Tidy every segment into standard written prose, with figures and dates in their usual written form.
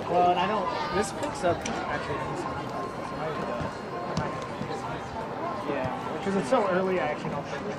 Well, and I don't. This picks up actually. Yeah, because it's so early. I actually don't think.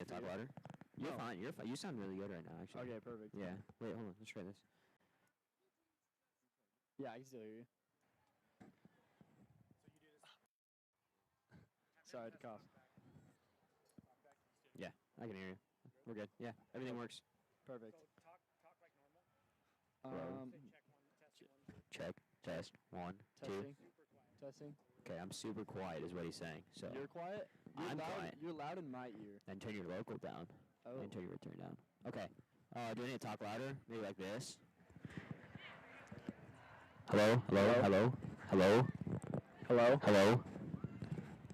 Talk louder. You're fine. You're fine. You sound really good right now, actually. Okay, perfect. Yeah. Wait, hold on. Let's try this. Yeah, I can still hear you. Sorry to cough. Yeah, I can hear you. We're good. Yeah, everything works. Perfect. Check. Test. 1, 2. Testing. Okay, I'm super quiet is what he's saying. So You're quiet? I'm quiet. You're loud in my ear. And turn your local down. Oh. And turn your return down. Okay. Do I need to talk louder? Maybe like this. Hello? Hello? Hello? Hello? Hello? Hello?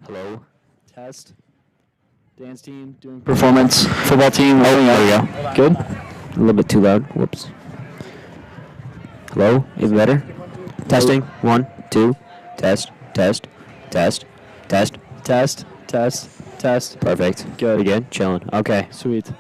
Hello? Test. Dance team doing performance. Football team. Oh, there we go. Good? A little bit too loud. Whoops. Hello? Even better? Testing, 1, 2. Testing. 1, 2. Test. Test. Test. Test. Test, test, test. Perfect. Good. You good? Chilling. Okay. Sweet.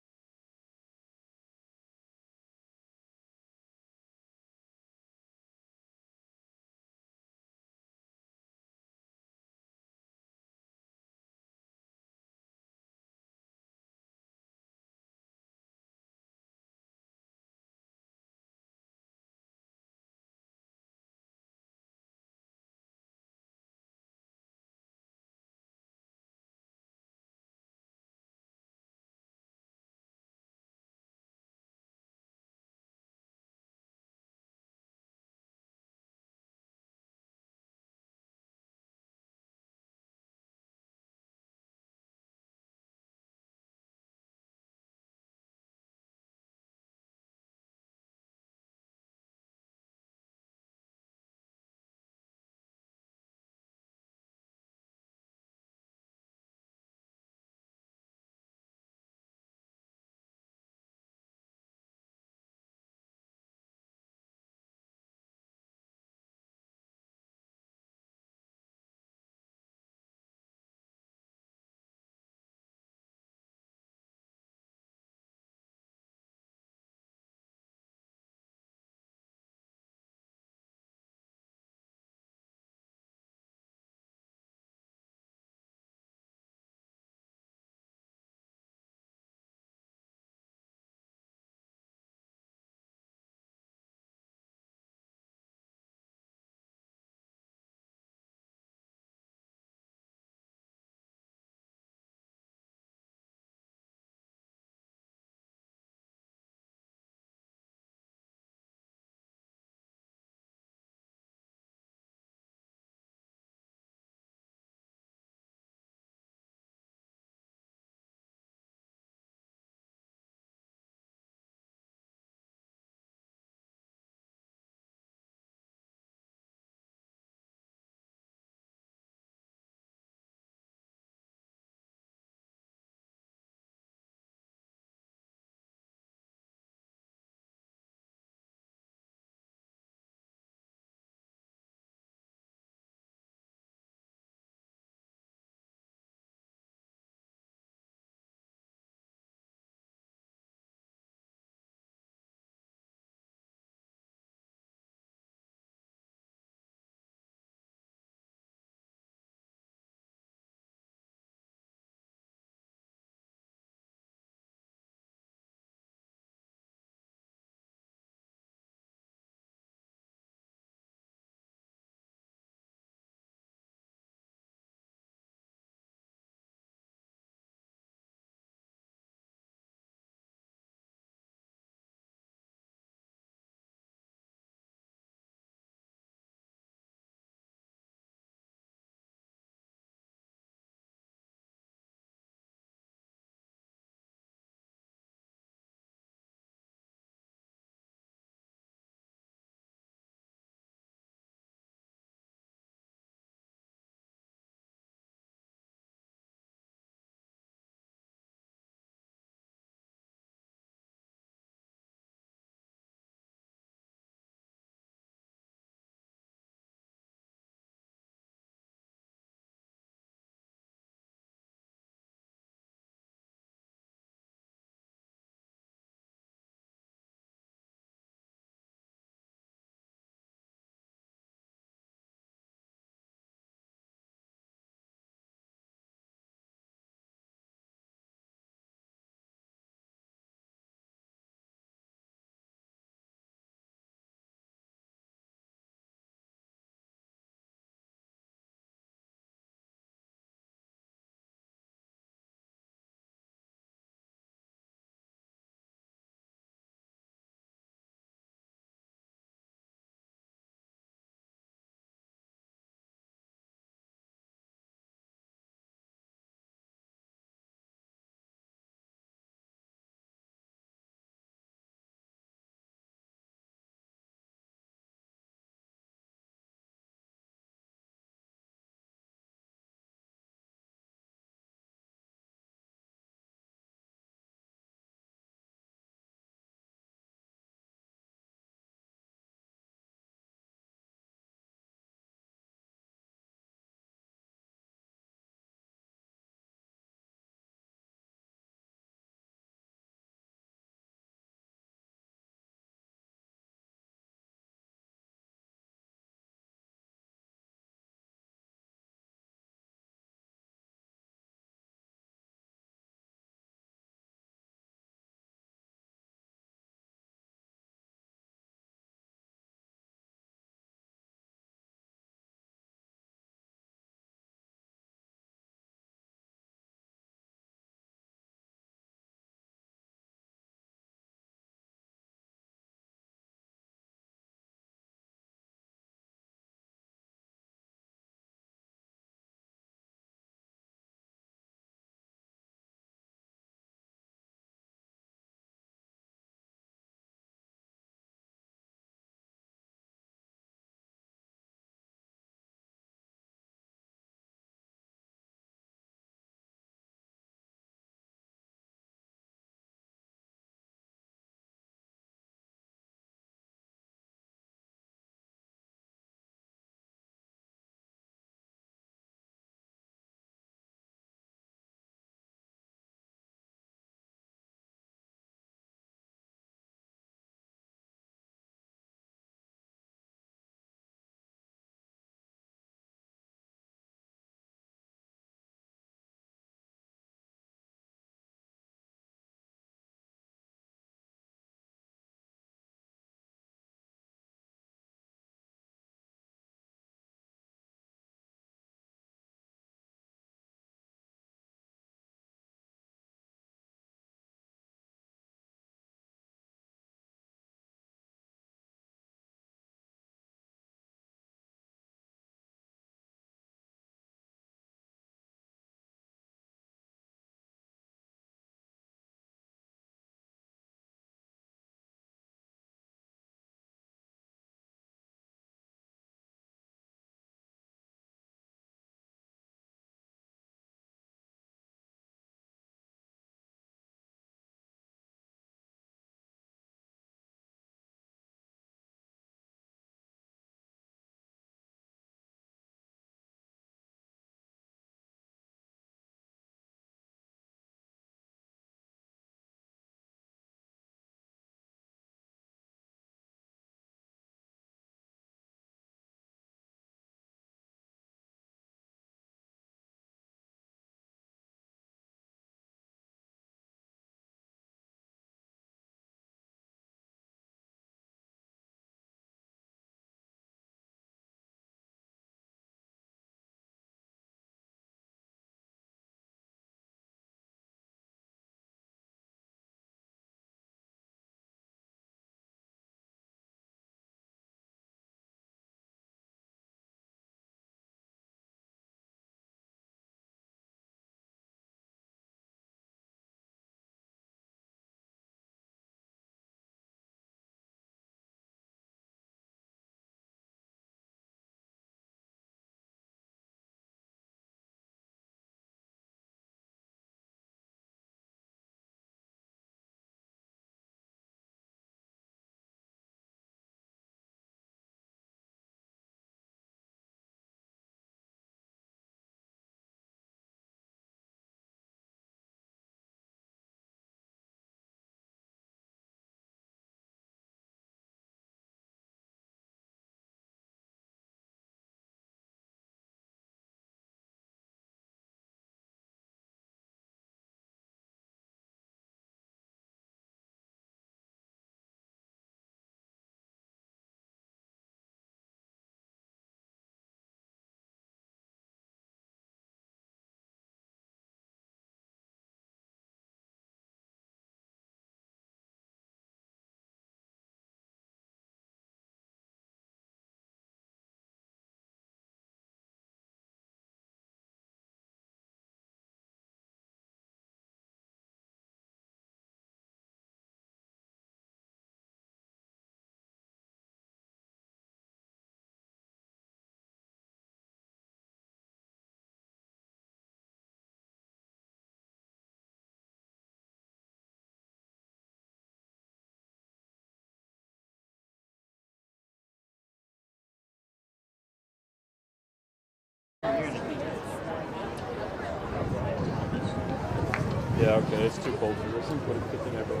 Yeah, okay, it's too cold for this. Put it in there, bro.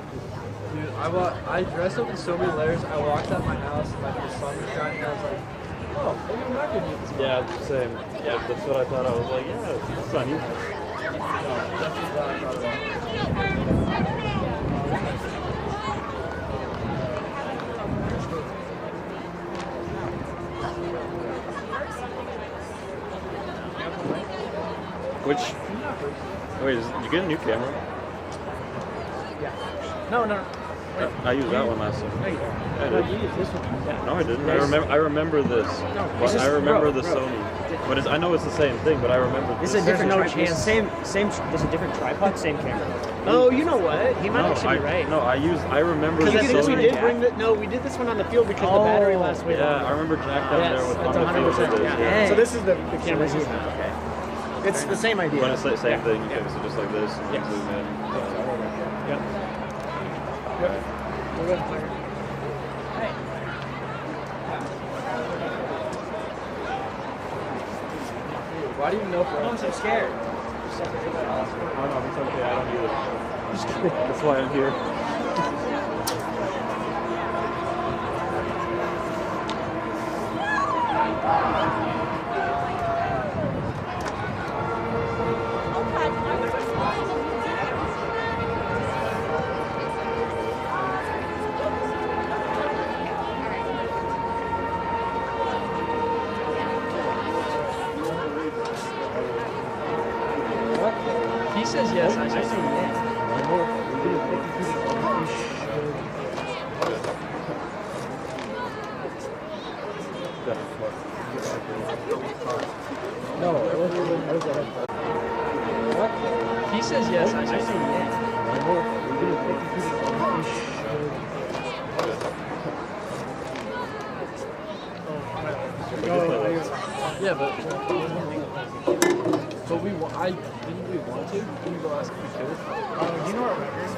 Dude, I dressed up in so many layers. I walked out my house and like the sun was shining. I was like, oh, maybe I'm not gonna need this. Yeah, same. Yeah, that's what I thought. I was like, yeah, it's sunny. No, definitely glad I thought about it. Which? Wait, did you get a new camera? Yeah. No. I used that one last time. No, you don't. Yeah, I No, did. you used this one. Yeah. No, I didn't. I remember this. No, But it's I remember just- the bro. Sony. But I know it's the same thing. But I remember. This this. is a different There's no tripod. chance. Same. There's a different tripod, same camera. Oh, you know what? He might No, actually be right. No, I remember the Because we Sony. did bring the we did this one on the field because the battery lasts way Yeah, longer. I remember Jack down there Yes, with that's on the field 100%. with this. Yeah. So this is the camera he's Okay. have. It's the same idea. But it's the same Yeah. thing. You can so just like this. And Yes. zoom in. Yep. Yep. We're good. Why do you know for? I'm so scared. Oh no, it's okay. I don't either. Just kidding. That's why I'm here. He says yes. I say yes. He says yes. I say yes. Yeah, but we I didn't we want to? Didn't we go ask if we could? You know our record?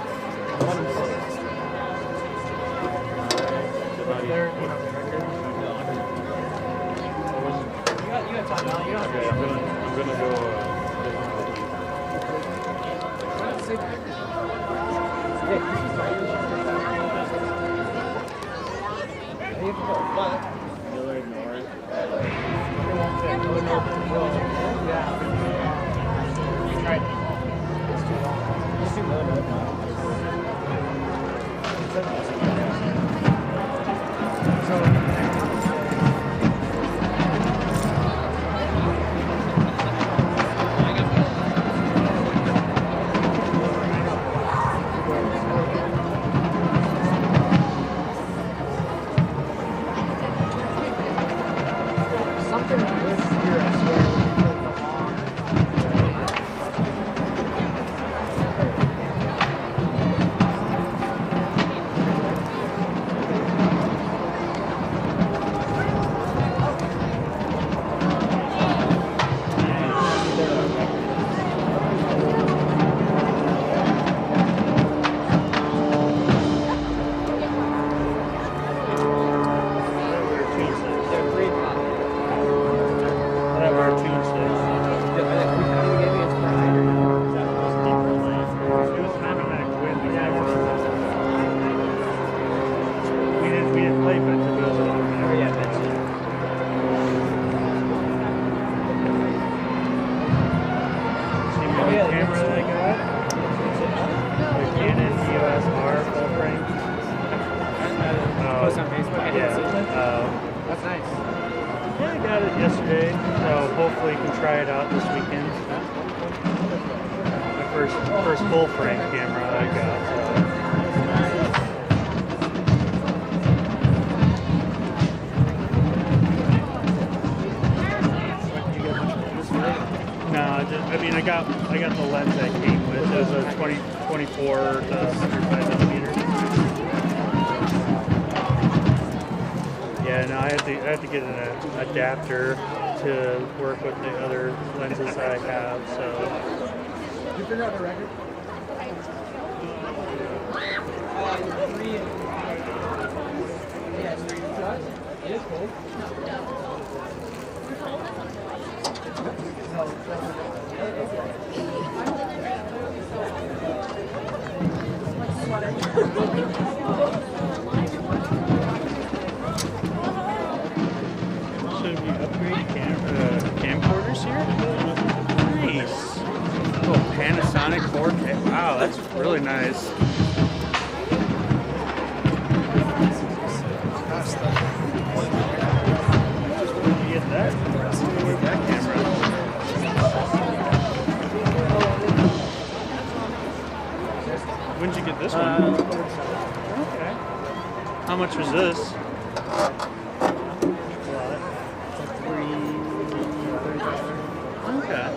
There, you know the record. You got time now. You got Okay, I'm gonna go. Millard, North. You tried. It's too long. It's too low. Something this year, I swear, That's nice. Yeah, I got it yesterday, so hopefully you can try it out this weekend. My first full frame camera I got. So. No, I mean I got the lens that came with. It was a 24 to 105 millimeter. Yeah, no, I had to get an adapter to work with the other lenses that I have. So. Did you figure out the record? It is cold. really nice. Where'd you get that? Where's that camera? When'd you get this one? Okay. How much was this? Okay.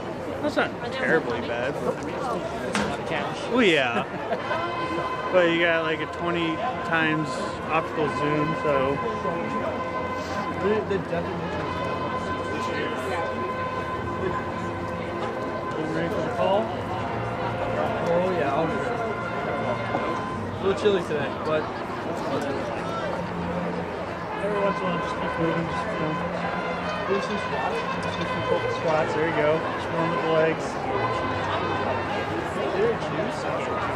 That's not terribly bad. Well, yeah. But you got like a 20 times optical zoom, so. The definition. You ready for the call? Oh yeah, I'll be ready. A little chilly today, but Every once in a while, just keep moving. Just do some squats. do some quick squats. There you go. Just warm up the legs. Is there juice?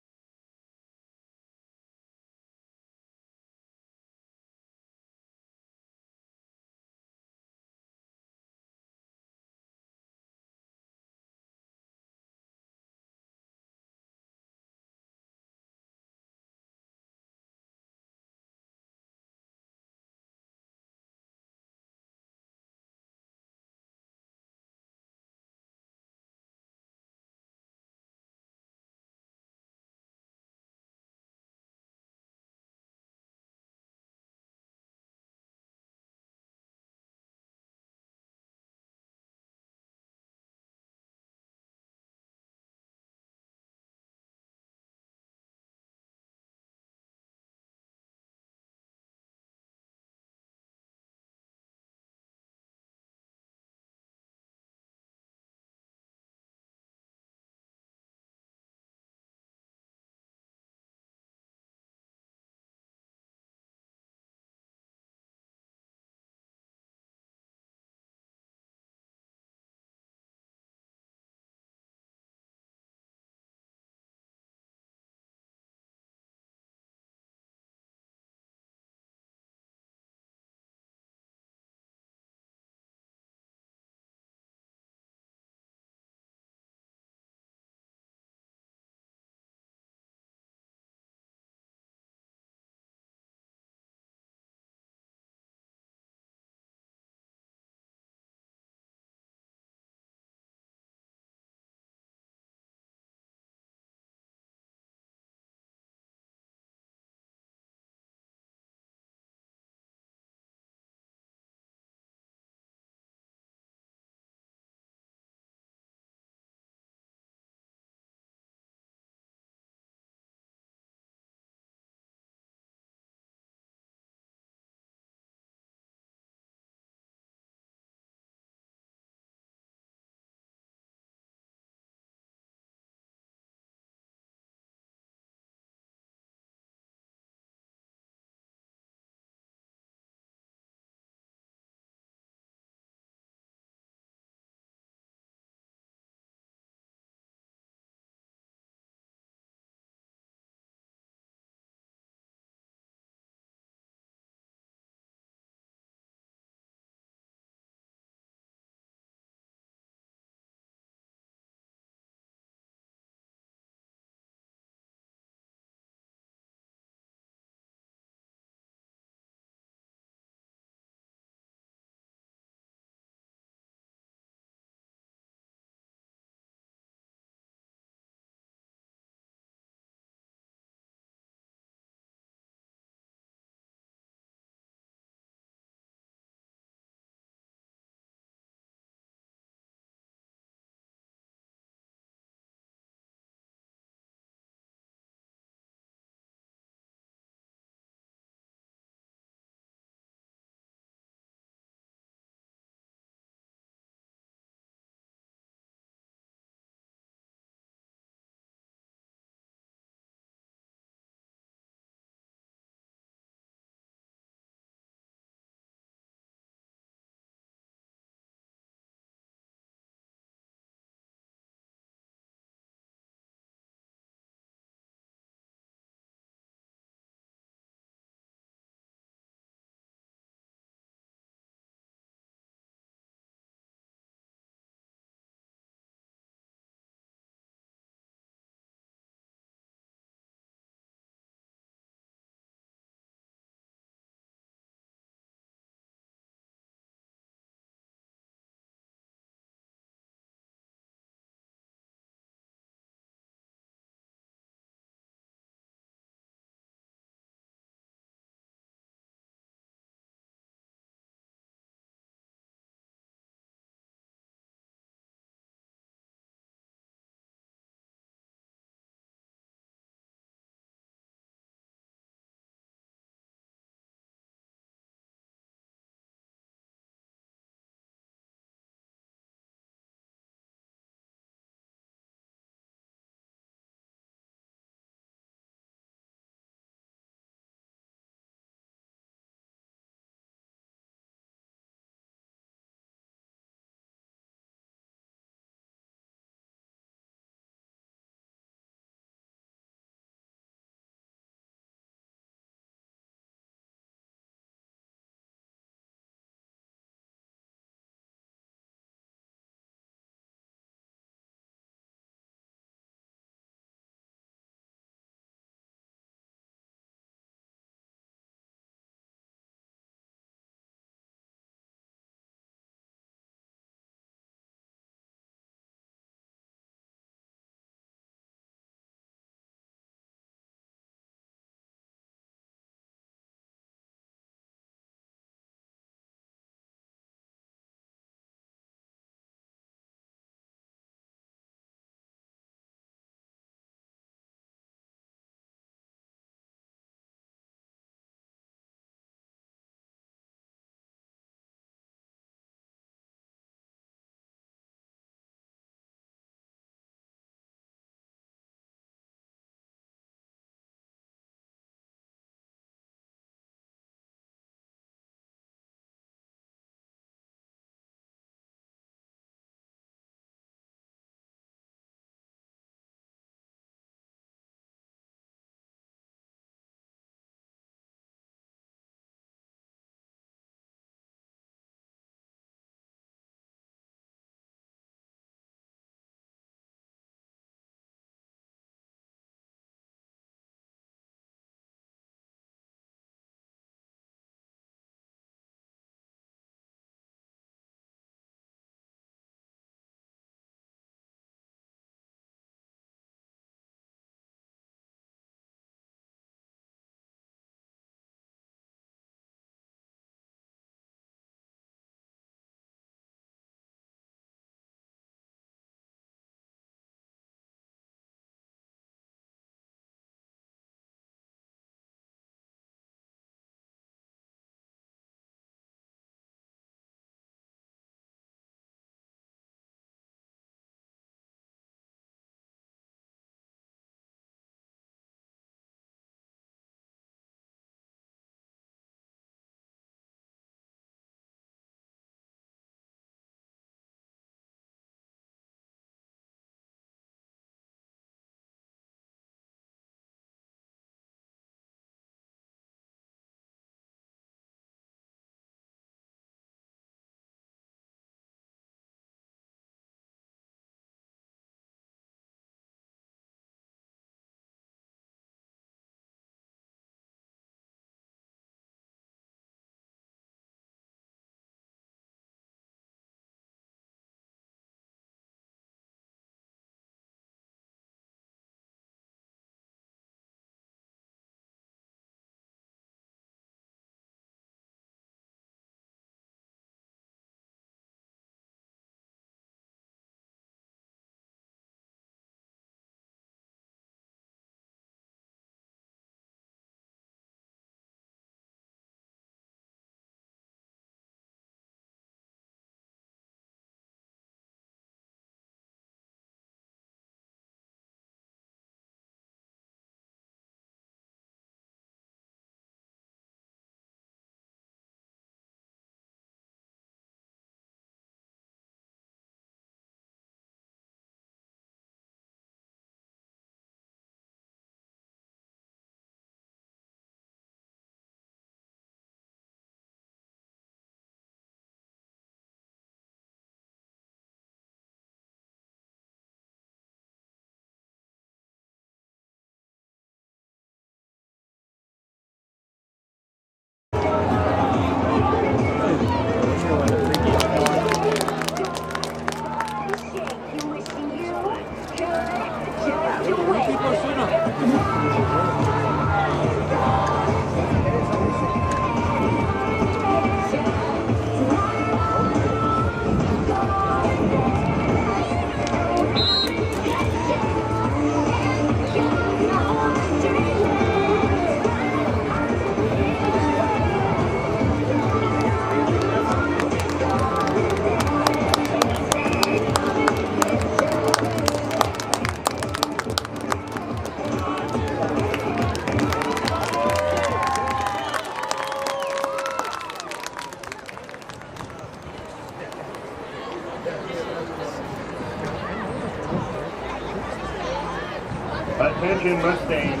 Attention Mustangs.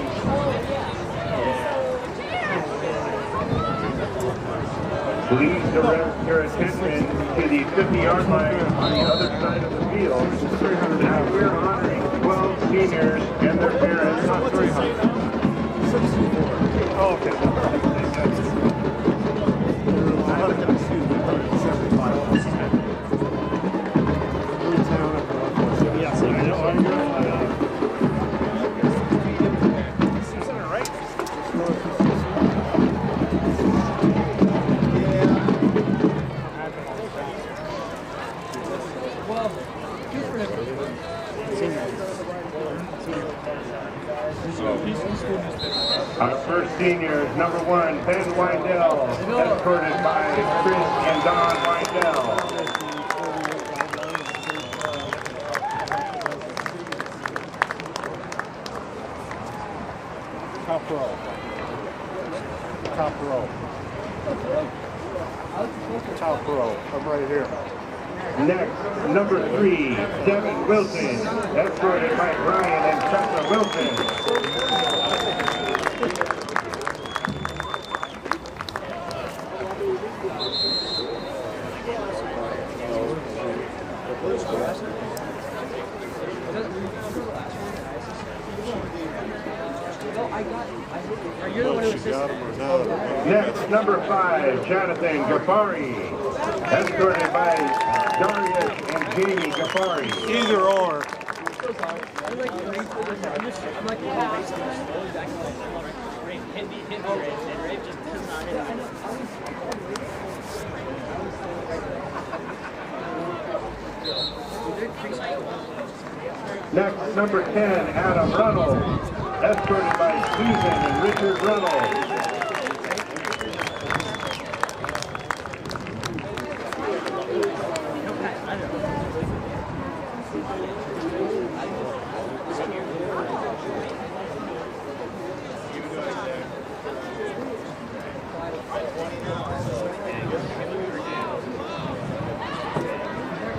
Please direct your attention to the 50-yard line on the other side of the field. Now we're honoring 12 seniors and their parents. Not 300. Oh, okay. Our first seniors, number 1, Ben Windell, escorted by Chris and Don Windell. Top row. Top row. Top row. I'm right here. Next, number 3, Devin Wilson, escorted by Brian and Tessa Wilson. Next, number 5, Jonathan Ghaffari, escorted by Darius and Jamie Ghaffari. Either or. Next, number 10, Adam Reynolds, escorted by Susan and Richard Reynolds.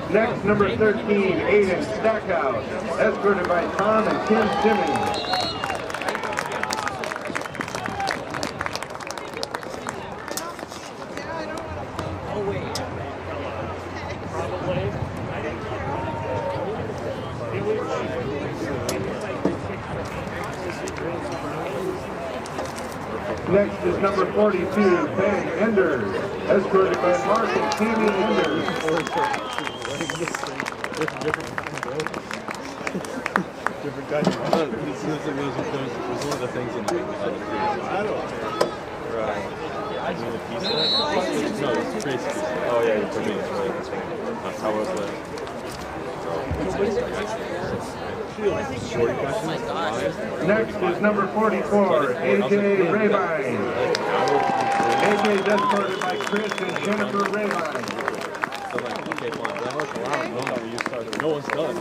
Next, number 13, Aiden Stackhouse, escorted by Tom and Tim Simmons. Next is number 42, Ben Enders, escorted by Mark and Tammy Enders. Different guys. It seems like those was one of the things in the I don't know. Right. I mean, the piece of it? No, it's crazy. Oh, yeah, for me. That's right. That's how I was like. Shorty questions? Next is number 44, AJ Rabine. AJ is escorted by Chris and Jennifer Rabine. So like, okay, fine. Then I look around, no one's done.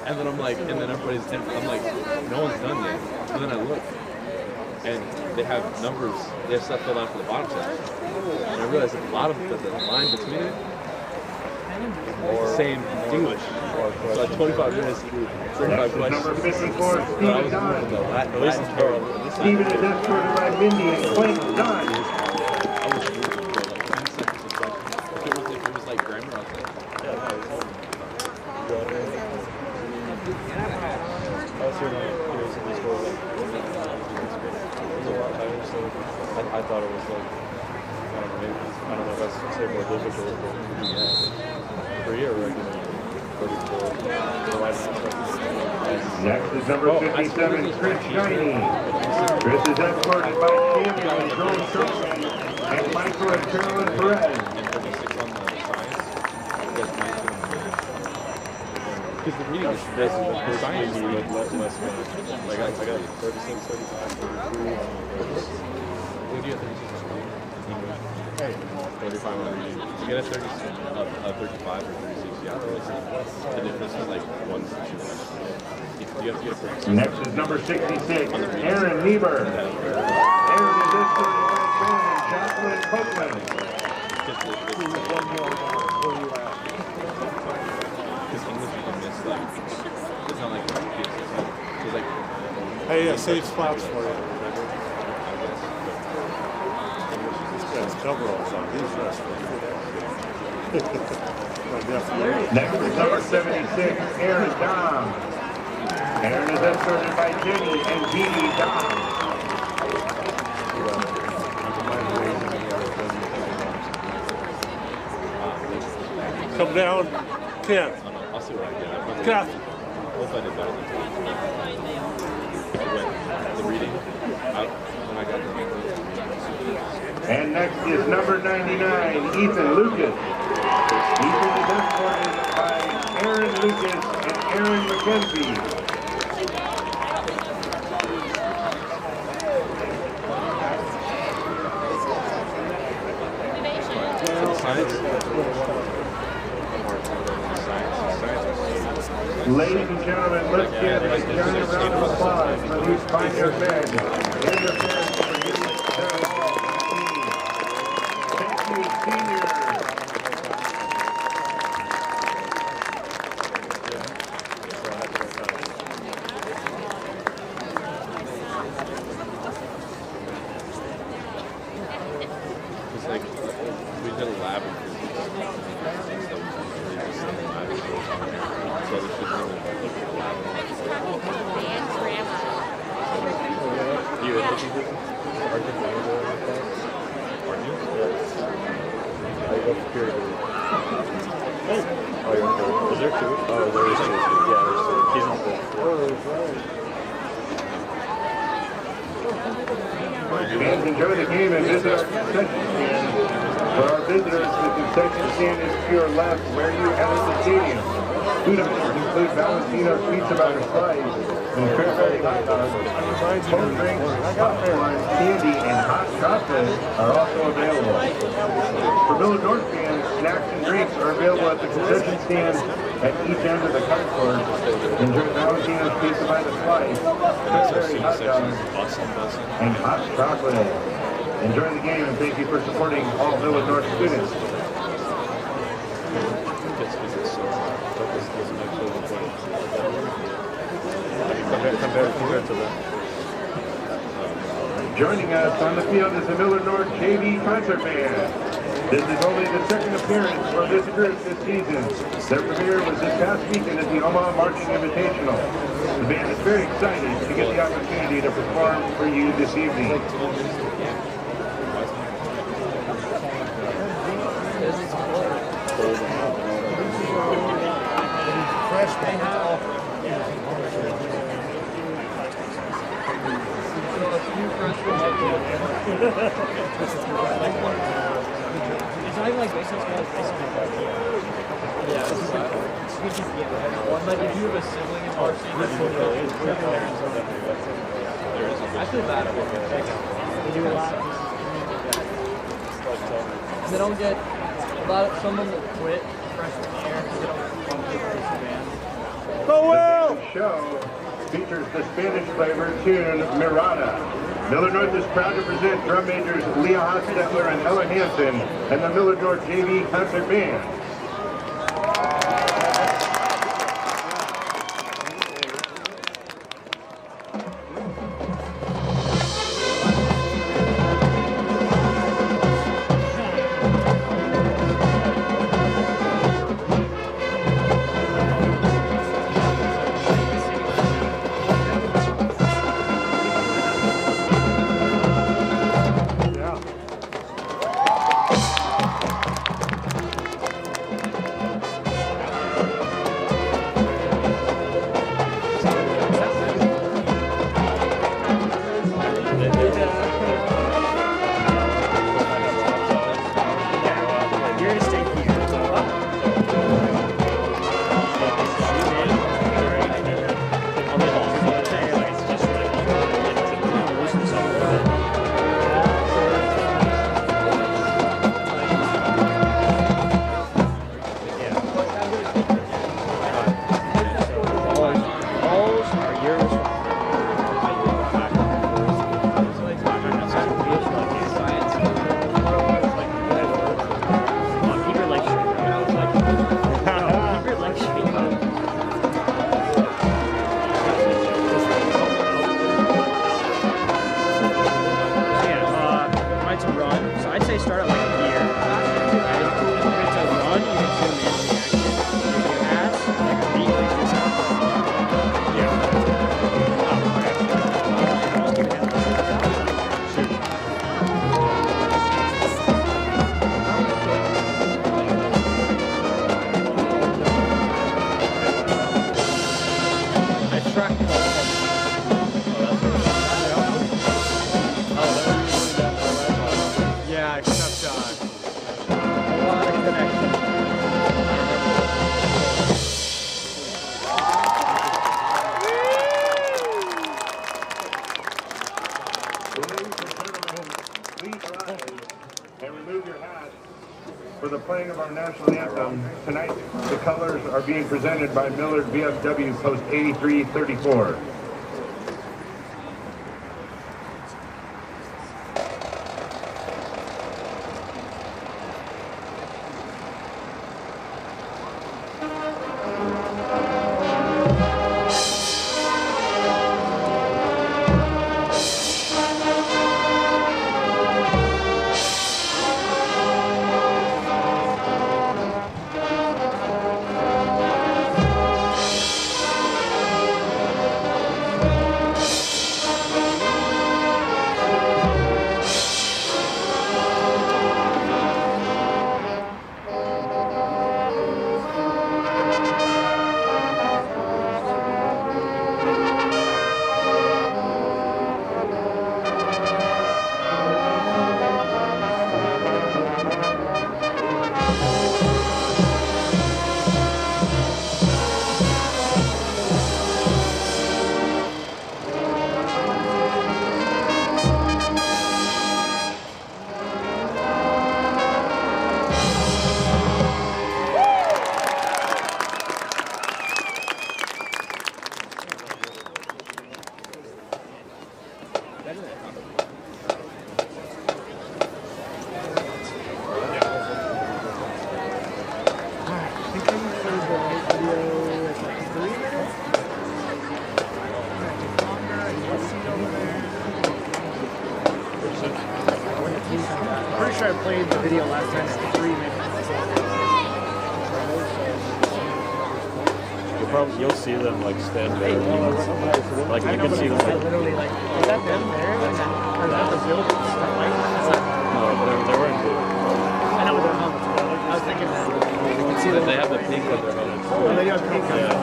And then I'm like, and then everybody's, and I'm like, no one's done yet. So then I look, and they have numbers, they have stuff filled out for the bottom section. And I realized at the bottom, that the line between it, same English. So at 25 minutes, 35 questions. Number 54, Steve Dunn. Stephen is escorted by Mindy and Clint Dunn. I thought it was like, I don't know if that's more difficult for you or regular. Next is number 57, Chris Shiney. Chris is escorted by Samuel and Joel Sherman and Michael and Carolyn Perez. Because the reading is basically science is less like I got 36, 35, 33. What do you have 36? 35 on reading. You get a 35 or 36. Yeah, the difference is like 1 to 2. You have to get a 36. Next is number 66, Aaron Niebuhr. Aaron is escorted by John and Jocelyn Copeland. Because English you can miss like, it's not like it's like Hey, yeah, save spots for you. This guy's coveralls on. He's dressed for Next is number 76, Aaron Dom. Aaron is escorted by Jenny and Jeannie Dom. Come down, Ken. I'll see what I get. Ken. Hope I did better than the reading out when I got the. And next is number 99, Ethan Lucas. Ethan is escorted by Aaron Lucas and Aaron McKenzie. Ladies and gentlemen, let's give a giant round of applause for these Pioneer men and their parents for getting this done all team. Thank you, seniors. It's like we did a lab of physics. So we should do a lab. You were looking at Aren't you? I got period. Oh, you're okay. Is there two? Oh, there is two. Yeah, there's two. He's on both. Oh, that's right. Fans, enjoy the game and visit our concession stand. For our visitors, the concession stand is to your left where you enter the stadium. Food items include Valentino's pizza butter slice and cranberry hot dogs. Cold drinks, popcorn, candy, and hot chocolate are also available. For Millard North fans, snacks and drinks are available at the concession stand at each end of the concourse. Enjoy Valentino's pizza by the slice, cranberry hot dogs, and hot chocolate. Enjoy the game and thank you for supporting all Millard North students. Joining us on the field is the Millard North JV concert band. This is only the second appearance for this group this season. Their premiere was this past weekend at the Omaha Marching Invitational. The band is very excited to get the opportunity to perform for you this evening. It's not even like baseball, it's yeah, like if you have a sibling in varsity, I feel bad about it. They do a lot. And they don't get a lot of, some of them will quit freshman year because they don't want to be a band. Go Will! The show features the Spanish flavor tune Mirada. Millard North is proud to present drum majors Leah Hostetler and Ella Hansen and the Millard North JV Concert Band. playing of our national anthem, tonight the colors are being presented by Millard VFW Post 8334. Pretty sure I played the video last time at 3 minutes. You'll see them like stand there. Like you can see them. I literally like, is that them there? Or is that the building? No, they were in blue. I know what they're helmets, but I was thinking that. You can see that They have the pink on their helmets. Oh, they have pink on them.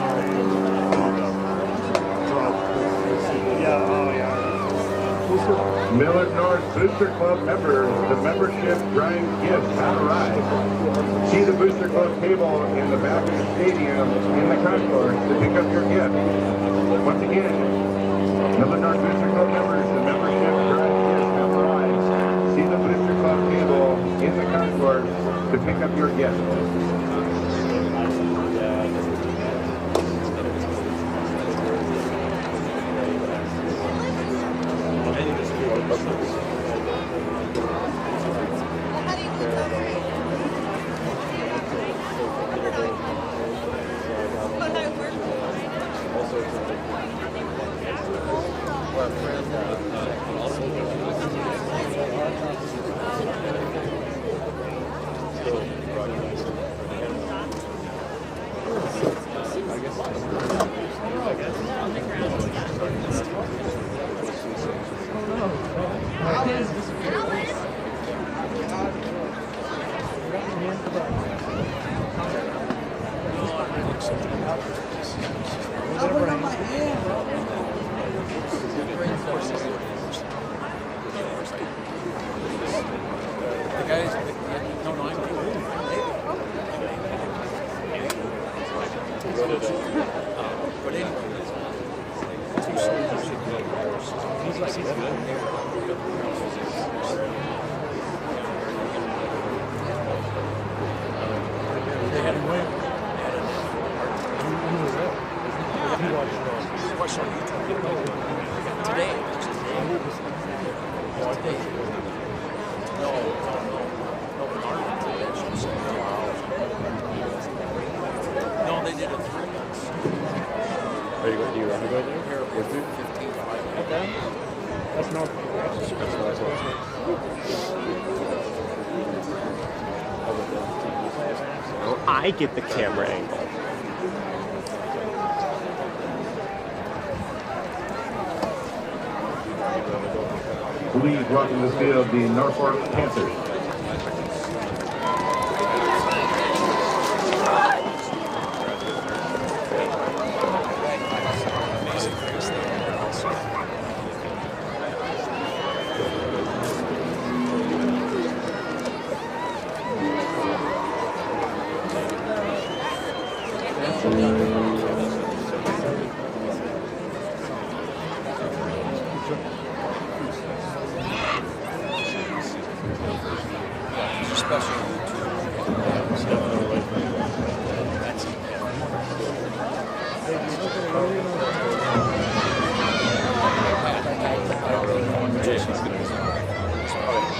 Yeah, oh yeah. Millard North Booster Club members, the membership drawing gifts have arrived. See the Booster Club table in the back of the stadium in the concourse to pick up your gift. Once again, Millard North Booster Club members, the membership drawing gifts have arrived. See the Booster Club table in the concourse to pick up your gift. Do you want to go there? With you? Okay. That's Norfolk. I get the camera angle. Please welcome to the field the Norfolk Panthers.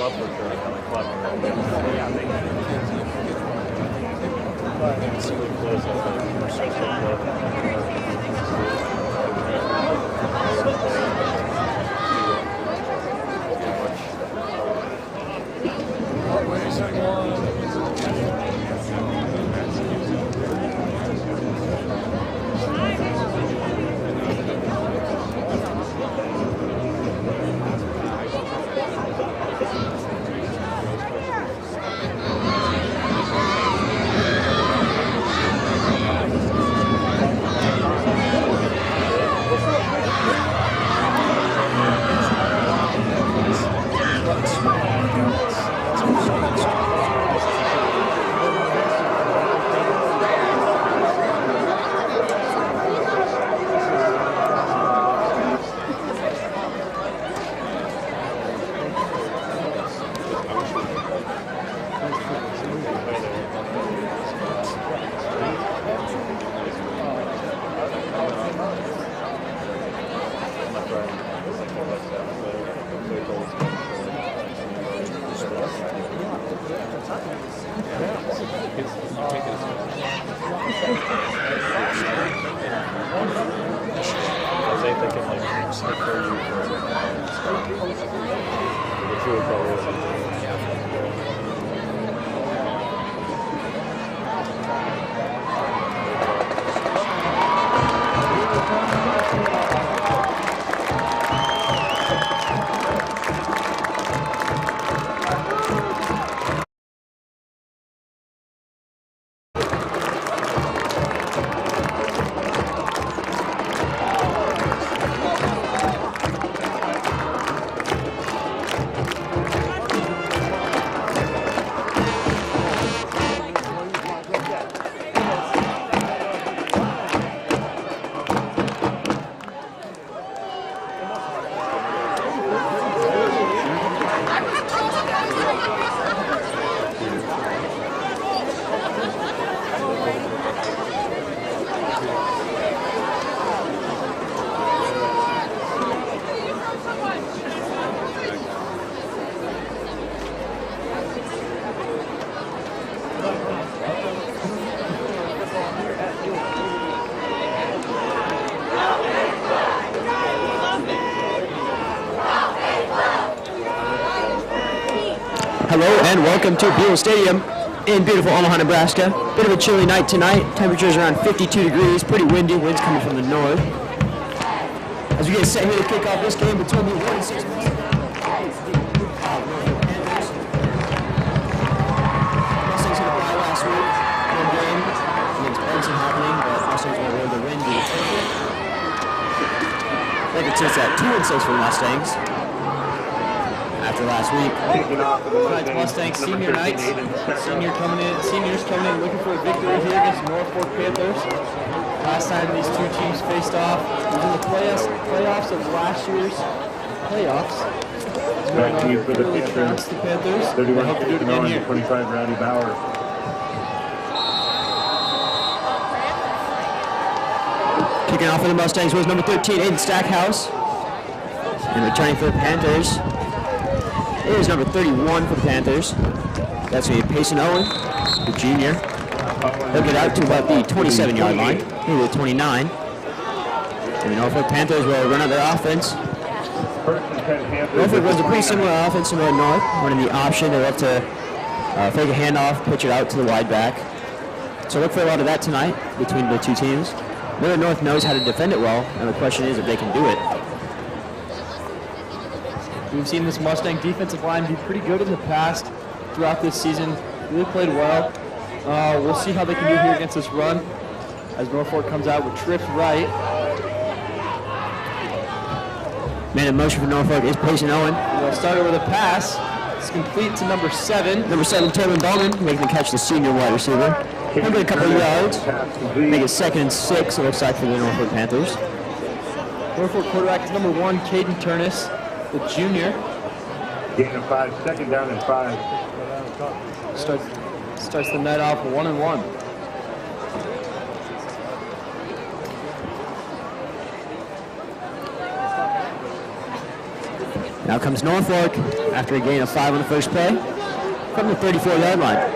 up for sure. Like 5 It's really close. I think they can like snip for you for the true color or something. Hello and welcome to Buell Stadium in beautiful Omaha, Nebraska. Bit of a chilly night tonight. Temperatures around 52 degrees, pretty windy, winds coming from the north. As we get set here to kick off this game between the 1 and 6 Mustangs had a bye last week. One game against Benson happening, but Mustangs went over the wind. Record sits at 2 and 6 for the Mustangs. After last week. Tonight's Mustangs senior night. Seniors coming in looking for a victory here against Norfolk Panthers. Last time these two teams faced off was in the playoffs of last year's playoffs. Back to you for the picture. The Panthers. 31 hope to do it again here. 25 Rowdy Bauer. Kicking off for the Mustangs was number 13, Aiden Stackhouse. And returning for the Panthers is number 31 for the Panthers. That's going to be Payson Owen, the junior. He'll get out to about the 27-yard line, maybe the 29. And the Norfolk Panthers will run out their offense. Norfolk runs a pretty similar offense to Millard North, running the option. They love to fake a handoff, pitch it out to the wide back. So look for a lot of that tonight between the two teams. Millard North knows how to defend it well, and the question is if they can do it. We've seen this Mustang defensive line be pretty good in the past throughout this season. Really played well. We'll see how they can do here against this run as Norfolk comes out with trips right. Man in motion for Norfolk is Payson Owen. They'll start it with a pass. It's complete to number 7. Number 7, Taylor Bowman, making the catch, the senior wide receiver. He'll get a couple of yards. Make it 2nd and 6, it looks like, for the Norfolk Panthers. Norfolk quarterback is number 1, Caden Turnus, the junior. Gain of 5, 2nd down and 5. Starts the night off 1-1. Now comes Norfolk after a gain of 5 on the first play from the 34-yard line.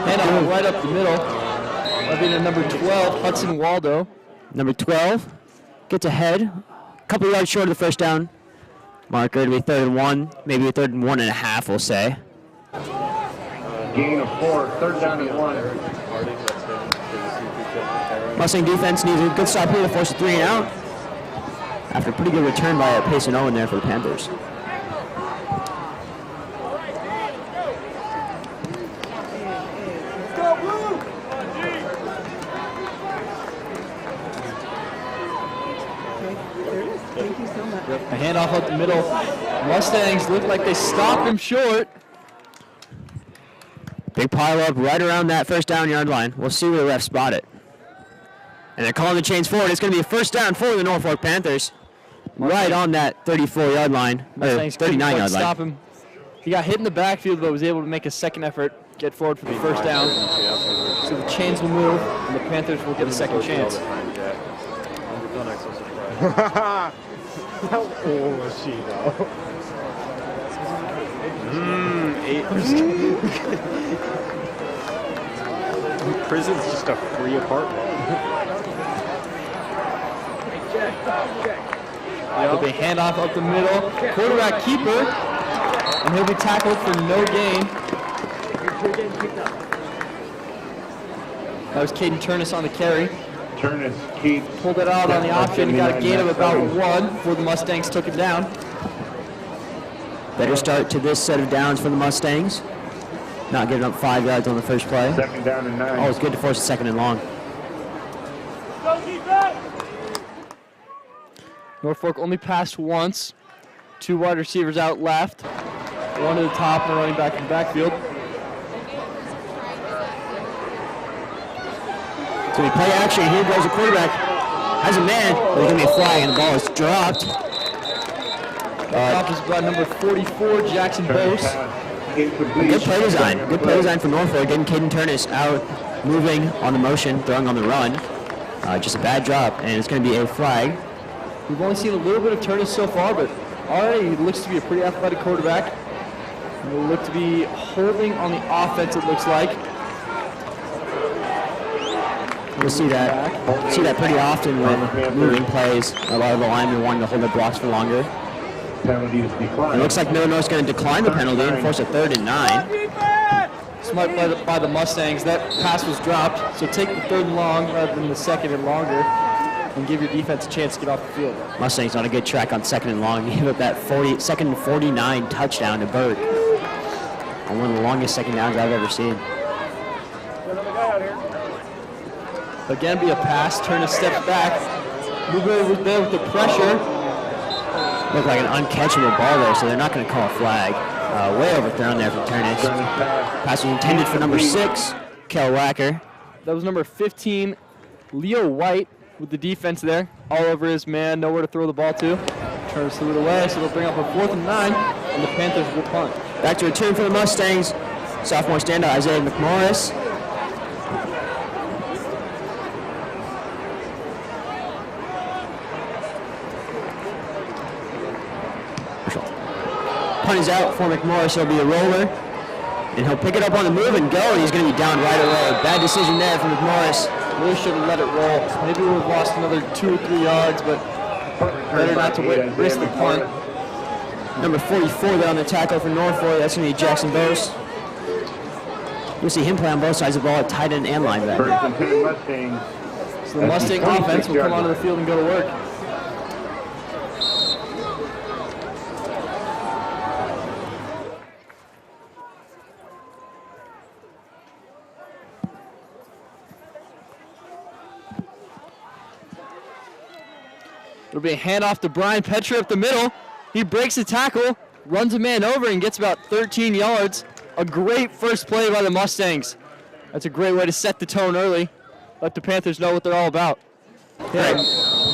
Handoff right up the middle. That'll be to number 12, Hudson Waldo. Number 12 gets ahead, a couple yards short of the first down marker. It'll be 3rd and 1, maybe a 3rd and 1.5, we'll say. Gain of 4, 3rd down and 1. Mustang defense needs a good stop here to force a 3 and out. After a pretty good return by Payson Owen there for the Panthers. A handoff up the middle. Mustangs look like they stopped him short. Big pile up right around that first down yard line. We'll see where the refs spot it. And they're calling the chains forward. It's going to be a first down for the Norfolk Panthers. Right on that 34-yard line, or Mustangs couldn't 39-yard line. stop him. He got hit in the backfield, but was able to make a second effort, get forward for the first down. So the chains will move, and the Panthers will get a second chance. How old was she, though? 8. Prison's just a free apartment. There'll be a handoff up the middle. Quarterback keeper, and he'll be tackled for no gain. That was Caden Turnus on the carry. Turnus, Keith. Pulled it out on the option. He got a gain of about 1 before the Mustangs took him down. Better start to this set of downs for the Mustangs. Not giving up 5 yards on the first play. 2nd down and 9. Oh, it's good to force a 2nd and long. Norfolk only passed once. 2 wide receivers out left. 1 to the top and a running back in the backfield. So we play action. Here goes the quarterback. Has a man. There's going to be a flag and the ball is dropped. Top is by number 44, Jackson Bose. Good play design. Good play design for Norfolk. Getting Caden Turnus out, moving on the motion, throwing on the run. Just a bad drop, and it's going to be a flag. We've only seen a little bit of Turnus so far, but already he looks to be a pretty athletic quarterback. He will look to be holding on the offense, it looks like. We'll see that pretty often when moving plays. A lot of the linemen wanting to hold their blocks for longer. Penalty is declined. It looks like Millard's going to decline the penalty and force a 3rd and 9. Smart play by the Mustangs. That pass was dropped, so take the 3rd and long rather than the 2nd and longer, and give your defense a chance to get off the field. Mustangs on a good track on 2nd and long. He hit that 2nd and 49 touchdown to Burke. On one of the longest 2nd downs I've ever seen. Again, be a pass, turn a step back. Move over there with the pressure. Looked like an uncatchable ball there, so they're not going to call a flag. Way overthrown there from Turnus. Pass was intended for number 6, Kel Wacker. That was number 15, Leo White, with the defense there. All over his man, nowhere to throw the ball to. Turnus threw it away, so they'll bring up a 4th and 9, and the Panthers will punt. Back to return for the Mustangs. Sophomore standout Isaiah McMorris. Punt is out for McMorris. He'll be a roller. And he'll pick it up on the move and go, and he's going to be down right away. Bad decision there from McMorris. Really should have let it roll. Maybe we would have lost another 2 or 3 yards, but better not to risk the punt. Number 44 there on the tackle for Norfolk. That's going to be Jackson Bose. You'll see him play on both sides of the ball at tight end and linebacker. So the Mustang offense will come onto the field and go to work. It'll be a handoff to Brian Petra up the middle. He breaks the tackle, runs a man over, and gets about 13 yards. A great first play by the Mustangs. That's a great way to set the tone early. Let the Panthers know what they're all about. Yeah,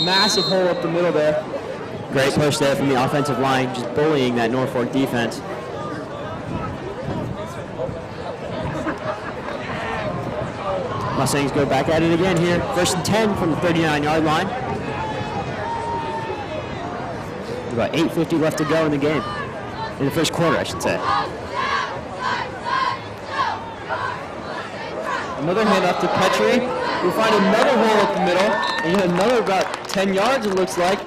massive hole up the middle there. Great push there from the offensive line, just bullying that Norfolk defense. Mustangs go back at it again here. 1st and 10 from the 39-yard line. About 8:50 left to go in the game. In the first quarter, I should say. Another handoff to Petrie. We'll find another hole up the middle. And yet another about 10 yards, it looks like.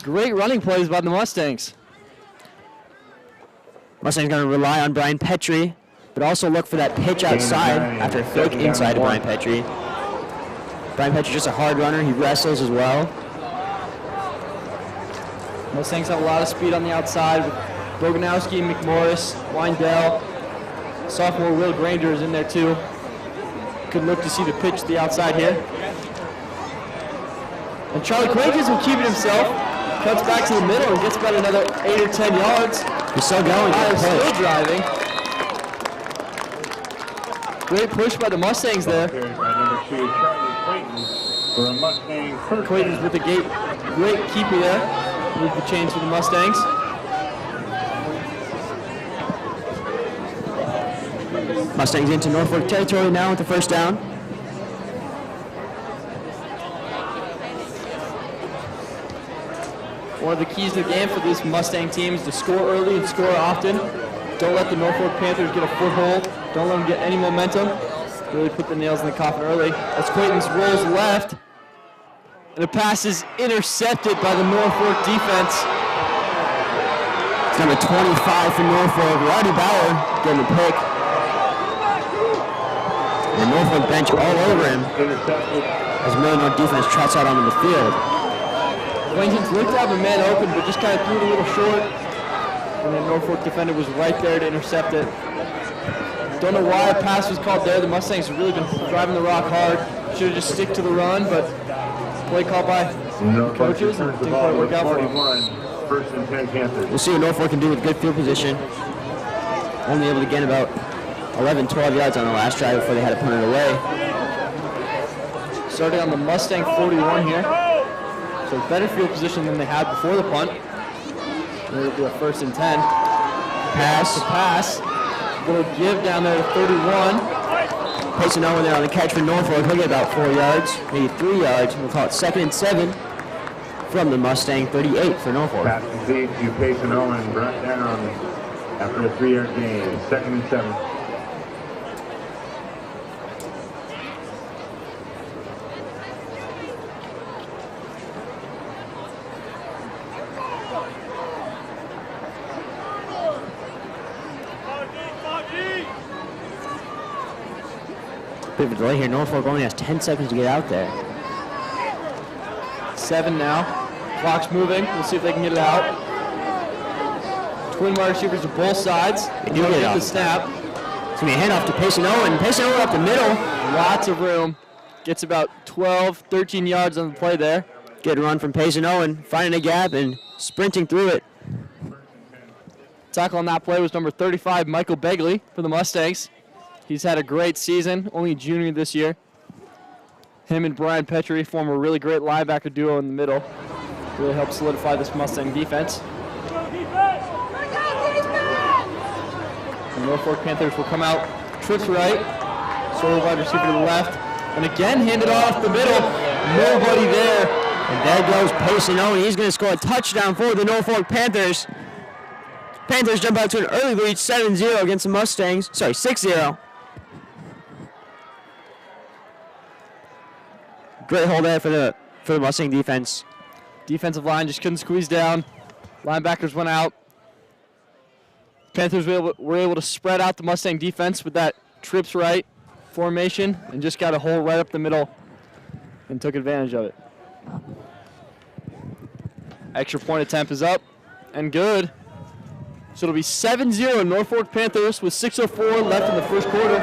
Great running plays by the Mustangs. Mustangs going to rely on Brian Petrie, but also look for that pitch outside after a fake inside to Brian Petrie. Brian Petrie just a hard runner. He wrestles as well. Mustangs have a lot of speed on the outside with Boganowski, McMorris, Weindell. Sophomore Will Granger is in there too. Could look to see the pitch to the outside here. And Charlie Quages will keep it himself. Cuts back to the middle and gets about another 8 or 10 yards. He's still going. Still driving. Great push by the Mustangs there. Quages with the great keeper there. Move the chains for the Mustangs. Mustangs into Norfolk territory now with the first down. One of the keys to the game for this Mustang team is to score early and score often. Don't let the Norfolk Panthers get a foothold. Don't let them get any momentum. Really put the nails in the coffin early. As Quaitons rolls left, and the pass is intercepted by the Norfolk defense. It's number 25 for Norfolk, Roddy Bauer getting the pick. The Norfolk bench all over him as Millard defense trots out onto the field. Quaitons looked to have a man open, but just kind of threw it a little short. And the Norfolk defender was right there to intercept it. Don't know why a pass was called there. The Mustangs have really been driving the rock hard. Should have just stick to the run, but play called by coaches and didn't quite work out for them. First and 10 Panthers. We'll see what Norfolk can do with good field position. Only able to gain about 11, 12 yards on the last drive before they had to punt it away. Starting on the Mustang 41 here. So better field position than they had before the punt. It'll be a first and 10. Pass. Little give down there to 31. Payson Owen there on the catch for Norfolk. He'll get about 4 yards, maybe 3 yards. We'll call it 2nd and 7 from the Mustang 38 for Norfolk. Pass complete to Payson Owen, brought down after a 3-yard gain. 2nd and 7. Bit of a delay here. Norfolk only has 10 seconds to get out there. 7 now. Clock's moving. We'll see if they can get it out. Twin wide receivers to both sides. They do get the snap. It's going to be a handoff to Payson Owen. Payson Owen up the middle. Lots of room. Gets about 12, 13 yards on the play there. Good run from Payson Owen. Finding a gap and sprinting through it. Tackle on that play was number 35, Michael Begley for the Mustangs. He's had a great season, only a junior this year. Him and Brian Petrie form a really great linebacker duo in the middle. Really helped solidify this Mustang defense. The Norfolk Panthers will come out, trips right, solo wide receiver to the left, and again handed off the middle. Nobody there. And there goes Payson Owen. He's going to score a touchdown for the Norfolk Panthers. Panthers jump out to an early lead, 7-0 against the Mustangs. Sorry, 6-0. Great hold there for the Mustang defense. Defensive line just couldn't squeeze down. Linebackers went out. Panthers were able to spread out the Mustang defense with that trips right formation and just got a hole right up the middle and took advantage of it. Extra point attempt is up and good. So it'll be 7-0 Norfolk Panthers with 6:04 left in the first quarter.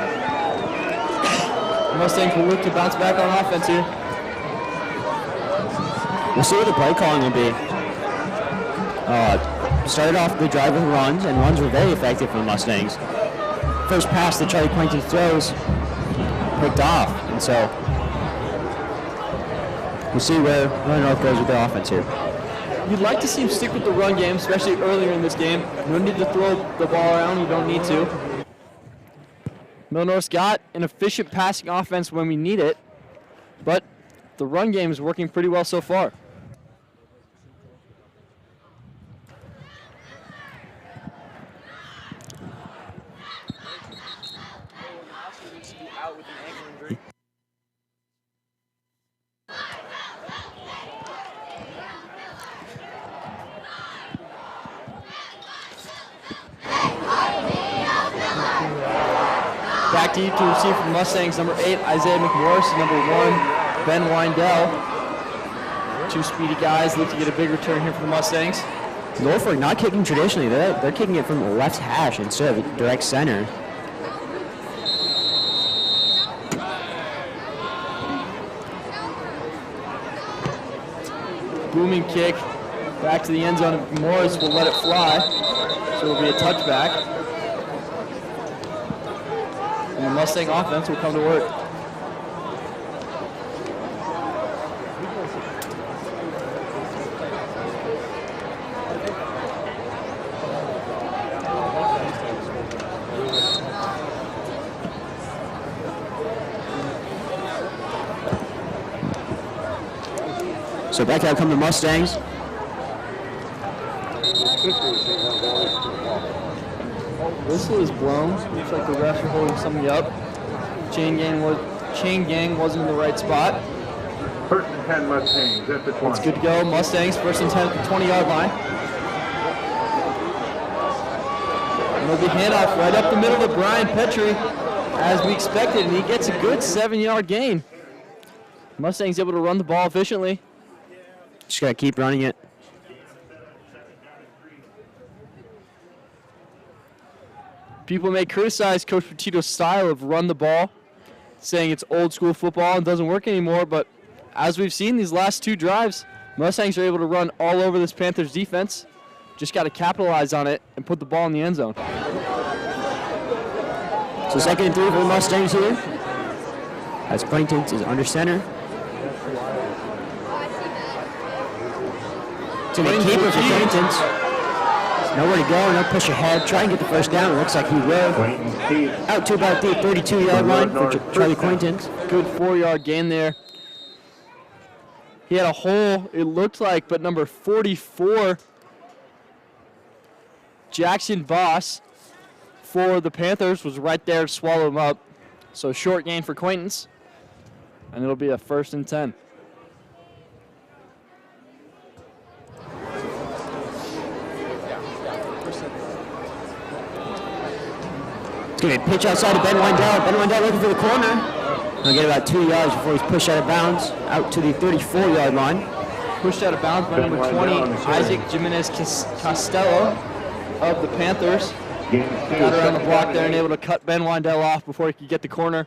The Mustangs will look to bounce back on offense here. We'll see what the play calling will be. Started off the drive with runs, and runs were very effective for the Mustangs. First pass that Charlie Quaitons throws picked off, and so we'll see where North goes with their offense here. You'd like to see him stick with the run game, especially earlier in this game. You don't need to throw the ball around. You don't need to. Millnor's got an efficient passing offense when we need it, but the run game is working pretty well so far. Back deep to receive from the Mustangs, number 8, Isaiah McMorris, number 1, Ben Windell. Two speedy guys look to get a big return here for the Mustangs. Norfolk not kicking traditionally. They're kicking it from the left hash instead of direct center. Booming kick back to the end zone. Morris will let it fly, so it'll be a touchback. And the Mustang offense will come to work. So back out come the Mustangs. Whistle is blown. Looks like the refs are holding somebody up. Chain gang wasn't in the right spot. First and 10 Mustangs at the 20. It's good to go. Mustangs first and 10 at the 20-yard line. And it'll be handoff right up the middle to Brian Petrie, as we expected, and he gets a good 7-yard gain. Mustangs able to run the ball efficiently. Just gotta keep running it. People may criticize Coach Petito's style of run the ball, saying it's old school football and doesn't work anymore, but as we've seen these last 2 drives, Mustangs are able to run all over this Panthers defense. Just got to capitalize on it and put the ball in the end zone. So 2nd and 3 for the Mustangs here. As Quaintance is under center. It's going to be a keeper for Quaintance. Nowhere to go, no push ahead. Try and get the first down. It looks like he will. Out to about the 32-yard line for Charlie Quaintance. Good 4-yard gain there. He had a hole, it looked like, but number 44, Jackson Voss, for the Panthers, was right there to swallow him up. So short gain for Quaintance, and it'll be a 1st and 10. It's going to be a pitch outside of Ben Windell. Ben Windell looking for the corner. He'll get about 2 yards before he's pushed out of bounds, out to the 34-yard line. Pushed out of bounds by number 20, Isaac Jimenez Costello of the Panthers. Got around the block there and able to cut Ben Windell off before he could get the corner.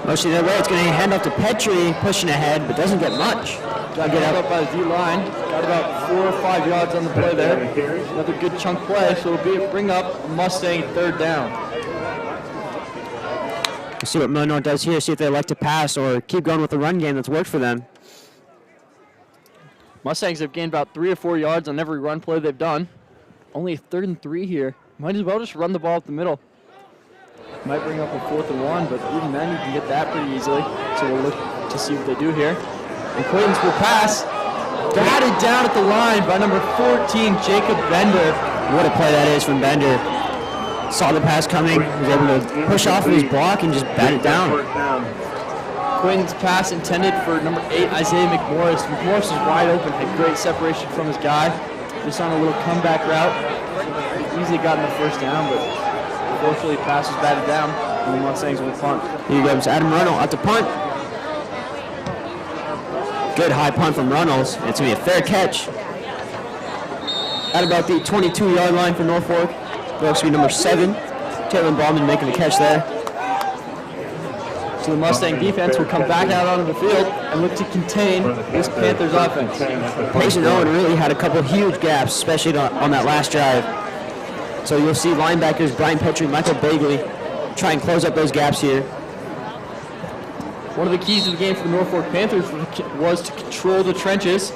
Motion that way, it's going to hand off to Petrie, pushing ahead, but doesn't get much. Got up by the D-line. Got about 4 or 5 yards on the play there. Another good chunk play, so it'll bring up a Mustang 3rd down. We'll see what Millard does here, see if they like to pass or keep going with the run game that's worked for them. Mustangs have gained about 3 or 4 yards on every run play they've done. Only a 3rd and 3 here. Might as well just run the ball up the middle. Might bring up a 4th and 1, but even then you can get that pretty easily. So we'll look to see what they do here. And Quaintance will pass. Batted down at the line by number 14, Jacob Bender. What a play that is from Bender. Saw the pass coming, was able to push off of his block and just bat it down. Quaintance pass intended for number 8, Isaiah McMorris. McMorris is wide open, had great separation from his guy. Just on a little comeback route. Easily gotten the 1st down, but unfortunately, pass was batted down, and the Mustangs will punt. Here goes Adam Runnell out to punt. Good high punt from Runnels. It's going to be a fair catch. At about the 22-yard line for Norfolk. That's going to be number 7, Taylor Ballman making the catch there. So the Mustang defense will come back out onto the field and look to contain this Panthers offense. Payson Owen really had a couple huge gaps, especially on that last drive. So you'll see linebackers Brian Petrie, Michael Bagley try and close up those gaps here. One of the keys to the game for the Norfolk Panthers was to control the trenches,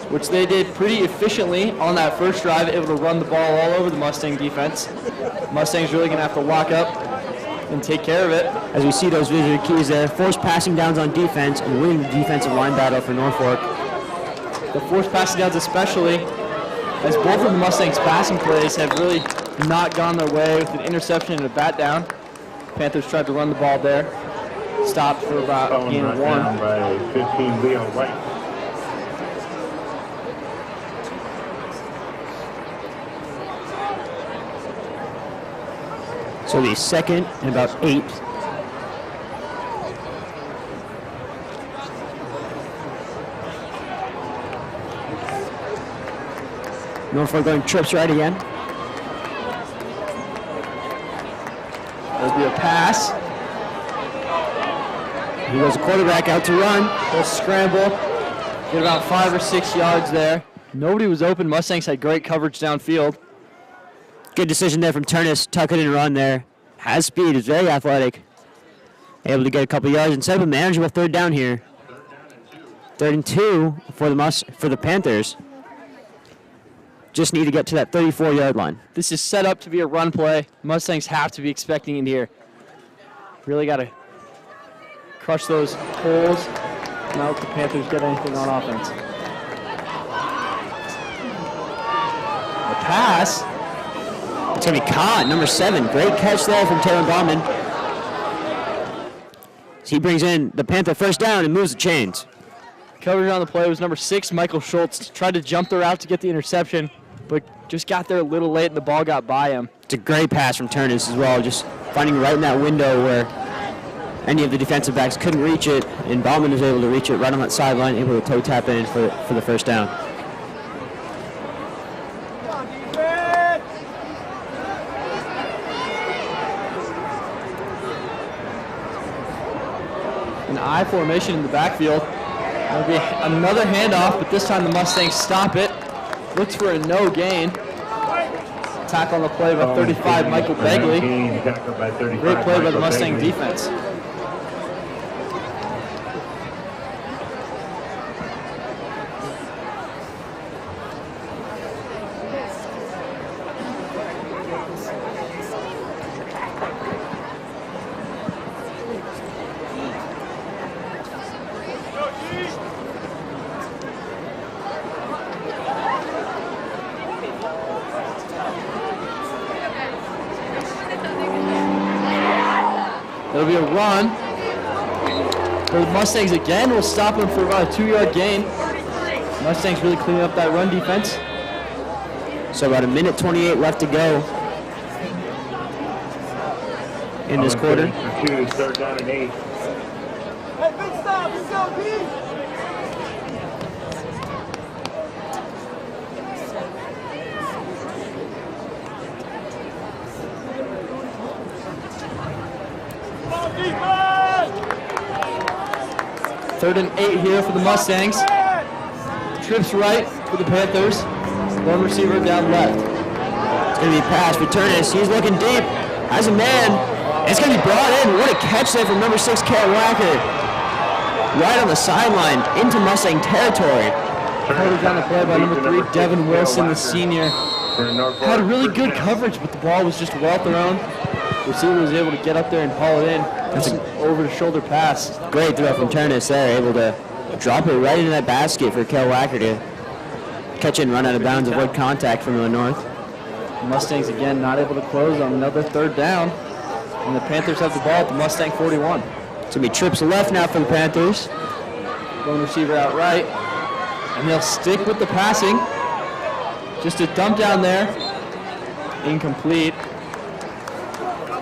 which they did pretty efficiently on that first drive, able to run the ball all over the Mustang defense. Mustangs really going to have to lock up and take care of it. As we see those visual keys there, forced passing downs on defense and winning the defensive line battle for Norfolk. The forced passing downs especially, as both of the Mustangs' passing plays have really not gone their way with an interception and a bat down. Panthers tried to run the ball there. Stopped for about gain of 1. Down by 15, Leo White. So the second and about 8. Norfolk going trips right again. There'll be a pass. He goes the quarterback out to run. They'll scramble. Get about 5 or 6 yards there. Nobody was open. Mustangs had great coverage downfield. Good decision there from Turnus. Tuck it and run there. Has speed. Is very athletic. Able to get a couple yards and set up a manageable third down here. 3rd and 2 for the Panthers. Just need to get to that 34-yard line. This is set up to be a run play. Mustangs have to be expecting it here. Really got to crush those holes. Now if the Panthers get anything on offense. The pass. It's going to be caught. Number 7. Great catch there from Taylor Bauman. He brings in the Panther first down and moves the chains. Coverage on the play was number 6, Michael Schultz. Tried to jump the route to get the interception, but just got there a little late and the ball got by him. It's a great pass from Turnus as well, just finding right in that window where any of the defensive backs couldn't reach it, and Bauman was able to reach it right on that sideline, able to toe tap in for the first down. An I formation in the backfield. There'll be another handoff, but this time the Mustangs stop it. Looks for a no gain. Tackle on the play by 35, Michael Begley. Great play by the Mustang defense. It'll be a run. The Mustangs again will stop him for about a 2-yard gain. Mustangs really cleaning up that run defense. So about 1:28 left to go in this quarter. 2, 3rd down and 8. Hey, big stop, let's go, Pete! Third and 8 here for the Mustangs. Trips right for the Panthers. One receiver down left. It's going to be a pass for Turnus. He's looking deep. Has a man. It's going to be brought in. What a catch there from number 6, Cal Wacker. Right on the sideline into Mustang territory. Coverage on the play by number 3, Devin Wilson, the senior. Had really good coverage, but the ball was just well thrown. Receiver was able to get up there and haul it in. That's an over-the-shoulder pass. Great throw from Turnus there, able to drop it right into that basket for Cal Wacker to catch it and run out of bounds, avoid contact from the north. The Mustangs again not able to close on another 3rd down. And the Panthers have the ball at the Mustang 41. It's going to be trips left now for the Panthers. Lone receiver out right. And they'll stick with the passing. Just a dump down there. Incomplete.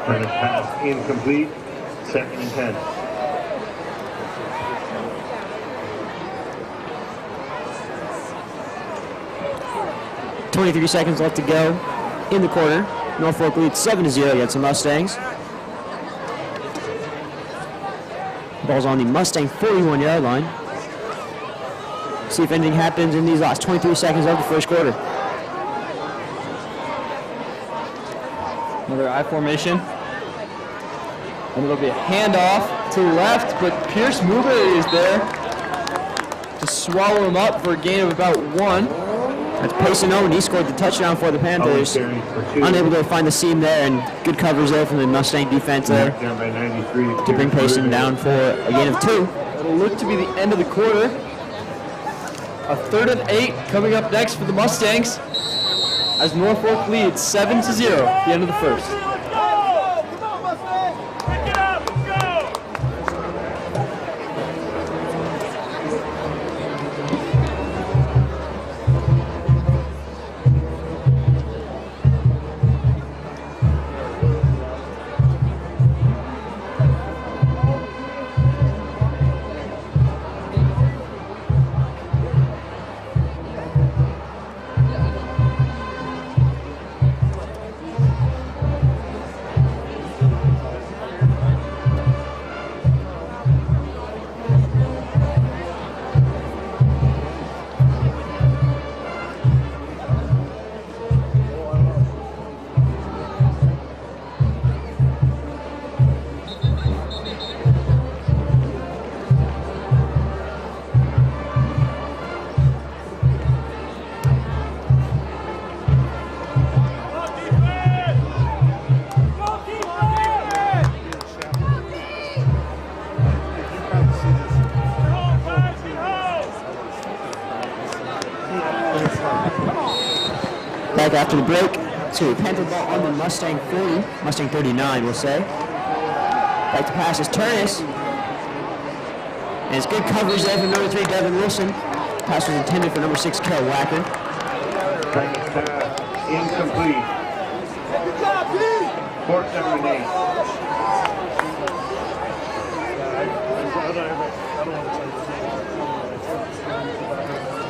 Pass incomplete. 2nd and 10. .23 seconds left to go in the quarter. Norfolk leads 7-0 against the Mustangs. Ball's on the Mustang 41-yard line. See if anything happens in these last 23 seconds of the first quarter. Another I formation. And it'll be a handoff to the left, but Pierce Muber is there to swallow him up for a gain of about 1. That's Payson Owen. He scored the touchdown for the Panthers. Unable to find the seam there, and good coverage there from the Mustang defense there to bring Payson down for a gain of 2. It'll look to be the end of the quarter. A 3rd and 8 coming up next for the Mustangs as Norfolk leads 7-0 at the end of the first. back after the break. So Panther ball on the Mustang 40, Mustang 39, we'll say. Back to pass is Turnus. And it's good coverage there from number 3, Devin Wilson. Pass was intended for number 6, Carol Wacker. Incomplete. Good job, Pete! 4th down and 8.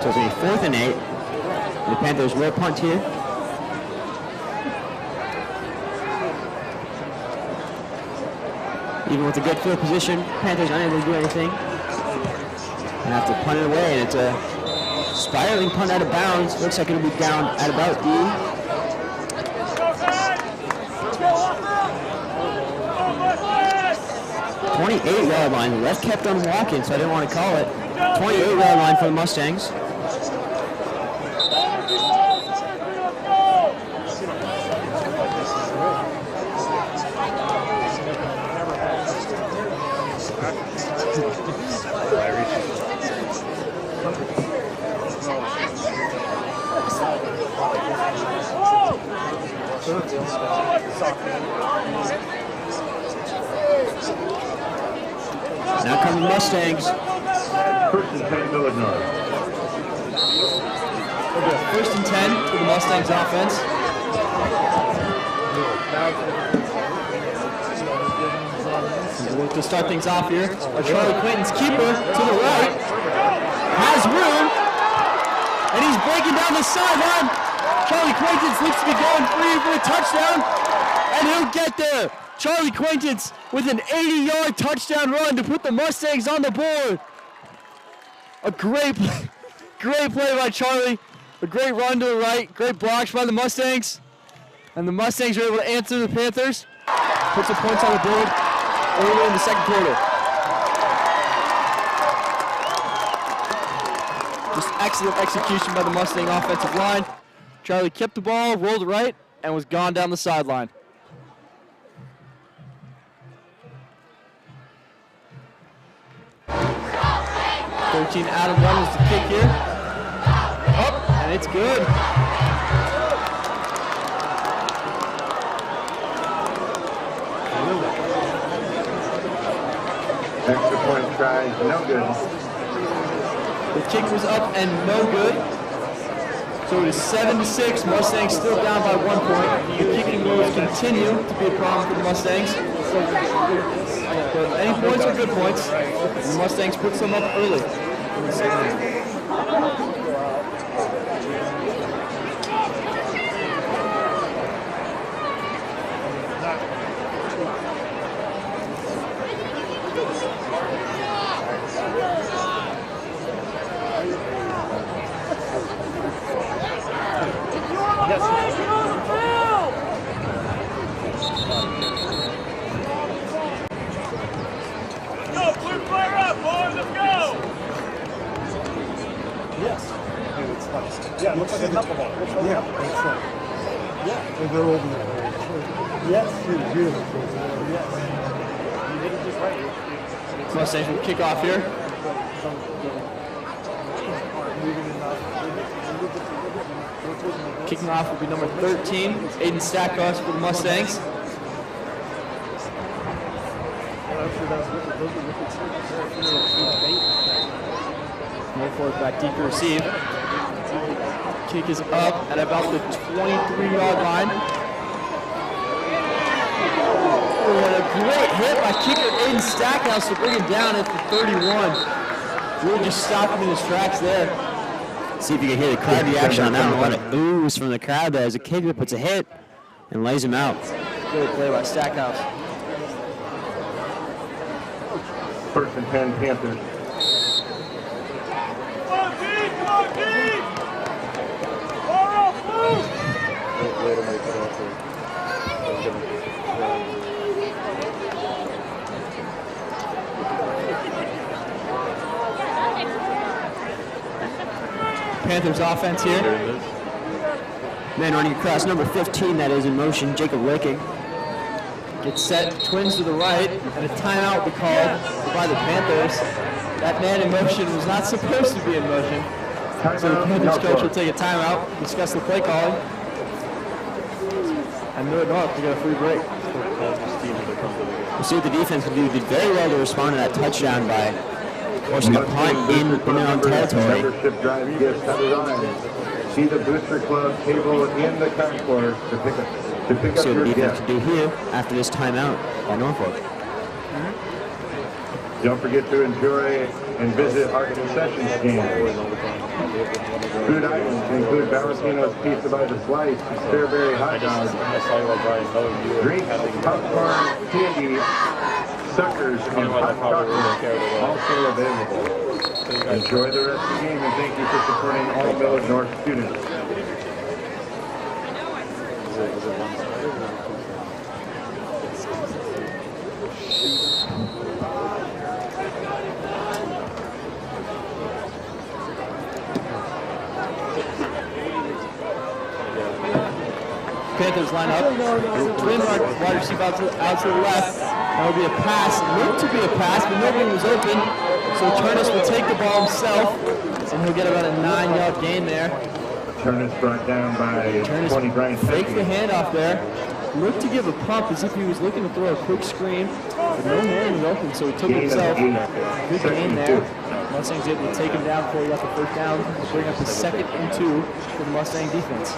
So it's going to be 4th and 8. The Panthers will punt here. Even with a good field position, Panthers unable to do anything. And have to punt it away, and it's a spiraling punt out of bounds. Looks like it'll be down at about the 28-yard line. The ref kept on walking, so I didn't want to call it. 28-yard line for the Mustangs. Now come the Mustangs. First and 10, Millard. First and 10 for the Mustangs offense. We'll look to start things off here. Charlie Quinton's keeper to the right has room, and he's breaking down the sideline. Charlie Quintons looks to be going free for a touchdown, and he'll get there. Charlie Quintons with an 80-yard touchdown run to put the Mustangs on the board. A great play by Charlie. A great run to the right. Great blocks by the Mustangs. And the Mustangs are able to answer the Panthers. Put some points on the board early in the second quarter. Just excellent execution by the Mustang offensive line. Charlie kept the ball, rolled it right, and was gone down the sideline. Adam Reynolds to kick here. Up, and it's good. Extra point try, no good. The kick was up and no good. So it is 7-6. Mustangs still down by 1 point. The kicking woes continue to be a problem for the Mustangs. But any points are good points. The Mustangs put some up early in the second half. Yeah, it looks like a knuckleball. Yeah, that's right. Yeah. And they're over there. Yes. Beautiful. Yes. You did it just right. Mustangs will kick off here. Kicking off will be number 13, Aiden Stackhouse for the Mustangs. Norfolk back deep to receive. Kick is up at about the 23-yard line. Oh, what a great hit by kicker Aiden Stackhouse to bring it down at the 31. Really just stopped him in his tracks there. See if you can hear the crowd reaction on that one. A lot of oohs from the crowd there as a kicker puts a hit and lays him out. Good play by Stackhouse. First and 10, Panthers. Panthers offense here. Man running across number 15, that is in motion, Jacob Licking. Gets set, twins to the right, and a timeout will be called by the Panthers. That man in motion was not supposed to be in motion. So the Panthers coach will take a timeout, discuss the play calling. And Millard Norfolk to get a free break. We'll see what the defense can do. Did very well to respond to that touchdown by forcing a punt in their own territory. Membership drive gifts have arrived. See the Booster Club table in the concourse to pick up See what your the defense gift. can do here after this timeout by Norfolk. Don't forget to enjoy and visit our concession stand. Food items include Valentino's Pizza by the Slice, Fairberry hot dogs, drinks, popcorn, candy, suckers, and hot chocolate also available. Enjoy the rest of the game and thank you for supporting all Millard North students. Panthers line up. Millard wide receiver out to the left. That will be a pass. It looked to be a pass, but nobody was open. So Turnus will take the ball himself, and he'll get about a 9-yard gain there. Turnus brought down by Turnus 20 Brian faked the handoff there. Looked to give a pump as if he was looking to throw a quick screen. But no man was open, so he took it himself. Good gain there. Mustangs able to take him down before he got the first down. He'll bring up the 2nd and 2 for the Mustang defense.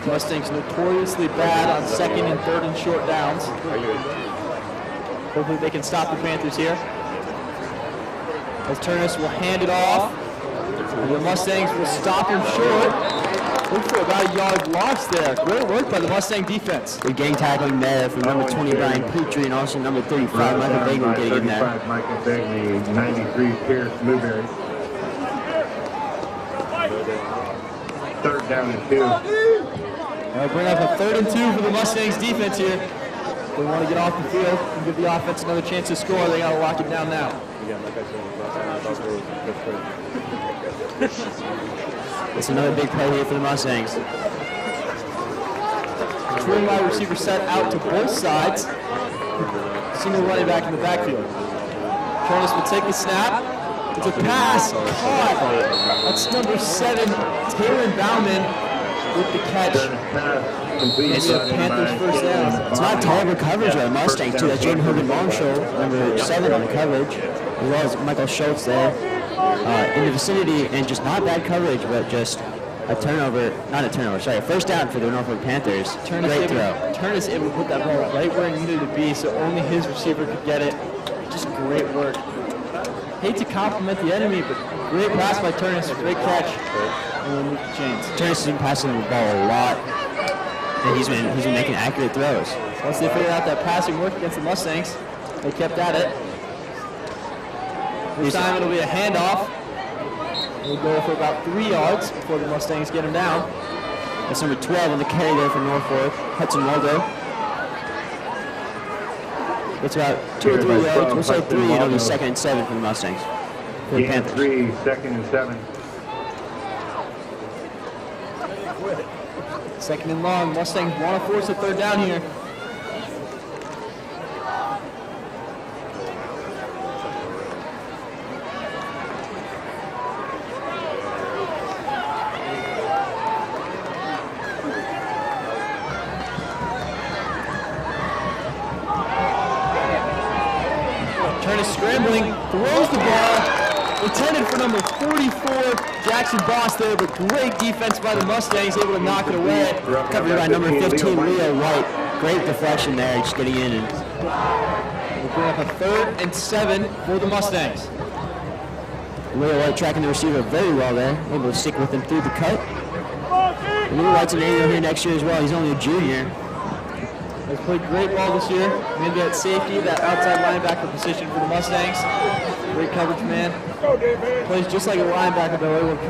Mustangs notoriously bad on 2nd and 3rd and short downs. Hopefully they can stop the Panthers here. As Turnus will hand it off. And the Mustangs will stop him short. Look for about a yard loss there. Great work by the Mustang defense. Good gang tackling there from number 20, Brian Petrie, and also number 35, Michael Bagley getting in there. 35, Michael Bagley, 93, Pierce Newberry. 3rd down and 2. They'll bring up a 3rd and 2 for the Mustangs defense here. They want to get off the field and give the offense another chance to score. They got to lock it down now. It's another big play here for the Mustangs. Twin wide receiver set out to both sides. Single running back in the backfield. Turnus will take the snap. It's a pass. Caught. That's number 7, Taylor Bauman with the catch. It's a Panthers first down. It's not terrible coverage by the Mustangs, too. That's Jordan Hogan-Marshall, number 7 on the coverage, as well as Michael Schultz there. In the vicinity, and just not bad coverage, but just a turnover, not a turnover, sorry, a first down for the Norfolk Panthers. Great throw. Turnus able to put that ball right where it needed to be, so only his receiver could get it. Just great work. Hate to compliment the enemy, but great pass by Turnus, great catch. And we'll move the chains. Turnus has been passing the ball a lot, and he's been making accurate throws. Once they figured out that passing work against the Mustangs, they kept at it. This time it'll be a handoff. We'll go for about 3 yards before the Mustangs get him down. That's number 12 on the carry there for Norfolk, Hudson Waldo. It's about 2 or 3 yards. We'll say 3, and it'll be 2nd and 7 for the Mustangs. For the Panthers. 3, 2nd and 7. 2nd and long. Mustangs want to force a 3rd down here. Turnus scrambling, throws the ball, intended for number 44, Jackson Boss there, but great defense by the Mustangs, able to knock it away. Covered by number 15, Leo White. Great deflection there, just getting in. And we'll bring up a 3rd and 7 for the Mustangs. Leo White tracking the receiver very well there, able to stick with him through the cut. Leo White's an A here next year as well. He's only a junior. They've played great ball this year. Maybe at safety, that outside linebacker position for the Mustangs. Great coverage, man. Plays just like a linebacker, though. Able to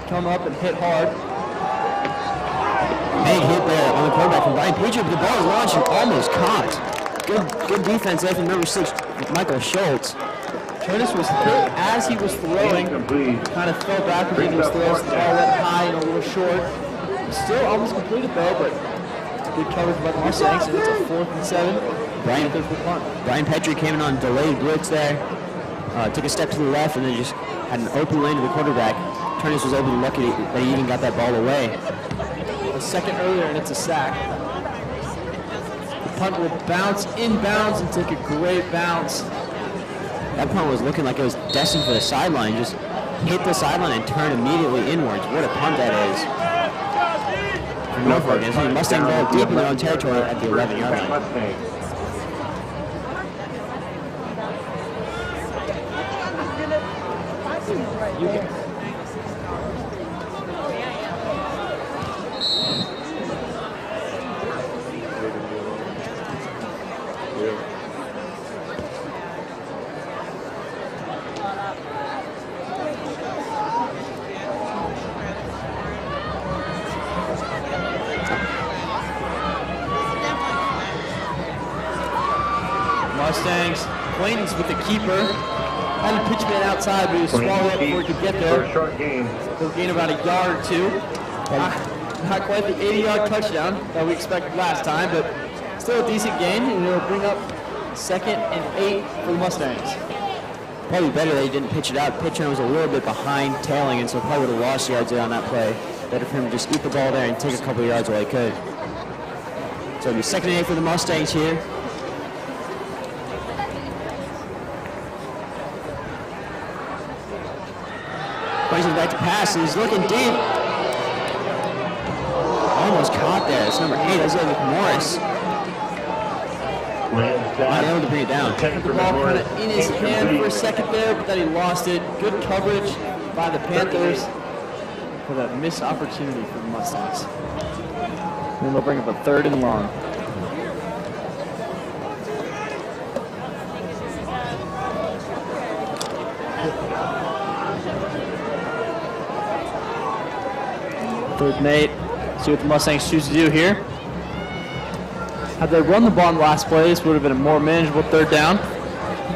come up and hit hard. Big hit there on the quarterback from Brian Petrie, but the ball is launched and almost caught. Good defense there from number 6, Michael Schultz. Turnus was hit as he was throwing. Kind of fell backwards into his throws. The ball went high and a little short. Still almost completed, though, but good coverage by the Mustangs, and it's a 4th and 7. Brian Petrie came in on delayed blitz there. Took a step to the left and then just had an open lane to the quarterback. Turnus was able to lucky that he even got that ball away. A second earlier, and it's a sack. The punt will bounce inbounds and take a great bounce. That punt was looking like it was destined for the sideline. Just hit the sideline and turn immediately inwards. What a punt that is. For Norfolk, it's a Mustang ball deep in their own territory at the 11-yard line. You can. Mustangs, acquaintance with the keeper. Had a pitch man outside, but he was swallowed up before he could get there. Short gain. He'll gain about a yard or two. Not quite the 80-yard touchdown that we expected last time, but still a decent gain, and it'll bring up 2nd and 8 for the Mustangs. Probably better that he didn't pitch it out. Pitcher was a little bit behind tailing, and so probably would have lost yards there on that play. Better for him to just eat the ball there and take a couple of yards while he could. So it'll be 2nd and 8 for the Mustangs here. Brings him back to pass, and he's looking deep. Almost caught there. It's number 8, that's McMorris. Not able to bring it down. The ball kind of in his hand for a second there, but then he lost it. Good coverage by the Panthers for that missed opportunity for the Mustangs. And they'll bring up a 3rd and long. Third and 8. See what the Mustangs choose to do here. Had they run the ball in the last play, this would have been a more manageable 3rd down.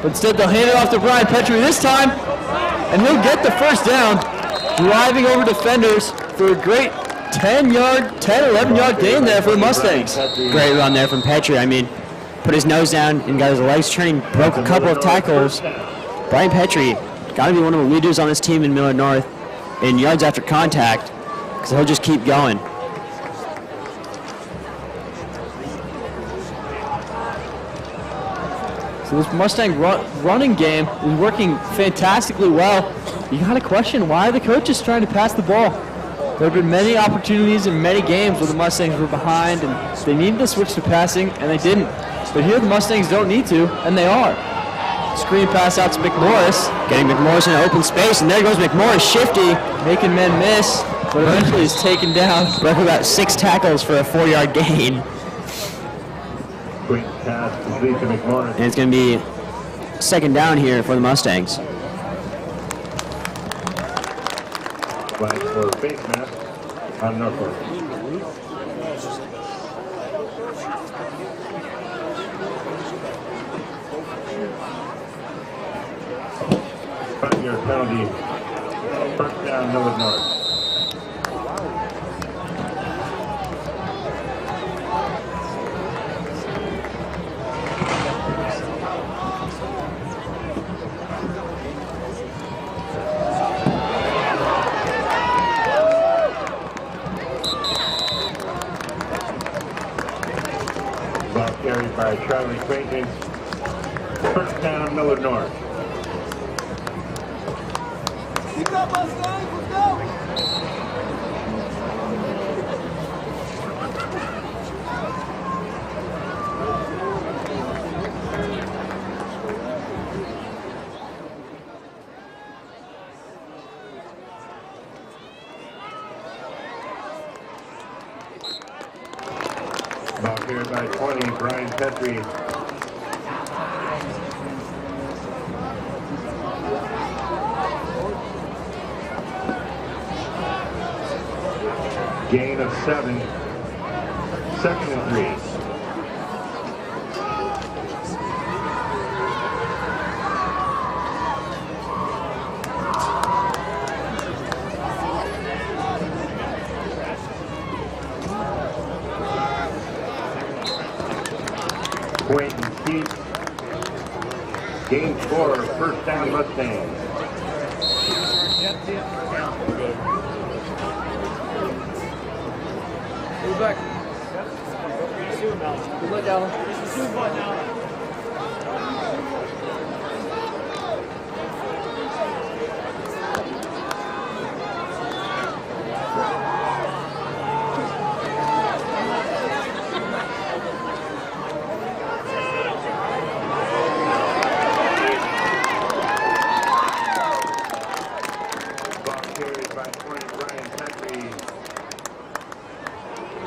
But instead, they'll hand it off to Brian Petrie this time, and he'll get the 1st down, driving over defenders for a great 11-yard gain there for the Mustangs. Great run there from Petrie. I mean, put his nose down and got his legs turning, broke a couple of tackles. Brian Petrie, got to be one of the leaders on this team in Millard North in yards after contact, because he'll just keep going. So this Mustang running game is working fantastically well. You got to question why the coach is trying to pass the ball. There have been many opportunities in many games where the Mustangs were behind and they needed to switch to passing, and they didn't. But here the Mustangs don't need to, and they are. Screen pass out to McMorris. Getting McMorris in an open space, and there goes McMorris, shifty. Making men miss, but eventually is taken down. Broke about 6 tackles for a 4-yard gain. Quick pass complete to McMorris. And it's going to be 2nd down here for the Mustangs. Flag for face mask on Norfolk. Five-yard penalty. 1st down, Millard North. Ball carried by Charlie Acquaintance. 1st down, Millard North. Keep up, Mustangs, let's go! Ball carried by 20, Brian Petrie. Gain of 7. 2nd and 3. Acquaintance deep. Gain 4, 1st down Mustangs. Move back. Good luck, Alan.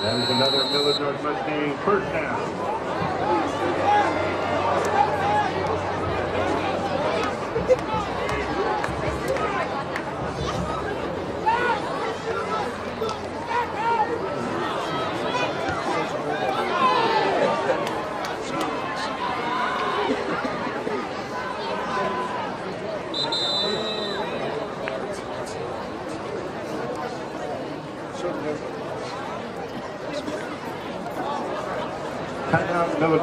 That is another Millard Mustang first down. Timeout, Millard.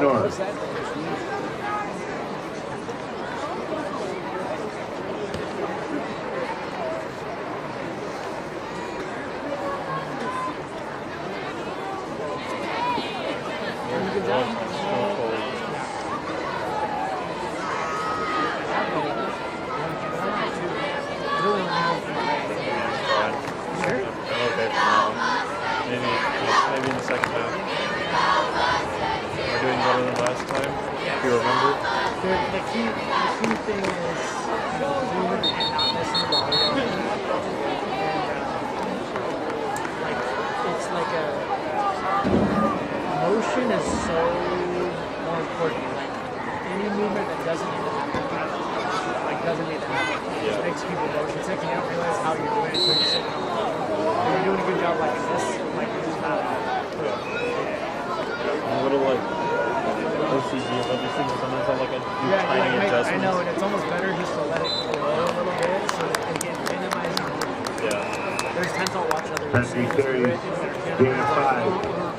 Maybe in the second half. We're doing better than last time. If you remember. The key thing is moving and not missing the ball. And it's like motion is so more important. Like any movement that doesn't need to happen, doesn't need to happen. Yeah. It makes people motion sick. You don't realize how you're doing it, so you're sitting on the ball. You're doing a good job like this, like you're just not. I'm a little like OCD of everything. Sometimes I like a tiny adjustment. I know, and it's almost better just to let it grow a little bit so that it can minimize the movement. Yeah. There's times I'll watch other Varsity carries, gain of 5.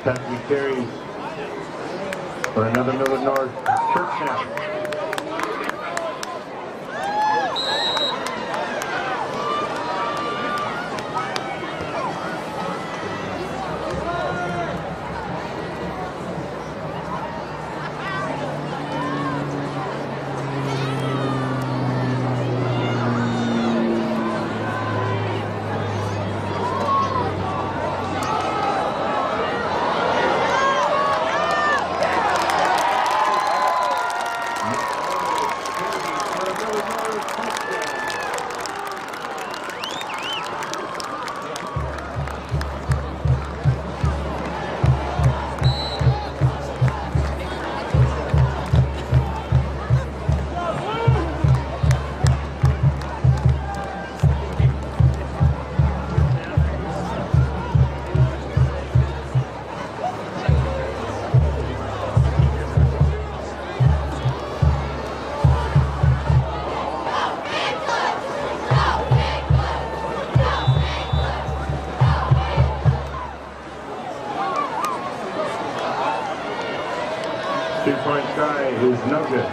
Varsity carries for another Millard North first down. Two-point try is no good.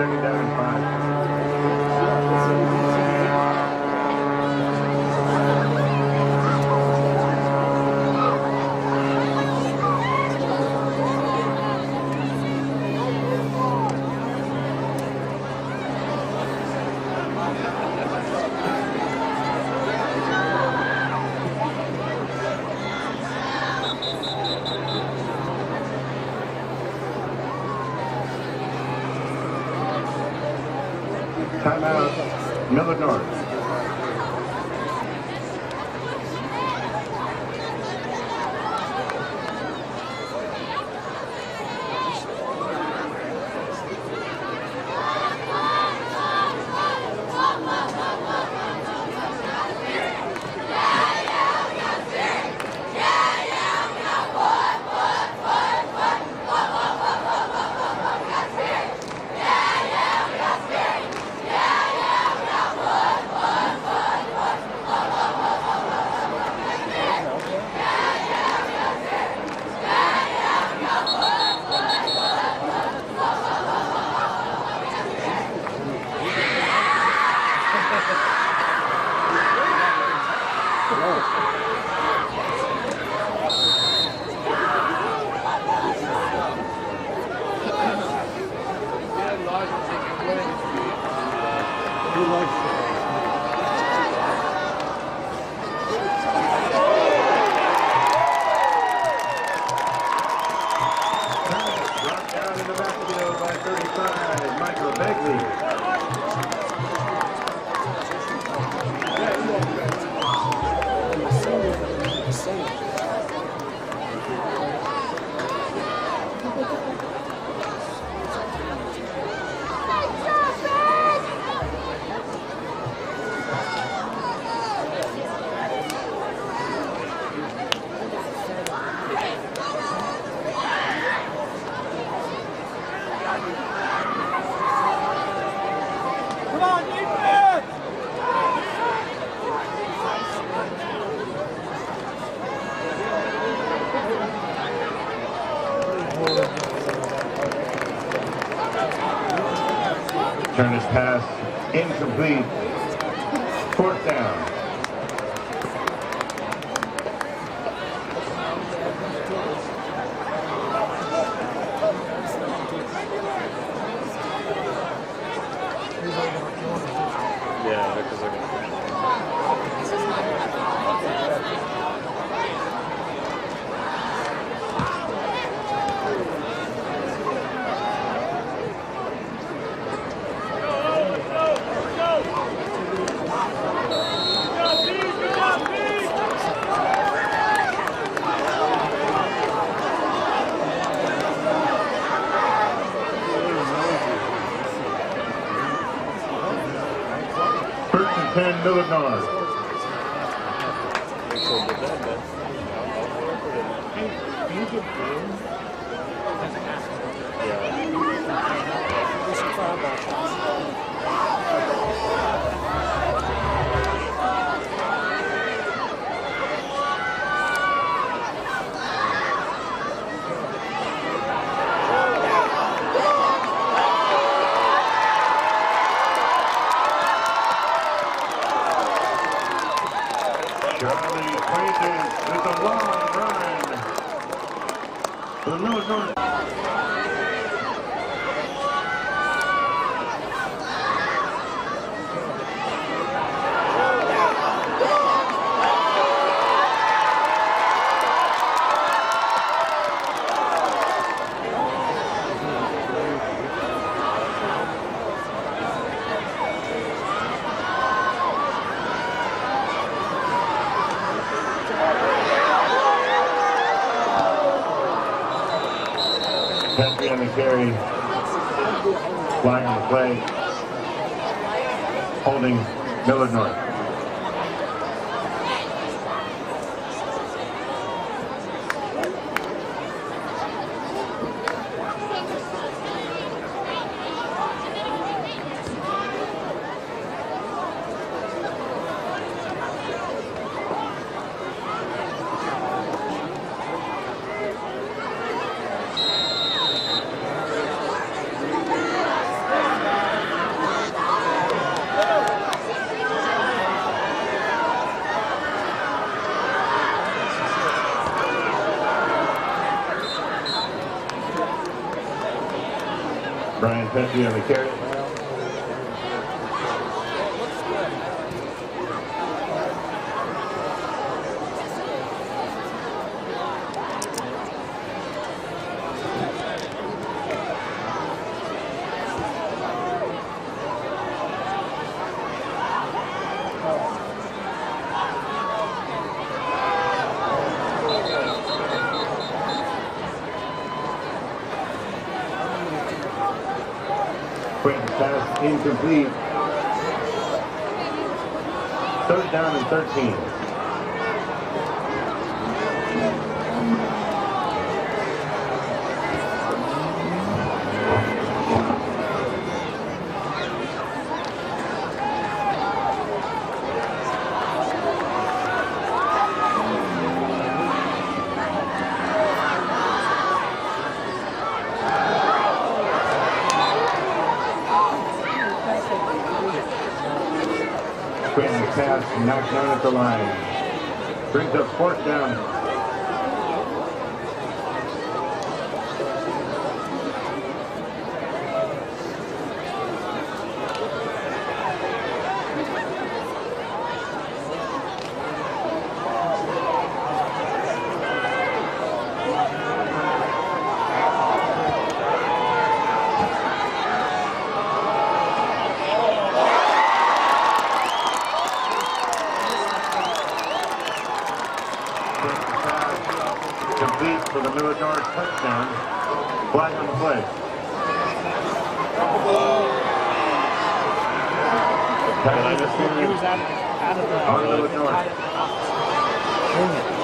second down and 5. Timeout, Millard North. Turn his pass incomplete. 4th down. Yeah, because they're going First and 10, Millard North. Charlie Francis with a long run for the Millard North. Country on the carry, flying on the play, holding Millard North. Brian Petty on the carry. Quick pass incomplete. Third down and 13. Pass knocked down at the line. Brings up fourth down. Complete for the Millard touchdown. Flag on the play. He was out of the.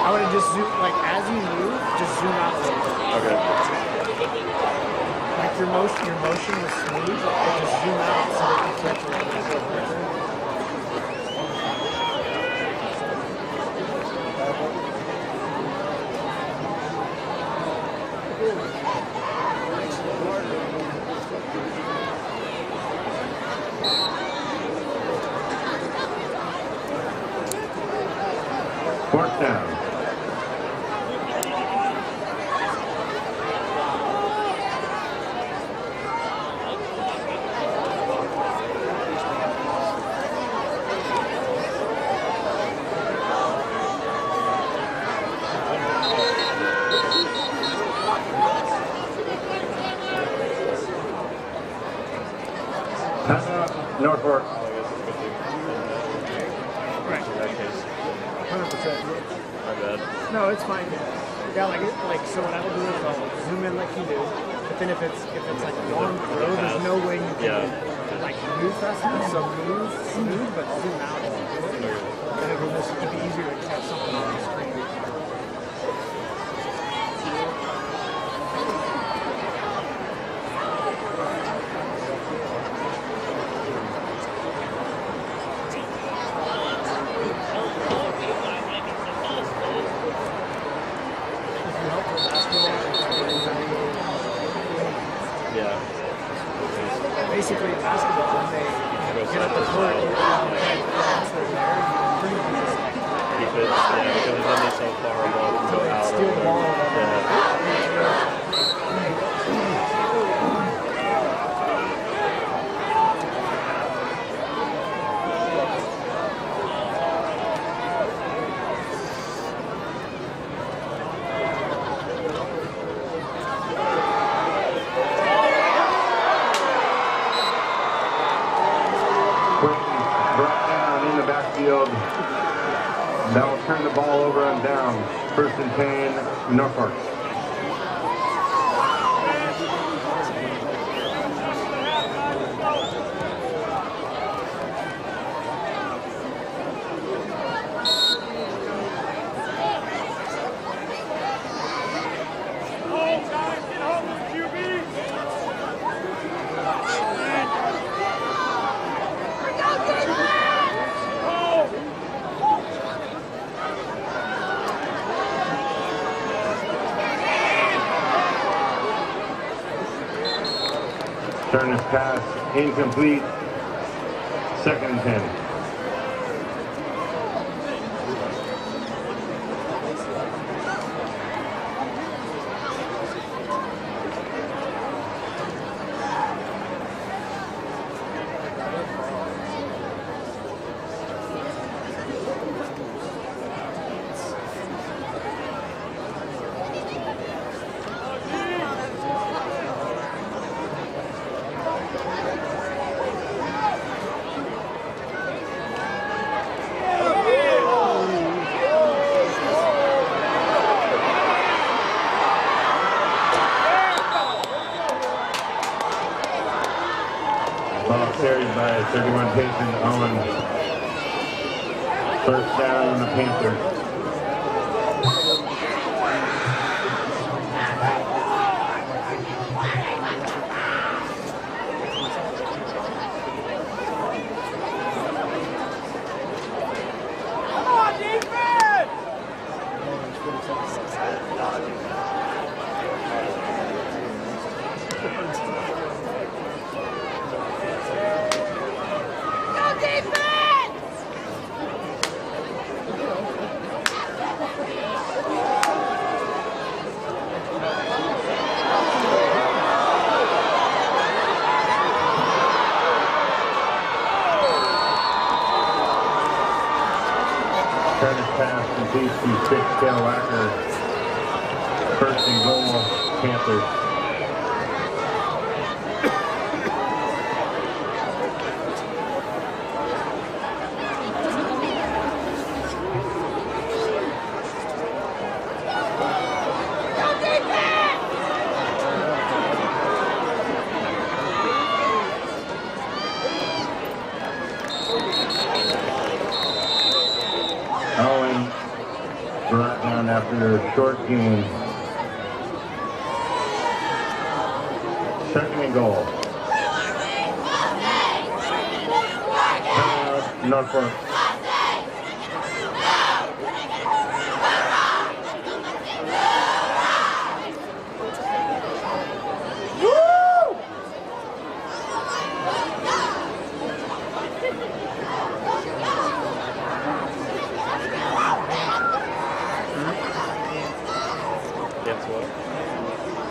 I would have just zoom, like as you move, just zoom out a little bit. Okay. Like your motion was smooth, but just zoom out so that you catch a little bit. Fourth down. Norfolk. Right. In that case. 100%. My bad. No, it's fine. Yeah, like so what I'll do is I'll zoom in like you do, but then if it's like a long throw, there's no way you can like move fast enough. So move smooth, but zoom out as you do it. Then it'll just be easier to catch something on the screen. Basically, basketball, when they get up the court, once they're there, you pretty much just like keep it, because then they're so far above and go out. steal the ball. That will turn the ball over and down. First and 10, Norfolk. Turn this pass incomplete. Second and 10. carried by 31 Payson Owens. First down, the Panthers. First and goal, Panthers. Owen brought down after a short game. Second and goal. Norfolk. Guess what?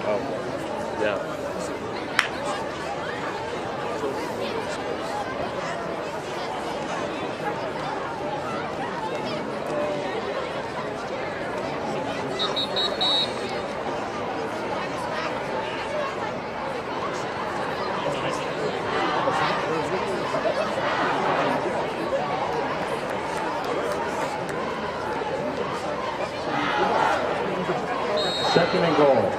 Oh, yeah. Second and goal.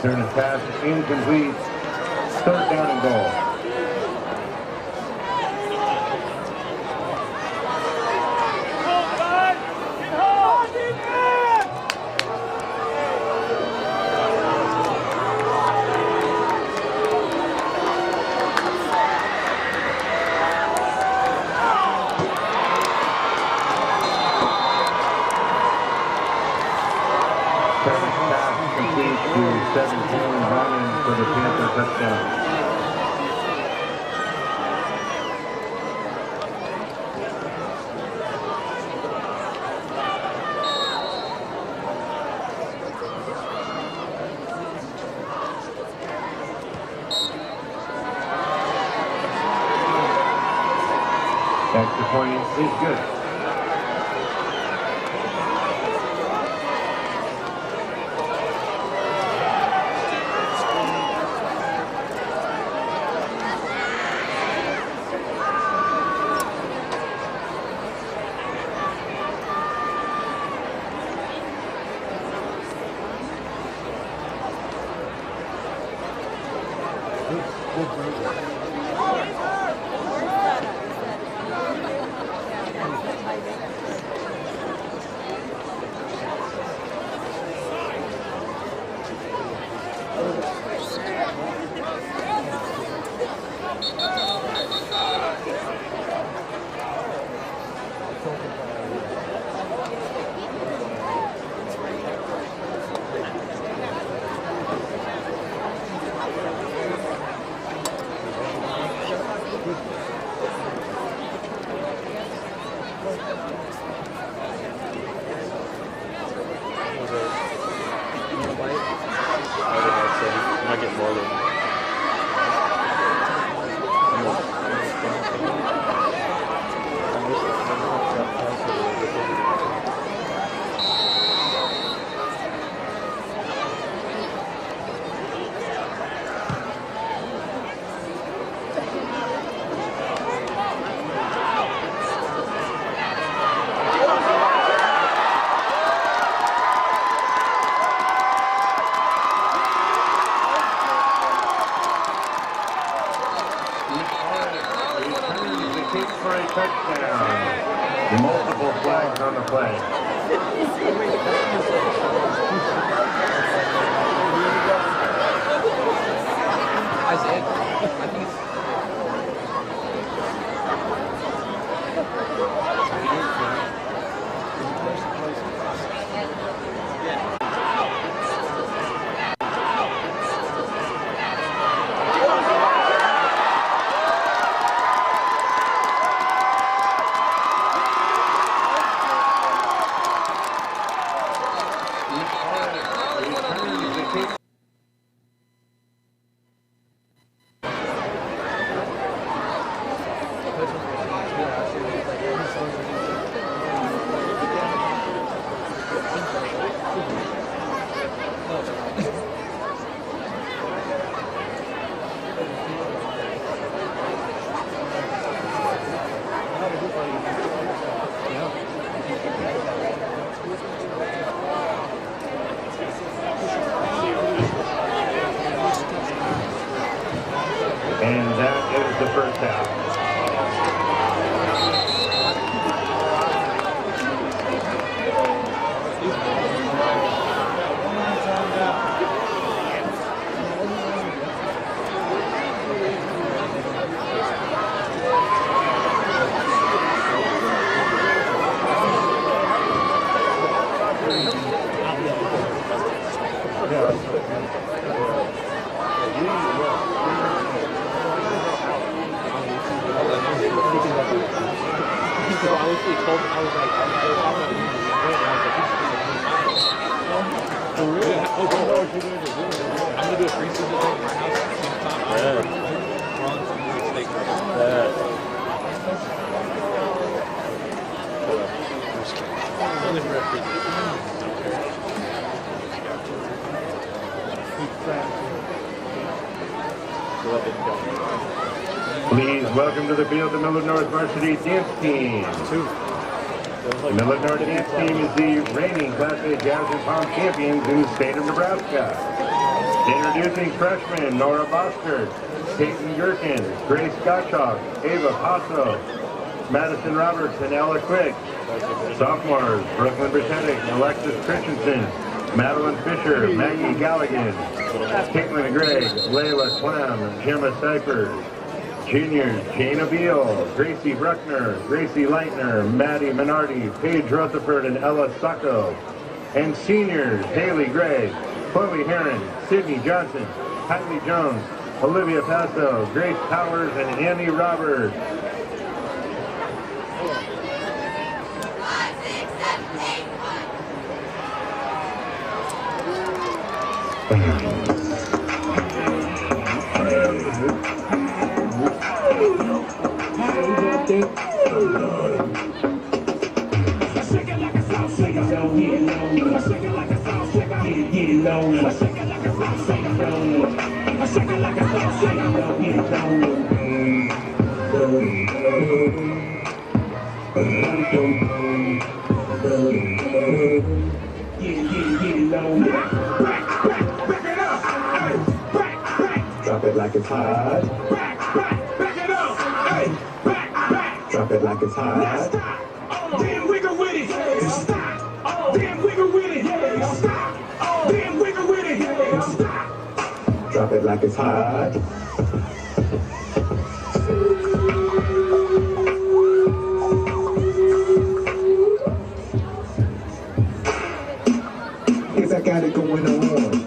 Turn his pass incomplete. Third down and goal. To 17 running for the Panthers touchdown. Extra point is good. touchdown. Multiple flags on the play. And that is the first half. Please welcome to the field the Millard North Varsity dance team. The Millard North dance team is the reigning Class A Jazz and Palm champions in the state of Nebraska. Introducing freshmen Nora Bosker, Peyton Gherkin, Grace Gottschalk, Ava Passo, Madison Roberts, and Ella Quick. Sophomores Brooklyn Brzezinski, Alexis Christensen, Madeline Fisher, Maggie Galligan, Caitlin Gregg, Layla Clem, Gemma Cyphers. Juniors, Jana Beal, Gracie Bruckner, Gracie Leitner, Maddie Minardi, Paige Rutherford, and Ella Sacco. And seniors, Haley Gregg, Chloe Heron, Sydney Johnson, Kylie Jones, Olivia Passo, Grace Powers, and Annie Roberts. Drop it like it's hot. Drop it like it's hot. Then wiggle with it. Stop. Then wiggle with it. Stop. Then wiggle with it. Stop. Drop it like it's hot. Yes, I got it going on.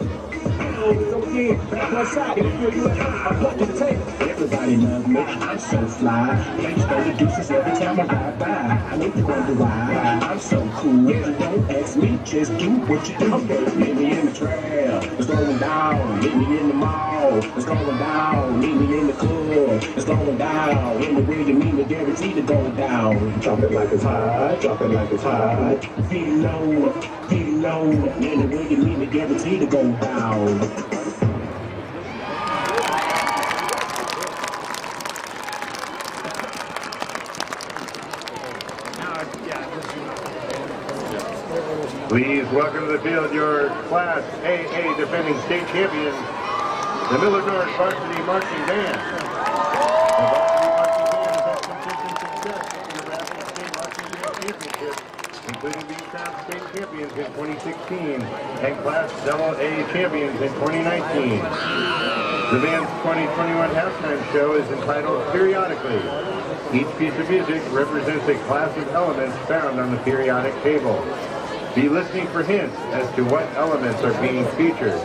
Everybody loves me, I'm so fly. Thanks for the deuces every time I ride by. I know you wonder why. I'm so cool. Don't ask me, just do what you do. Meet me in the trail, it's going down. Meet me in the mall, it's going down. Meet me in the club, it's going down. Anywhere you meet me, guaranteed to go down. Drop it like it's hot, drop it like it's hot. Feel low, feel low. Anywhere you meet me, guaranteed to go down. Please welcome to the field your Class AA defending state champions, the Millard North Varsity Marching Band. The Varsity Marching Band has had consistent success including the South State champions in 2016 and Class AA champions in 2019. The band's 2021 halftime show is entitled Periodically. Each piece of music represents a class of elements found on the periodic table. Be listening for hints as to what elements are being featured.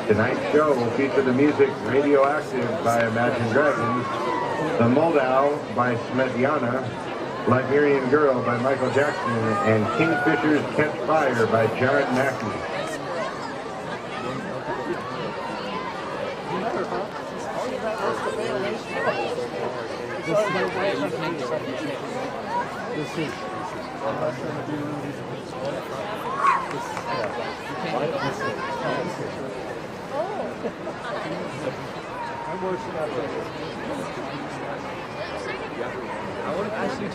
Tonight's show will feature the music Radioactive by Imagine Dragons, The Moldau by Smedjana, Liberian Girl by Michael Jackson, and Kingfisher's Catch Fire by John Mackey. I would have asked you to.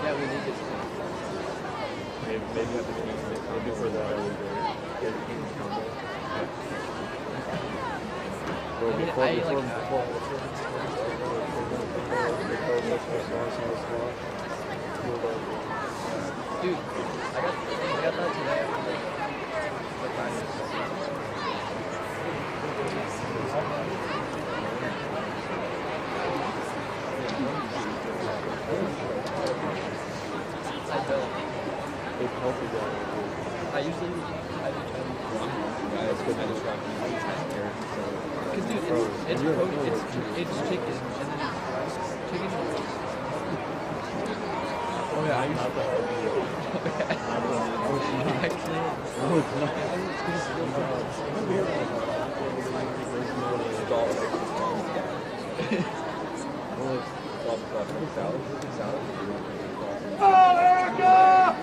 Yeah, we need it. Maybe at the Kings, maybe for the Kings combo. Dude, I got that today. I usually do because dude, it's chicken and then chicken. Oh yeah, I used to. Actually, Oh, Erica!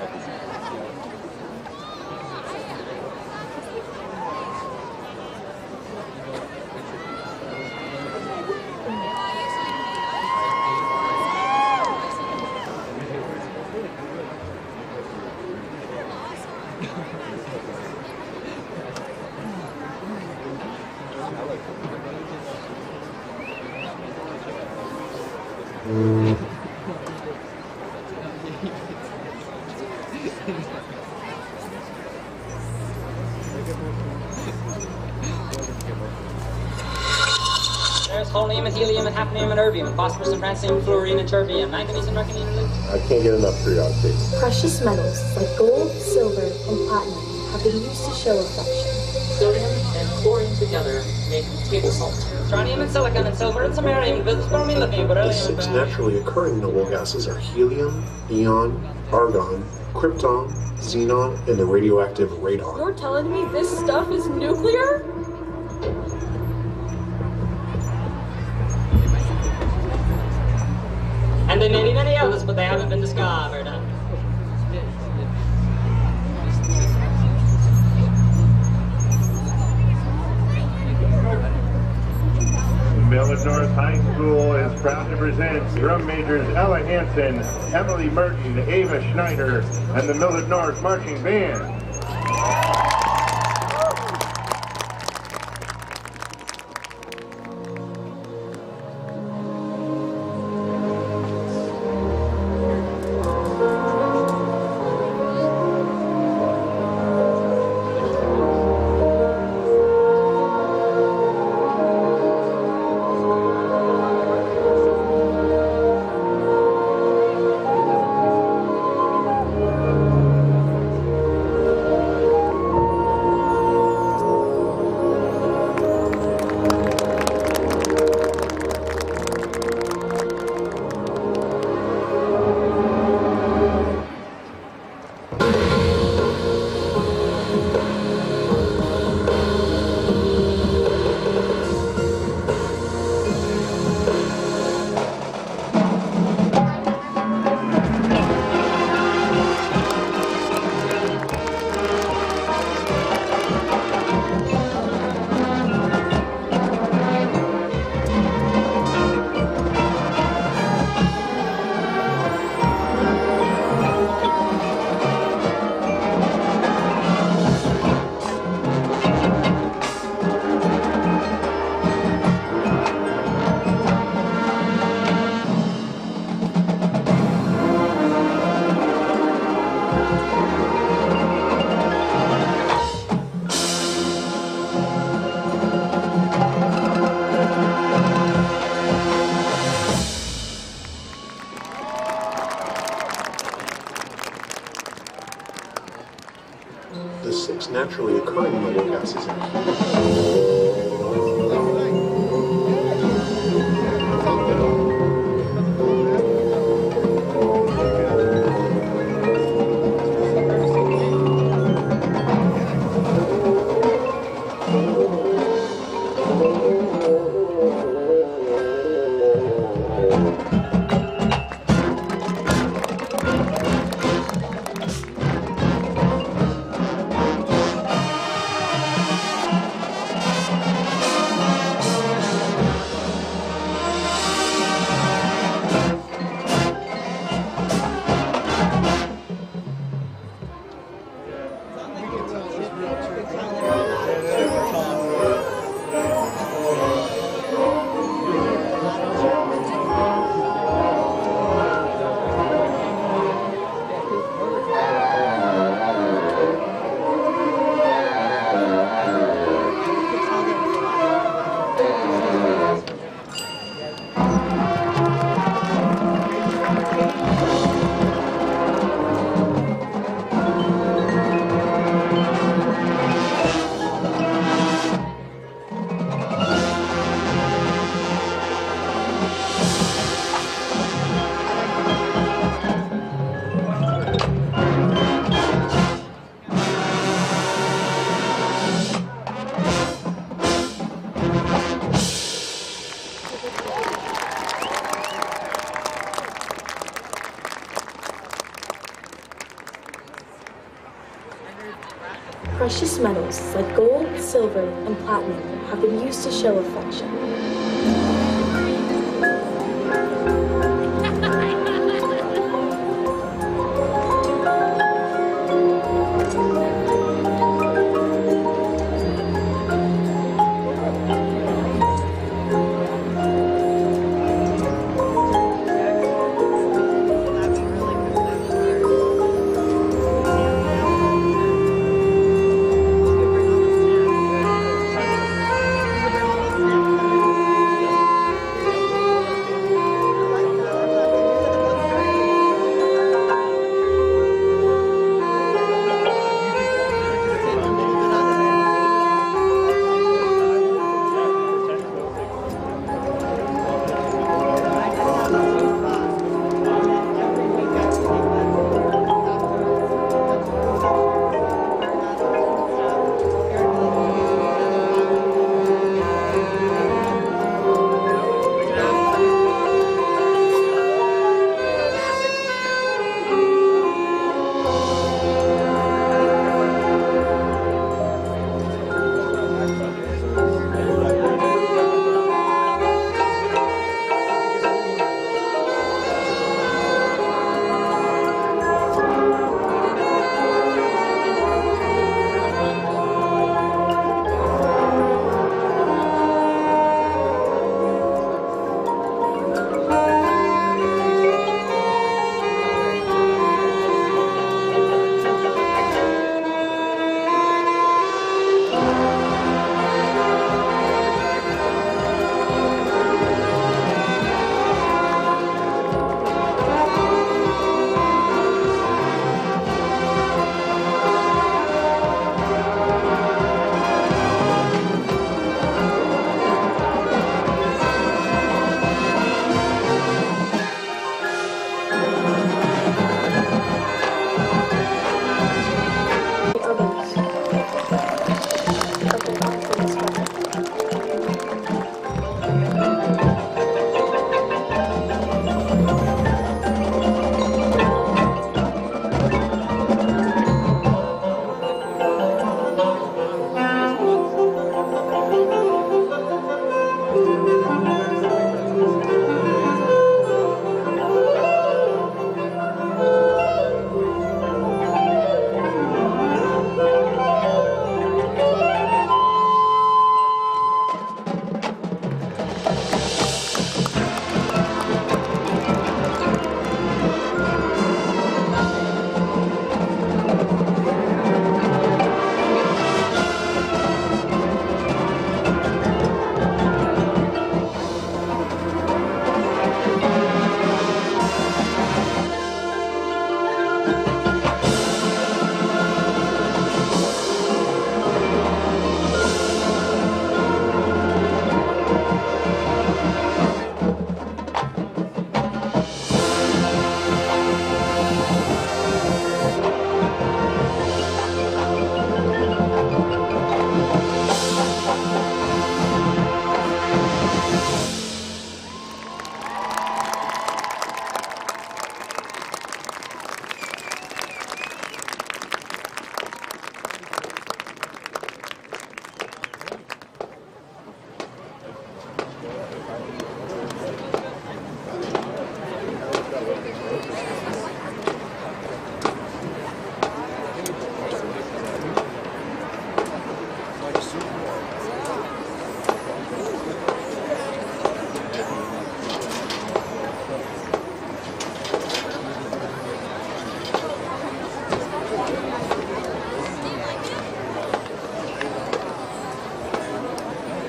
There's holmium and helium and hafnium and erbium, and phosphorus and francium, fluorine and terbium, manganese and mercurine and lithium. I can't get enough periodic. Precious metals like gold, silver, and platinum have been used to show affection. Sodium and chlorine together make table salt. Strontium and silicon and silver and samarium and bromine, lithium, The beryllium. 6 naturally occurring noble gases are helium, neon, argon, krypton, xenon, and the radioactive radon. You're telling me this stuff is nuclear? And there may be many others, but they haven't been discovered. Millard North High School is proud to present drum majors Ella Hansen, Emily Merton, Ava Schneider, and the Millard North Marching Band. the 6 naturally occurring noble gases are helium. Precious metals like gold, silver, and platinum have been used to show affection.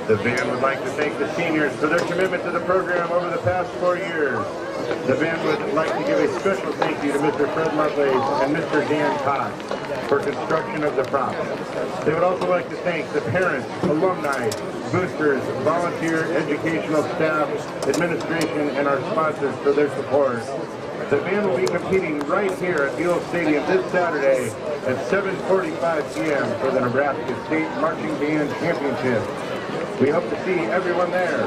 The band would like to thank the seniors for their commitment to the program over the past 4 years. The band would like to give a special thank you to Mr. Fred Lovelace and Mr. Dan Cox for construction of the props. They would also like to thank the parents, alumni, boosters, volunteer, educational staff, administration, and our sponsors for their support. The band will be competing right here at Buell Stadium this Saturday at 7:45 p.m. for the Nebraska State Marching Band Championship. We hope to see everyone there.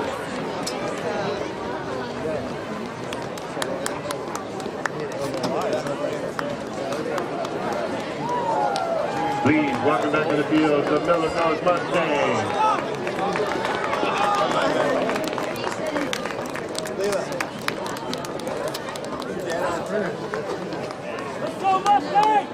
Please welcome back to the field the Millard Mustangs. Let's go, Mustangs!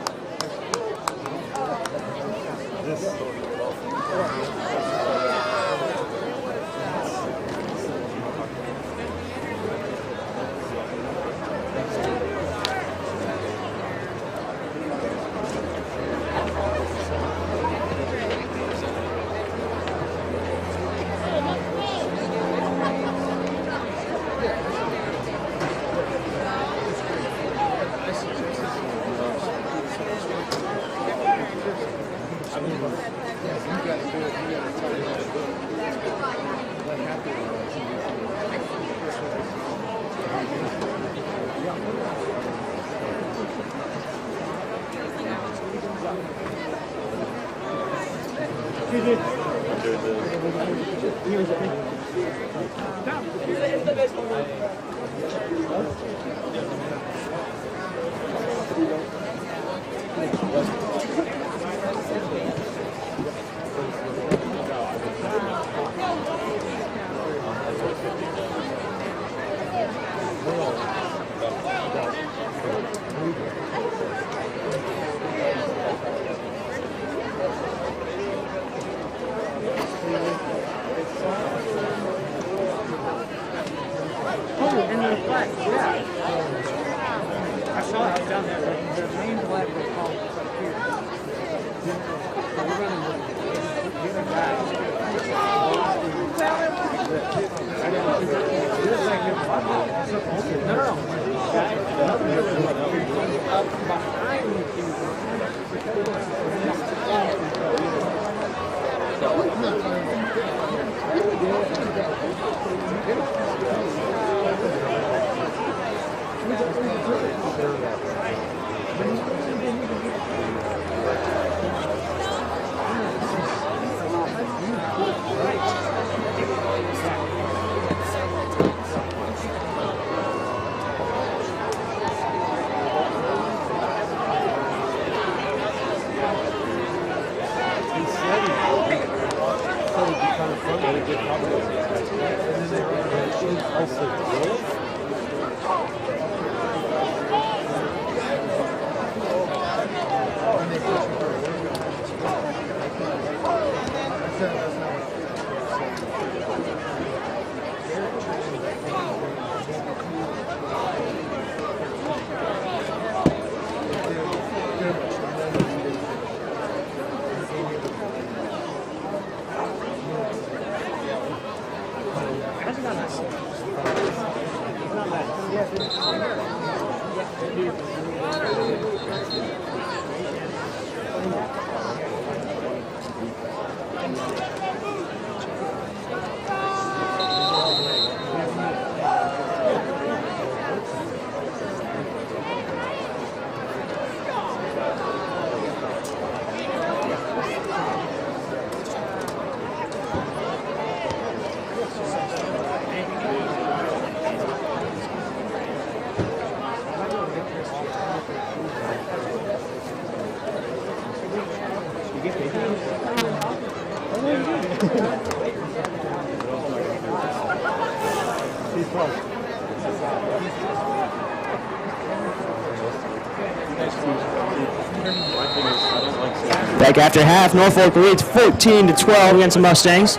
Back after half, Norfolk leads 14-12 against the Mustangs.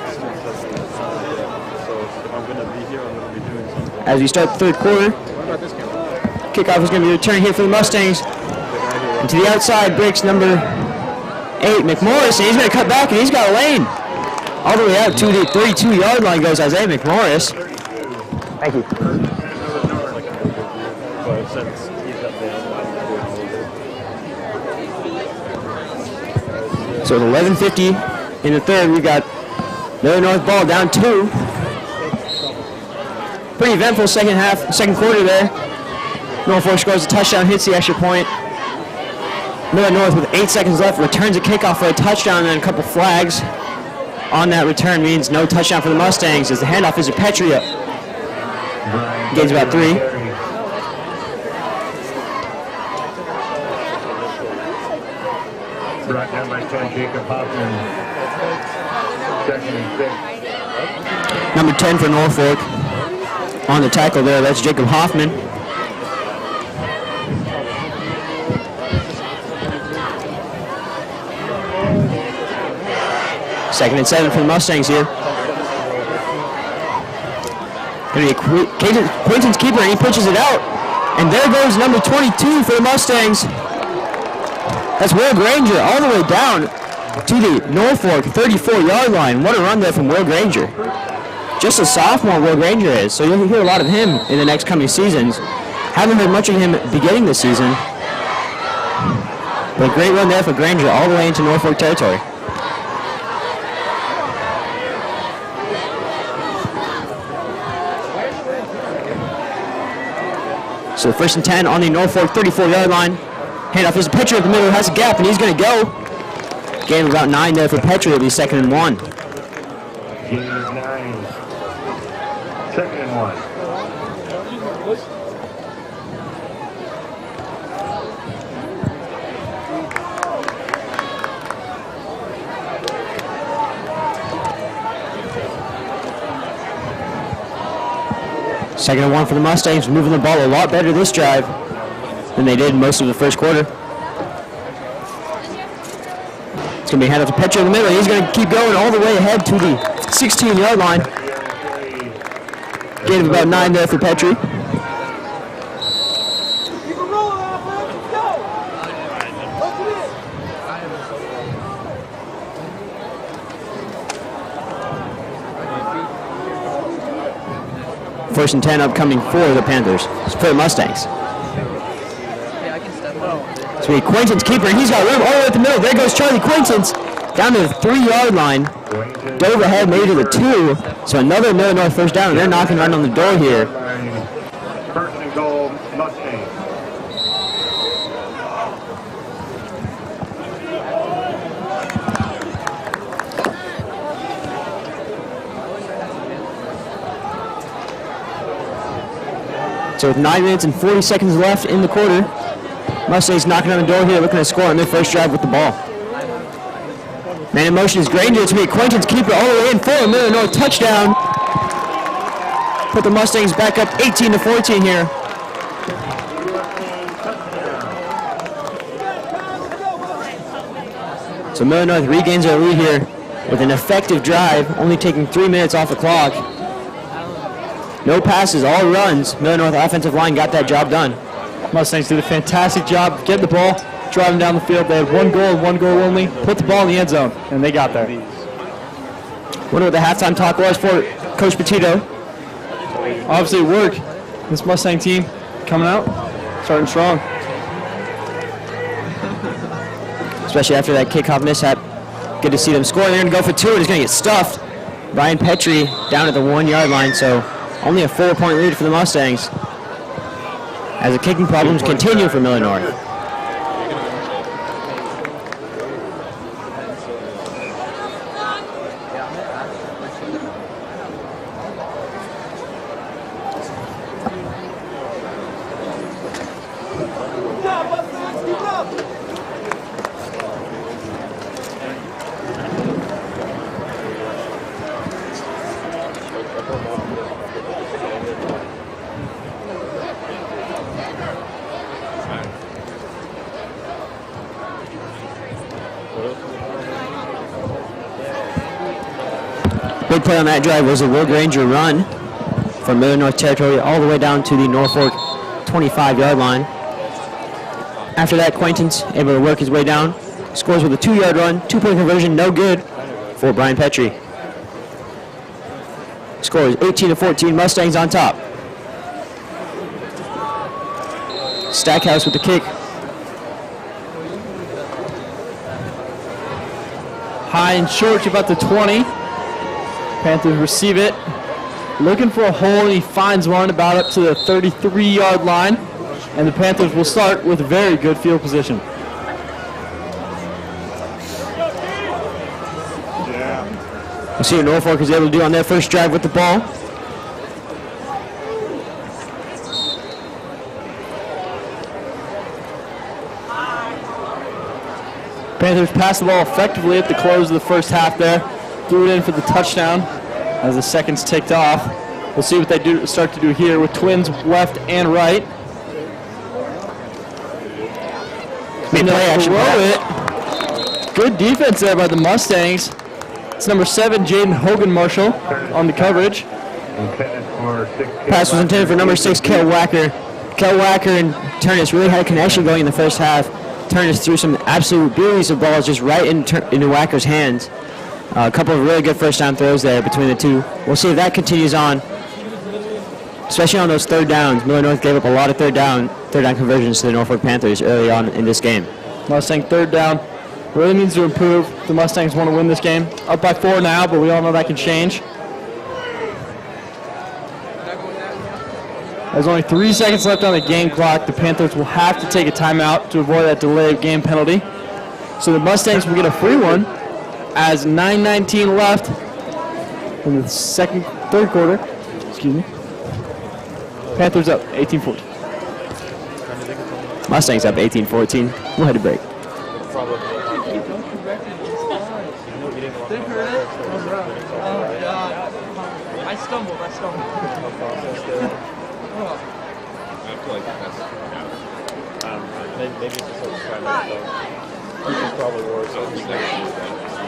As we start the third quarter, kickoff is going to be returned here for the Mustangs. And to the outside breaks number 8, McMorris, and he's going to cut back, and he's got a lane. All the way out to the 32-yard line goes Isaiah McMorris. Thank you. So with 11:50 in the third, we've got Millard North ball down 2. Pretty eventful second quarter there. Norfolk scores a touchdown, hits the extra point. Millard North with 8 seconds left returns a kickoff for a touchdown and then a couple flags. On that return means no touchdown for the Mustangs as the handoff is to Petria. Gains about 3. Brought down by 10, Jacob Hoffman. 2nd and 6. Number 10 for Norfolk. On the tackle there, that's Jacob Hoffman. Second and 7 for the Mustangs here. Going to be Quinton's keeper, and he pitches it out. And there goes number 22 for the Mustangs. That's Will Granger all the way down to the Norfolk 34-yard line. What a run there from Will Granger. Just a sophomore, Will Granger is, so you'll hear a lot of him in the next coming seasons. Haven't heard much of him beginning the season. But a great run there for Granger all the way into Norfolk territory. So 1st and 10 on the Norfolk 34-yard line. Handoff is a Petrie at the middle, has a gap, and he's going to go. Gain of about 9 there for Petrie. It'll be 2nd and 1. Gain of 9. 2nd and 1. Second and 1 for the Mustangs, moving the ball a lot better this drive than they did most of the first quarter. It's going to be handed to Petrie in the middle. He's going to keep going all the way ahead to the 16-yard line. Gain of about 9 there for Petrie. First and 10 upcoming for the Panthers, for the Mustangs. So we Quaintance keeper, and he's got room all the way at the middle. There goes Charlie Quaintance down to the 3-yard line. Dove ahead, made it to the 2. So another Millard North first down, and they're knocking right on the door here. First and goal, Mustangs. So with 9 minutes and 40 seconds left in the quarter, Mustangs knocking on the door here, looking to score on their first drive with the ball. Man in motion is Granger. It's going to be Quaintance keeper all the way in for a Millard North touchdown. Put the Mustangs back up 18-14 here. So Millard North regains their lead here with an effective drive, only taking 3 minutes off the clock. No passes, all runs. Millard North offensive line got that job done. Mustangs did a fantastic job getting the ball, driving down the field. They had one goal only, put the ball in the end zone, and they got there. Wonder what the halftime talk was for Coach Petito. Obviously it worked. This Mustang team coming out, starting strong. Especially after that kickoff mishap. Good to see them score. They're going to go for 2, and it's going to get stuffed. Brian Petrie down at the 1-yard line, so only a 4-point lead for the Mustangs as the kicking problems continue for Millard North. Big play on that drive was a Will Granger run from Millard North territory all the way down to the Norfolk 25-yard line. After that, Quaintance able to work his way down, scores with a 2-yard run, 2-point conversion, no good for Brian Petrie. Score is 18-14. Mustangs on top. Stackhouse with the kick. High and short to about the 20. Panthers receive it. Looking for a hole, and he finds one about up to the 33-yard line. And the Panthers will start with very good field position. We'll see what Norfolk is able to do on their first drive with the ball. Panthers passed the ball effectively at the close of the first half there. Threw it in for the touchdown as the seconds ticked off. We'll see what they start to do here with twins left and right. Good defense there by the Mustangs. It's number 7, Jaden Hogan Marshall on the coverage. Pass was intended for number 6, Kel Wacker. Kel Wacker and Turnus really had a connection going in the first half. Turnus threw some absolute beauties of balls just right into Wacker's hands. A couple of really good first down throws there between the two. We'll see if that continues on, especially on those third downs. Millard North gave up a lot of third down conversions to the Norfolk Panthers early on in this game. Mustang third down really needs to improve. The Mustangs want to win this game. Up by 4 now, but we all know that can change. There's only 3 seconds left on the game clock. The Panthers will have to take a timeout to avoid that delay of game penalty. So the Mustangs will get a free one as 9:19 left in the third quarter. Excuse me. Panthers up 18-14. Mustangs up 18-14. We'll head to break. I stumbled. I feel like that's, maybe it's just sort of trying to which is probably worse. So we got to do that.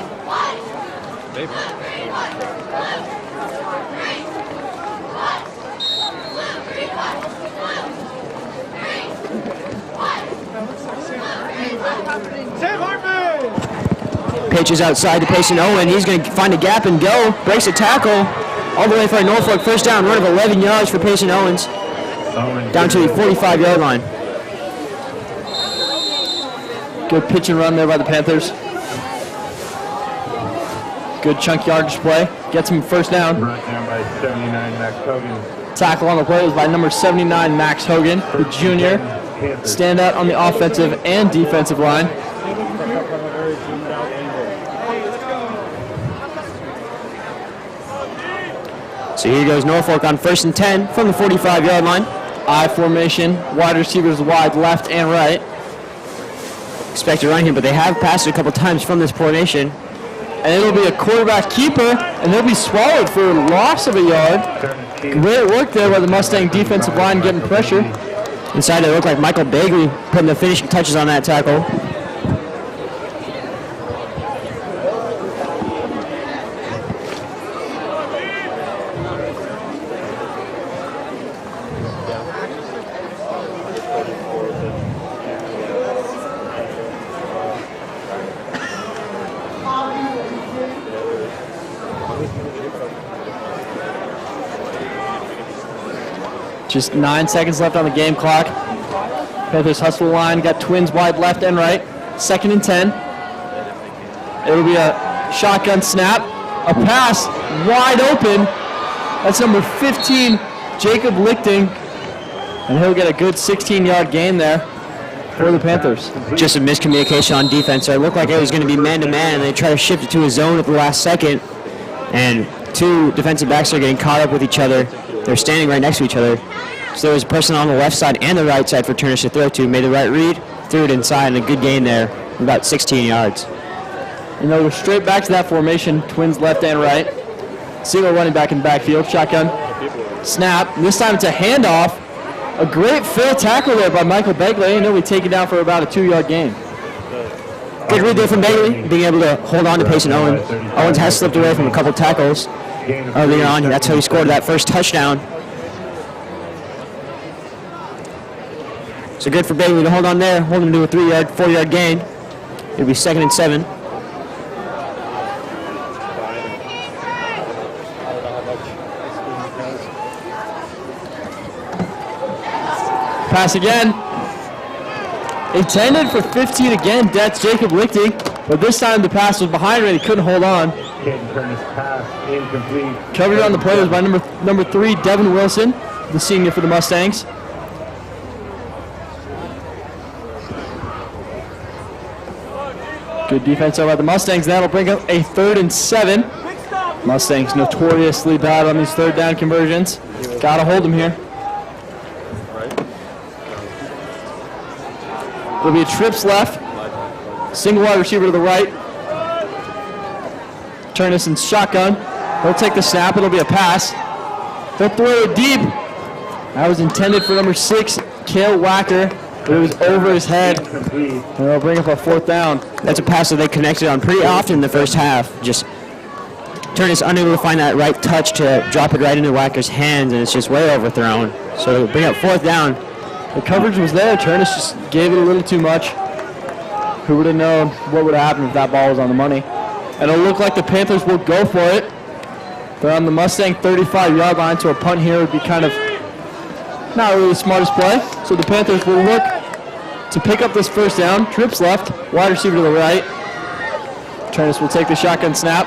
Maybe. Pitches outside to Payson Owen. He's going to find a gap and go. Breaks a tackle. All the way for a Norfolk first down. Run of 11 yards for Payson Owens. Down to the 45-yard line. Good pitch and run there by the Panthers. Good chunk yardage play. Gets him first down. Brought down by 79, Max Hogan. Tackle on the play was by number 79, Max Hogan, the junior. Stand out on the offensive and defensive line. So here goes Norfolk on 1st and 10 from the 45-yard line. I formation, wide receivers wide left and right. Expect to run here, but they have passed it a couple times from this formation. And it'll be a quarterback keeper, and they'll be swallowed for a loss of a yard. Great work there by the Mustang defensive line getting pressure. Inside it looked like Michael Bagley putting the finishing touches on that tackle. Just 9 seconds left on the game clock. Panthers hustle line, got twins wide left and right. 2nd and 10. It'll be a shotgun snap. A pass wide open. That's number 15, Jacob Lichting. And he'll get a good 16-yard gain there for the Panthers. Just a miscommunication on defense. So it looked like it was going to be man-to-man, and they try to shift it to a zone at the last second. And 2 defensive backs are getting caught up with each other. They're standing right next to each other. So there was a person on the left side and the right side for Turnus to throw to. Made the right read, threw it inside, and a good gain there, about 16 yards. And they'll go straight back to that formation, twins left and right. Single running back in the backfield, shotgun, snap. This time it's a handoff. A great fill tackle there by Michael Bagley, and he'll be taken down for about a 2-yard gain. Good read there from Bagley, being able to hold on to Payson Owen. Owens has slipped away from a couple tackles earlier on. That's how he scored that first touchdown. So good for Bagley to hold on there, hold him to a 4-yard gain. It'll be 2nd and 7. Pass again. Intended for 15 again. That's Jacob Lichty. But this time the pass was behind him and he couldn't hold on. Covered on the play was by number 3, Devin Wilson, the senior for the Mustangs. Good defense over by the Mustangs. That'll bring up a 3rd and 7. Mustangs notoriously bad on these 3rd down conversions. Gotta hold them here. There'll be a trips left. Single wide receiver to the right. Turnus in shotgun. He'll take the snap. It'll be a pass. They'll throw it deep. That was intended for number 6, Cale Wacker, but it was over his head. And they'll bring up a 4th down. That's a pass that they connected on pretty often in the first half. Just Turnus unable to find that right touch to drop it right into Wacker's hands, and it's just way overthrown. So they'll bring up 4th down. The coverage was there. Turnus just gave it a little too much. Who would have known what would have happened if that ball was on the money? And it'll look like the Panthers will go for it. They're on the Mustang 35-yard line, so a punt here would be kind of not really the smartest play. So the Panthers will look to pick up this 1st down. Trips left, wide receiver to the right. Turnus will take the shotgun snap.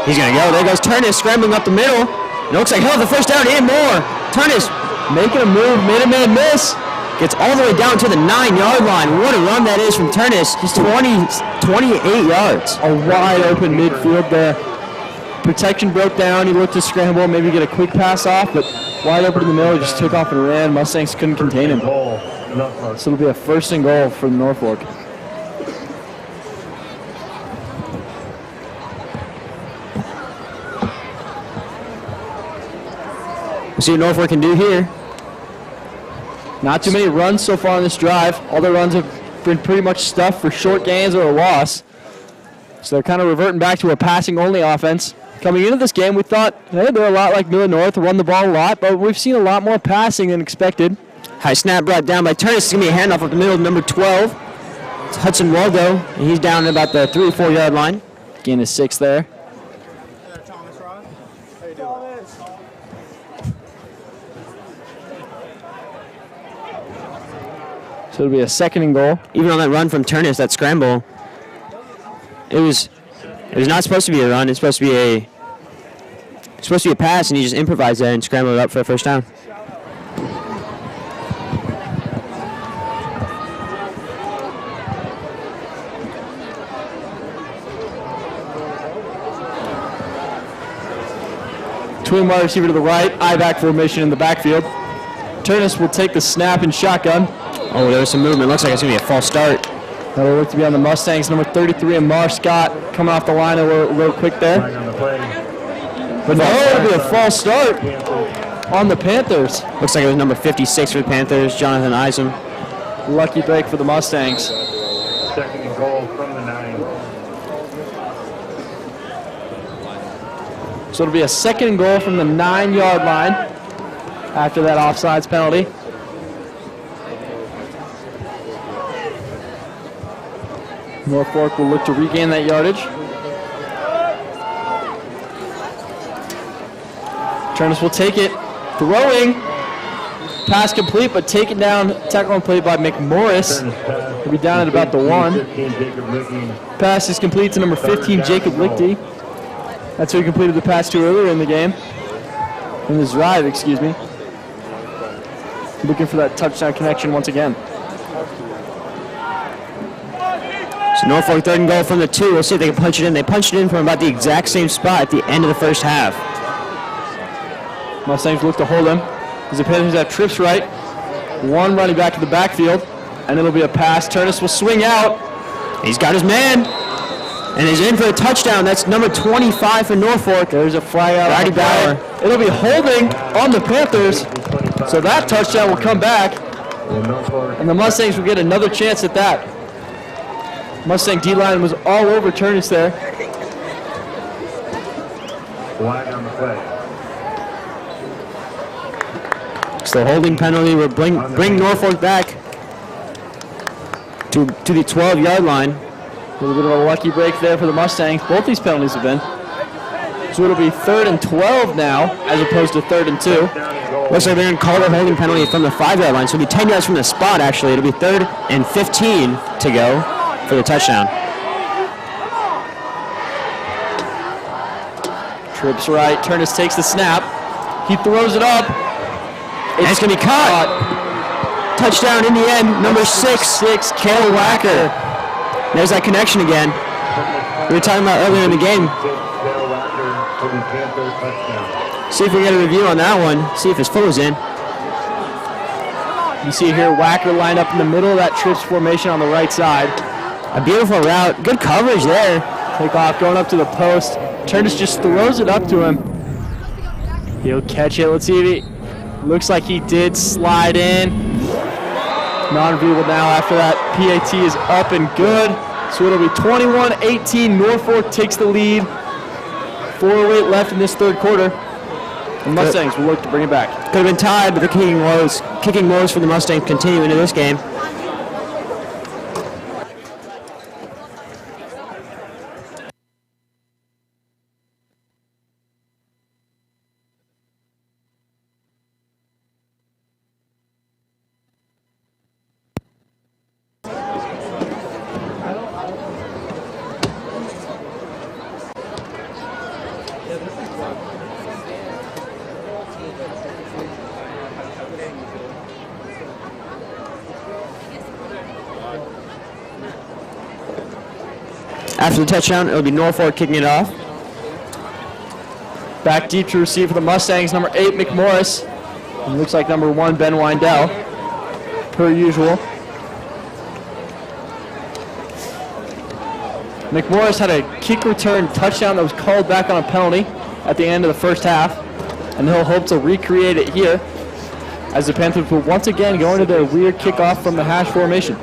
He's going to go. There goes Turnus scrambling up the middle. It looks like he'll have the 1st down and more. Turnus making a move, Minuteman miss. Gets all the way down to the 9-yard line. What a run that is from Turnus. He's 28 yards. A wide open midfield there. Protection broke down. He looked to scramble, maybe get a quick pass off, but wide open in the middle, he just took off and ran. Mustangs couldn't contain him. So it'll be a 1st and goal for Norfolk. We'll see what Norfolk can do here. Not too many runs so far on this drive. All their runs have been pretty much stuffed for short gains or a loss. So they're kind of reverting back to a passing-only offense. Coming into this game, we thought, hey, they're a lot like Millard North, run the ball a lot, but we've seen a lot more passing than expected. High snap brought down by Turnus. It's going to be a handoff up the middle of number 12. It's Hudson Waldo, and he's down at about the 3 or 4 yard line. Gain is 6 there. So it'll be a 2nd and goal. Even on that run from Turnus, that scramble, it was not supposed to be a run. It's supposed to be a pass, and he just improvised that and scrambled it up for a 1st down. Twin wide receiver to the right, I-back formation in the backfield. Turnus will take the snap and shotgun. Oh, there was some movement. Looks like it's going to be a false start. That'll look to be on the Mustangs. Number 33, Amar Scott, coming off the line a little quick there. But no, it'll be a false start on the Panthers. Looks like it was number 56 for the Panthers, Jonathan Isom. Lucky break for the Mustangs. 2nd and goal from the 9. So it'll be a 2nd and goal from the 9-yard line after that offsides penalty. Norfolk will look to regain that yardage. Turnus will take it. Throwing. Pass complete, but taken down. Tackle and play by McMorris. He'll be down at about the 1. Pass is complete to number 15, Jacob Lichty. That's who he completed the pass to earlier in the game. In this drive, excuse me. Looking for that touchdown connection once again. So Norfolk 3rd and goal from the 2. We'll see if they can punch it in. They punched it in from about the exact same spot at the end of the 1st half. Mustangs look to hold him. As the Panthers have trips right. 1 running back to the backfield. And it'll be a pass. Turnus will swing out. He's got his man. And he's in for a touchdown. That's number 25 for Norfolk. There's a flag out. Roddy Bauer. It'll be holding on the Panthers. So that touchdown will come back. And the Mustangs will get another chance at that. Mustang D-line was all over Turnus there. Flag on the play. So holding penalty will bring Norfolk back to the 12-yard line. A little bit of a lucky break there for the Mustangs. Both these penalties have been. So it'll be 3rd and 12 now, as opposed to 3rd and 2. Looks like they're going to call the holding penalty from the 5-yard line. So it'll be 10 yards from the spot, actually. It'll be 3rd and 15 to go for the touchdown. Trips right. Turnus takes the snap. He throws it up. It's going to be caught. Touchdown in the end. Number 6, Cale Wacker. There's that connection again. We were talking about earlier in the game. See if we get a review on that one. See if his foot was in. You see here Wacker lined up in the middle of that trips formation on the right side. A beautiful route. Good coverage there. Take off, going up to the post. Turnus just throws it up to him. He'll catch it. Let's see if he... Looks like he did slide in. Non-reviewable now after that. PAT is up and good. So it'll be 21-18. Norfolk takes the lead. 4:08 left in this third quarter. The Mustangs will look to bring it back. Could have been tied, but the kicking woes for the Mustangs continue into this game. After the touchdown, it'll be Norfolk kicking it off. Back deep to receive for the Mustangs, number 8, McMorris. And looks like number 1, Ben Windell, per usual. McMorris had a kick return touchdown that was called back on a penalty at the end of the first half, and he'll hope to recreate it here as the Panthers will once again go into their weird kickoff from the hash formation.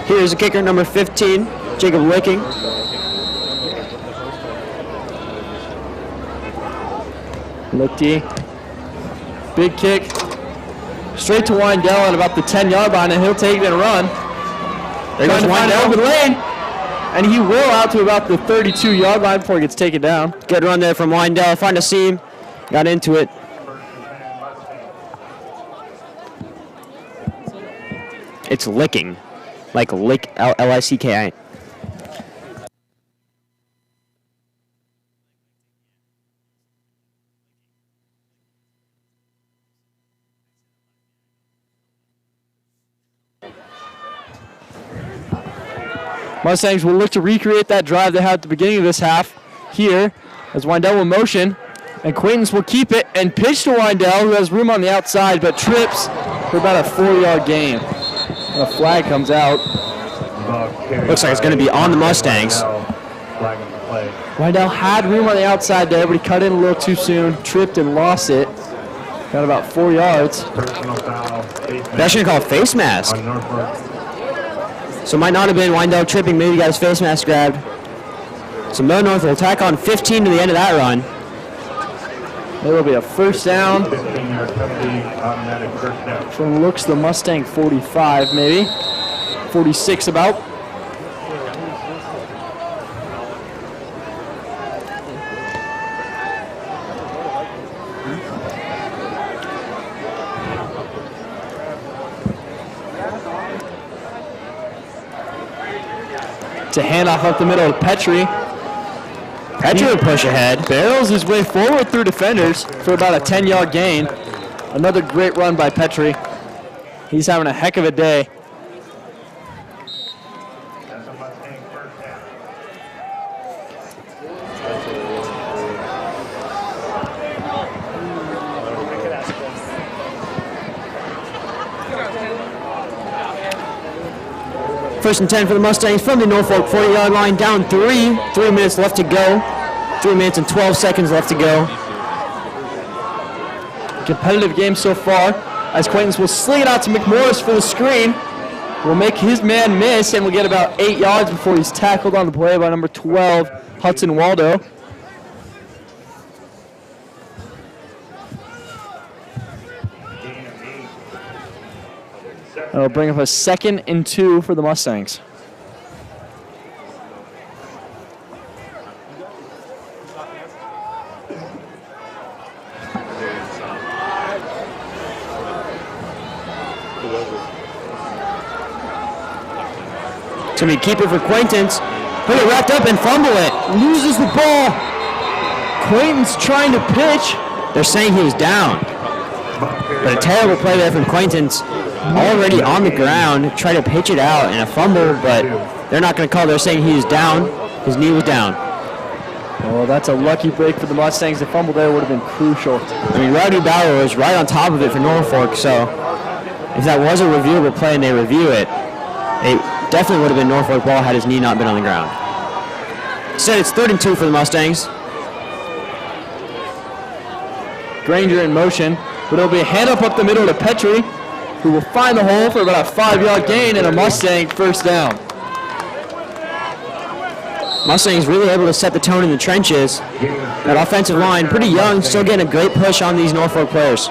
Here's the kicker, number 15, Jacob Licking. Licky. Big kick. Straight to Windell at about the 10-yard line, and he'll take it and run. There goes Windell. Open lane. And he will out to about the 32-yard line before he gets taken down. Good run there from Windell. Find a seam. Got into it. It's Licking. Like lick, L-I-C-K-I. Mustangs will look to recreate that drive they had at the beginning of this half here as Windell will motion, and Quaintance will keep it and pitch to Windell, who has room on the outside but trips for about a 4-yard gain. And a flag comes out. Looks like it's going to be on the Mustangs. Windell had room on the outside there, but he cut in a little too soon, tripped and lost it. Got about 4 yards. They're actually going to call a face mask. So it might not have been Windell tripping, maybe he got his face mask grabbed. So Millard North will tack on 15 to the end of that run. There will be a first down. From looks the Mustang 45 maybe. 46 about. To hand off up the middle to Petrie. Petrie will push ahead. Barrels his way forward through defenders for about a 10-yard gain. Another great run by Petrie. He's having a heck of a day. First and 10 for the Mustangs from the Norfolk 40-yard line, down 3. 3 minutes left to go. 3 minutes and 12 seconds left to go. Competitive game so far, as Quaintance will sling it out to McMorris for the screen. Will make his man miss and will get about 8 yards before he's tackled on the play by number 12, Hudson Waldo. That'll bring up a 2nd and 2 for the Mustangs. It's going to be keeper for Quaintance. He'll get wrapped up and fumble it. Loses the ball. Quaintance trying to pitch. They're saying he was down. But a terrible play there from Quaintance. Already on the ground. Try to pitch it out and a fumble, but they're not going to call. They're saying he was down. His knee was down. Well, that's a lucky break for the Mustangs. The fumble there would have been crucial. I mean, Rowdy Bauer was right on top of it for Norfolk, so if that was a reviewable play and they review it, it definitely would have been Norfolk ball had his knee not been on the ground. Instead, it's 3rd and 2 for the Mustangs. Granger in motion, but it'll be a hand up the middle to Petrie, who will find the hole for about a 5-yard gain and a Mustang first down. Mustangs really able to set the tone in the trenches. That offensive line, pretty young, still getting a great push on these Norfolk players.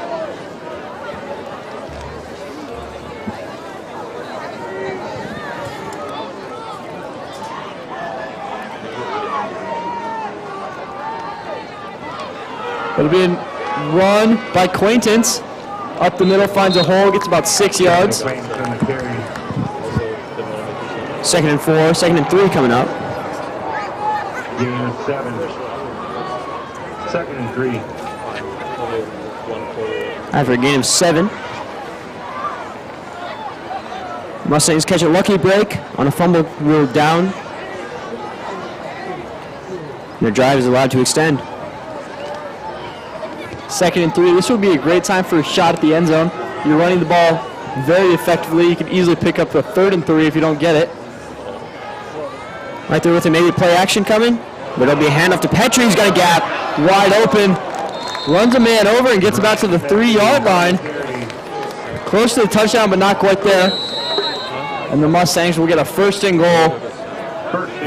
It'll be a run by Quaintance. Up the middle, finds a hole, gets about 6 yards. 2nd and 4, 2nd and 3 coming up. Gain of 7. 2nd and 3. After a gain of 7. Mustangs catch a lucky break on a fumble ruled down. Their drive is allowed to extend. 2nd and 3. This would be a great time for a shot at the end zone. You're running the ball very effectively. You could easily pick up the 3rd and 3 if you don't get it. Right there with it, maybe play action coming. But it'll be a handoff to Petrie. He's got a gap. Wide open. Runs a man over and gets about to the 3-yard line. Close to the touchdown, but not quite there. And the Mustangs will get a 1st and goal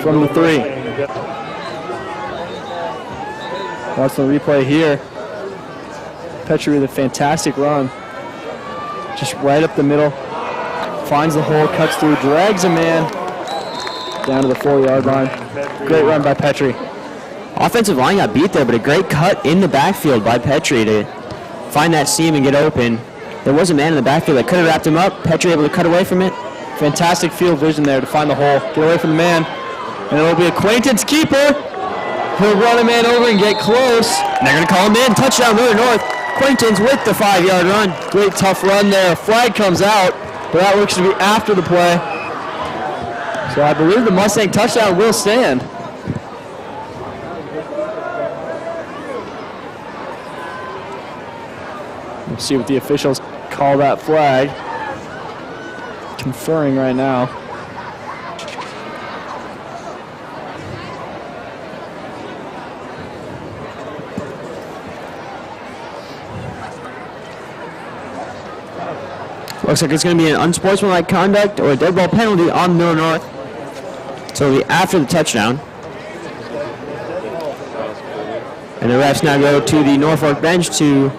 from the 3. Watch the replay here. Petrie with a fantastic run. Just right up the middle. Finds the hole, cuts through, drags a man down to the 4-yard line. Great run by Petrie. Offensive line got beat there, but a great cut in the backfield by Petrie to find that seam and get open. There was a man in the backfield that could have wrapped him up. Petrie able to cut away from it. Fantastic field vision there to find the hole. Get away from the man. And it'll be a Quaintance keeper. He'll run a man over and get close. And they're going to call him in. Touchdown, Millard North. Quaintance with the 5-yard run. Great tough run there. Flag comes out, but that looks to be after the play. So I believe the Mustang touchdown will stand. We'll see what the officials call that flag. Conferring right now. Looks like it's going to be an unsportsmanlike conduct or a dead ball penalty on Millard North. So it'll be after the touchdown. And the refs now go to the Norfolk bench to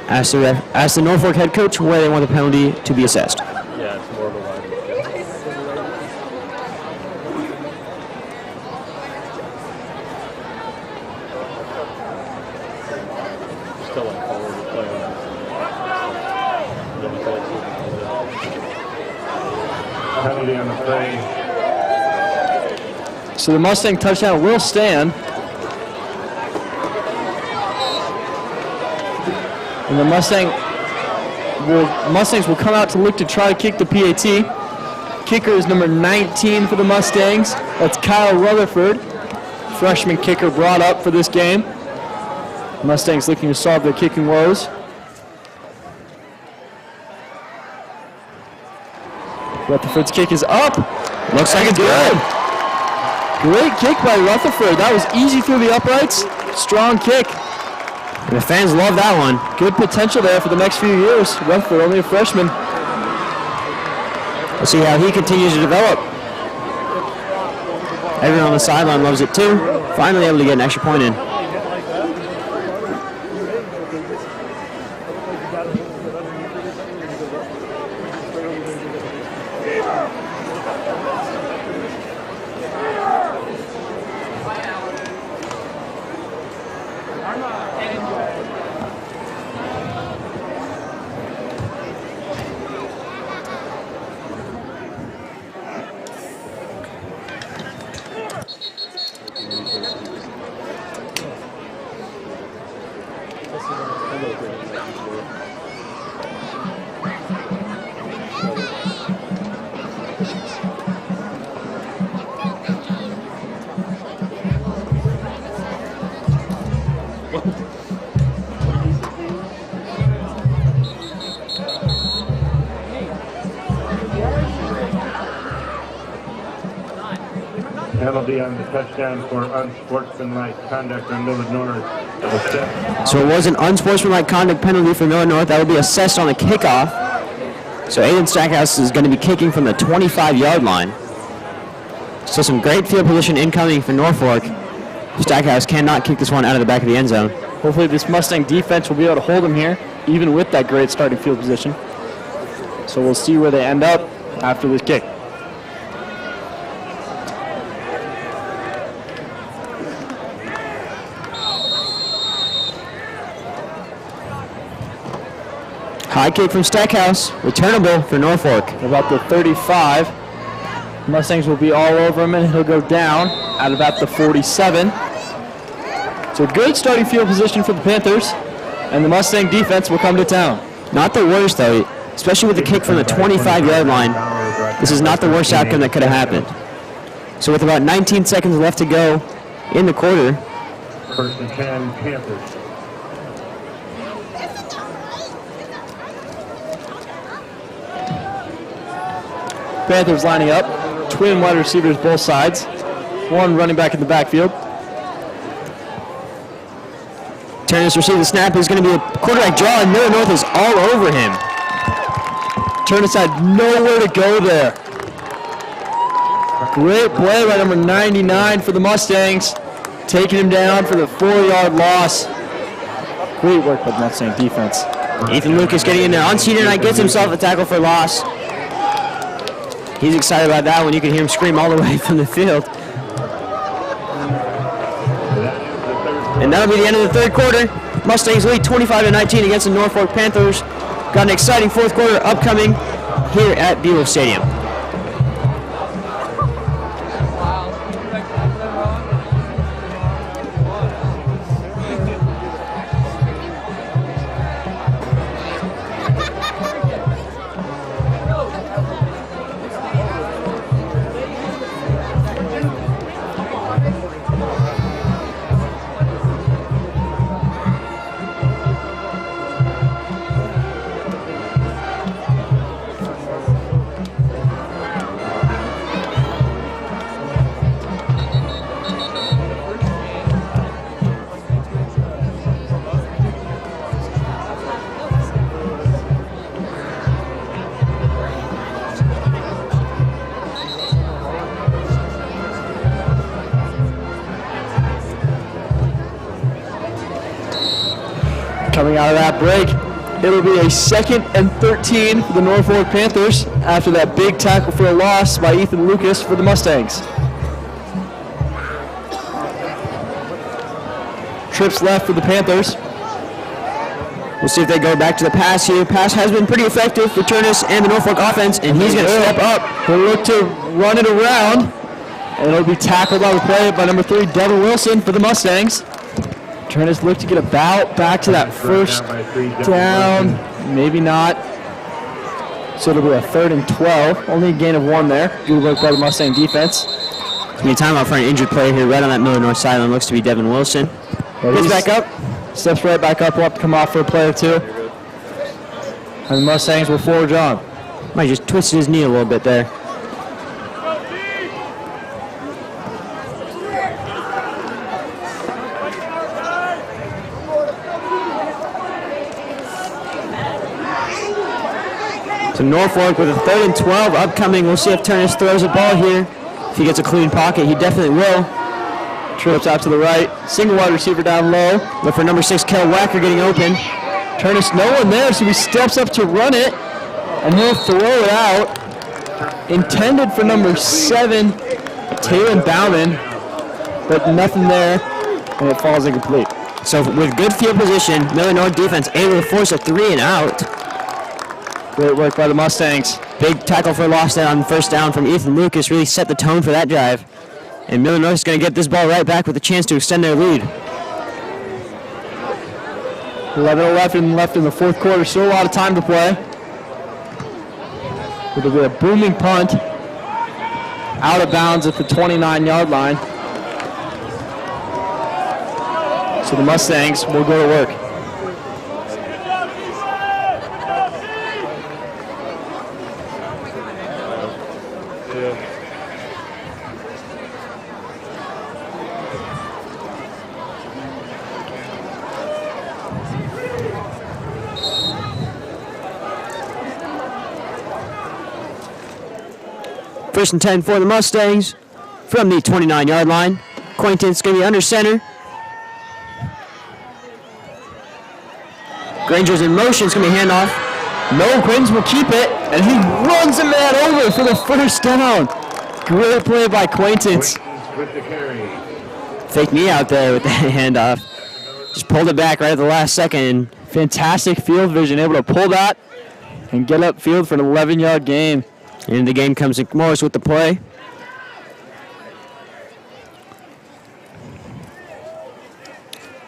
ask the Norfolk head coach where they want the penalty to be assessed. Yeah, it's more of a line. Still like forward to play on. Penalty on the play. So the Mustang touchdown will stand. And the Mustangs will come out to look to try to kick the PAT. Kicker is number 19 for the Mustangs. That's Kyle Rutherford, freshman kicker brought up for this game. Mustangs looking to solve their kicking woes. Rutherford's kick is up. Looks like it's good. Great kick by Rutherford. That was easy through the uprights. Strong kick. And the fans love that one. Good potential there for the next few years. Rutherford, only a freshman. We'll see how he continues to develop. Everyone on the sideline loves it too. Finally able to get an extra point in. Penalty on the touchdown for unsportsmanlike conduct on Millard North. So it was an unsportsmanlike conduct penalty for Millard North. That will be assessed on the kickoff. So Aiden Stackhouse is going to be kicking from the 25-yard line. So some great field position incoming for Norfolk. Stackhouse cannot kick this one out of the back of the end zone. Hopefully this Mustang defense will be able to hold him here, even with that great starting field position. So we'll see where they end up after this kick. High kick from Stackhouse, returnable for Norfolk. About the 35. Mustangs will be all over him, and he'll go down at about the 47. So good starting field position for the Panthers, and the Mustang defense will come to town. Not the worst, though, especially with the kick from the 25-yard line. This is not the worst outcome that could have happened. So with about 19 seconds left to go in the quarter. First and 10, Panthers. Panthers lining up. Twin wide receivers both sides. One running back in the backfield. Turnus receives the snap. He's going to be a quarterback draw, and Millard North is all over him. Turnus had nowhere to go there. Great play by number 99 for the Mustangs. Taking him down for the 4-yard loss. Great work by the Mustang defense. Ethan Lucas getting in there on senior night, gets himself a tackle for loss. He's excited about that one. You can hear him scream all the way from the field. And that'll be the end of the third quarter. Mustangs lead 25-19 against the Norfolk Panthers. Got an exciting fourth quarter upcoming here at Buell Stadium. Coming out of that break, it'll be a 2nd and 13 for the Norfolk Panthers after that big tackle for a loss by Ethan Lucas for the Mustangs. Trips left for the Panthers. We'll see if they go back to the pass here. Pass has been pretty effective for Turnus and the Norfolk offense, and he's going to step up. He'll look to run it around, and it'll be tackled on the play by number 3, Devin Wilson for the Mustangs. Turnus look to get about back to that first down. Maybe not. So it'll be a 3rd and 12. Only a gain of 1 there. Good work by the Mustang defense. It's going to be timeout for an injured player here right on that Millard North sideline. Looks to be Devin Wilson. Gets back up. Steps right back up. We'll have to come off for a play or two. And the Mustangs will forge on. Might just twisted his knee a little bit there. So Norfolk with a 3rd and 12 upcoming. We'll see if Turnus throws a ball here. If he gets a clean pocket, he definitely will. Trips out to the right. Single wide receiver down low. Look for number 6, Kel Wacker getting open. Turnus, no one there, so he steps up to run it. And he'll throw it out. intended for number 7, Taylor Bauman, but nothing there, and it falls incomplete. So with good field position, Millard North defense able to force a 3 and out. Great work by the Mustangs. Big tackle for a loss there on first down from Ethan Lucas really set the tone for that drive. And Millard North is going to get this ball right back with a chance to extend their lead. 11 left in the fourth quarter, still a lot of time to play. It'll be a booming punt out of bounds at the 29-yard line. So the Mustangs will go to work. First and 10 for the Mustangs from the 29-yard line. Quaintance going to be under center. Granger's in motion. It's going to be handoff. No, Quaintance will keep it, and he runs the man over for the first down. Great play by Quaintance. Fake knee out there with the handoff. Just pulled it back right at the last second. Fantastic field vision, able to pull that and get upfield for an 11-yard gain. In the game comes Morris with the play.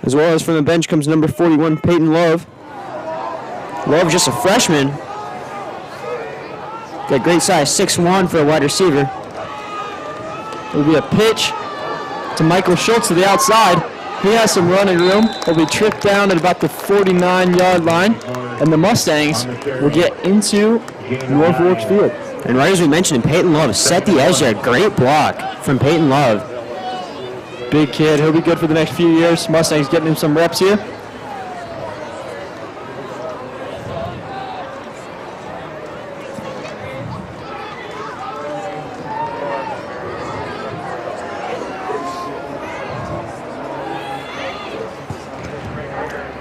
As well as from the bench comes number 41, Peyton Love. Love just a freshman. Got great size, 6'1" for a wide receiver. It'll be a pitch to Michael Schultz to the outside. He has some running room. He'll be tripped down at about the 49-yard line, and the Mustangs will get into Norfolk's field. And right as we mentioned, Peyton Love set the edge there. Great block from Peyton Love. Big kid. He'll be good for the next few years. Mustangs getting him some reps here.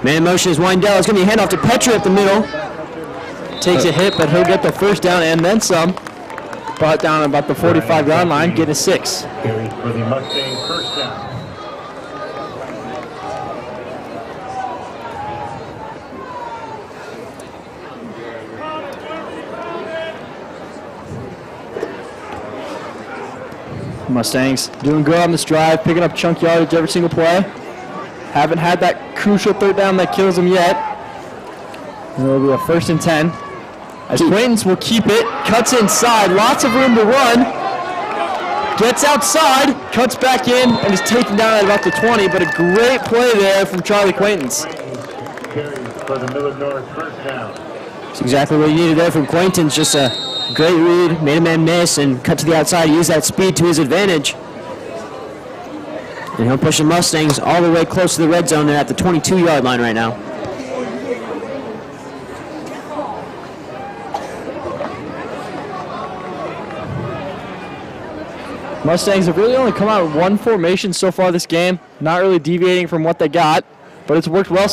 Man in motion is Windell. It's going to be a handoff to Petrie up the middle. Takes a hit, but he'll get the first down and then some. Brought down about the 45-yard line, get a 6. Carry for the Mustangs first down. Mustangs doing good on this drive, picking up chunk yardage every single play. Haven't had that crucial third down that kills them yet. And it'll be a 1st and 10. As Quaintance will keep it, cuts inside, lots of room to run. Gets outside, cuts back in, and is taken down at about the 20, but a great play there from Charlie Quaintance. For the Millard North first down. That's exactly what you needed there from Quaintance. Just a great read, made a man miss, and cut to the outside, use that speed to his advantage. And he'll push the Mustangs all the way close to the red zone. They're at the 22-yard line right now. Mustangs have really only come out with one formation so far this game, not really deviating from what they got, but it's worked well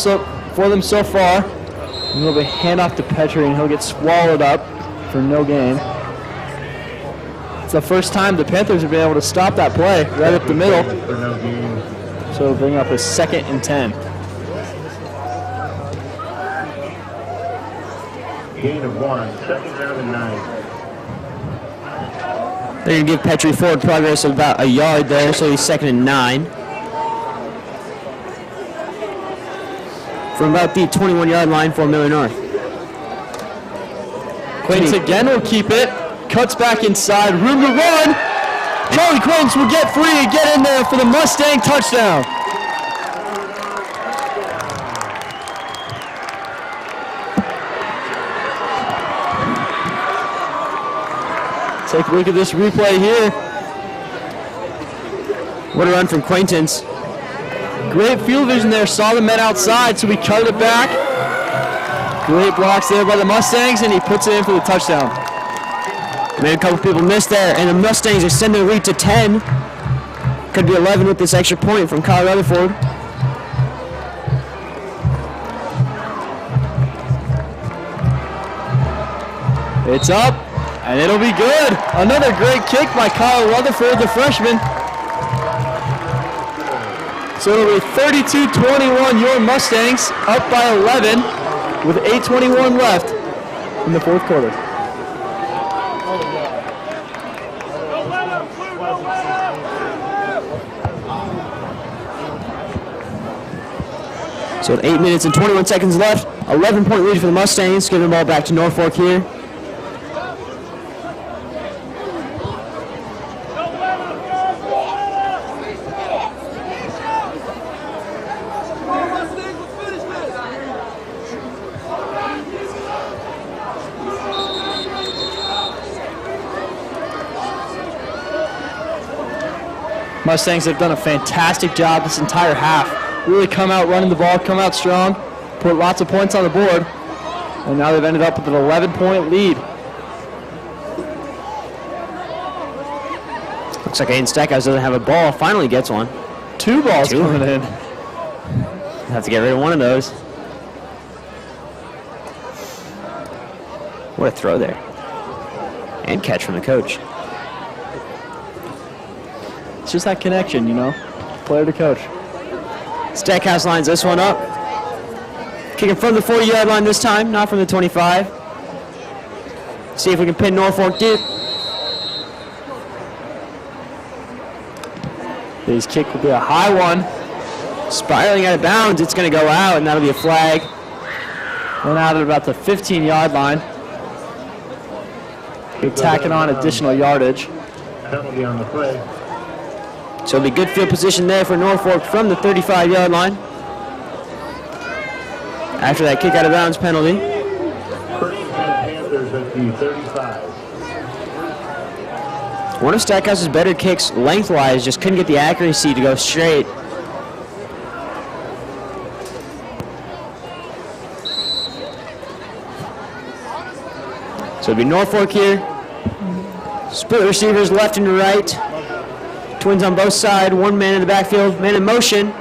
for them so far. And it'll be handoff to Petrie, and he'll get swallowed up for no gain. It's the first time the Panthers have been able to stop that play right up the middle. So it'll bring up a 2nd and 10. Gain of 1, 2nd down and 9. They're going to give Petrie forward progress of about a yard there, so he's 2nd and 9. From about the 21-yard line for Millard North. Quaintance again will keep it. Cuts back inside, room to run. Charlie Quaintance will get free and get in there for the Mustang touchdown. Take a look at this replay here. What a run from Quaintance. Great field vision there, saw the men outside, so we cut it back. Great blocks there by the Mustangs, and he puts it in for the touchdown. Made a couple people miss there, and the Mustangs extend their lead to 10. Could be 11 with this extra point from Kyle Rutherford. It's up, And it'll be good. Another great kick by Kyle Rutherford, the freshman. So it'll be 32-21, your Mustangs up by 11 with 8:21 left in the fourth quarter. So with 8 minutes and 21 seconds left, 11-point lead for the Mustangs. Giving the ball back to Norfolk here. Mustangs have done a fantastic job this entire half. Really come out running the ball, come out strong, put lots of points on the board, and now they've ended up with an 11-point lead. Looks like Aiden Stackhouse doesn't have a ball. Finally gets one. 2 balls coming in. Have to get rid of one of those. What a throw there. And catch from the coach. It's just that connection, you know, player to coach. Stackhouse lines this one up. Kicking from the 40-yard line this time, not from the 25. See if we can pin Norfolk deep. His kick will be a high one. Spiraling out of bounds, it's going to go out, and that'll be a flag. Went out at about the 15-yard line. We're tacking on additional yardage. Penalty on the play. So it'll be good field position there for Norfolk from the 35-yard line. After that kick out of bounds penalty. Panthers at the 35. One of Stackhouse's better kicks lengthwise, just couldn't get the accuracy to go straight. So it'll be Norfolk here. Split receivers left and right. Twins on both sides, one man in the backfield, man in motion.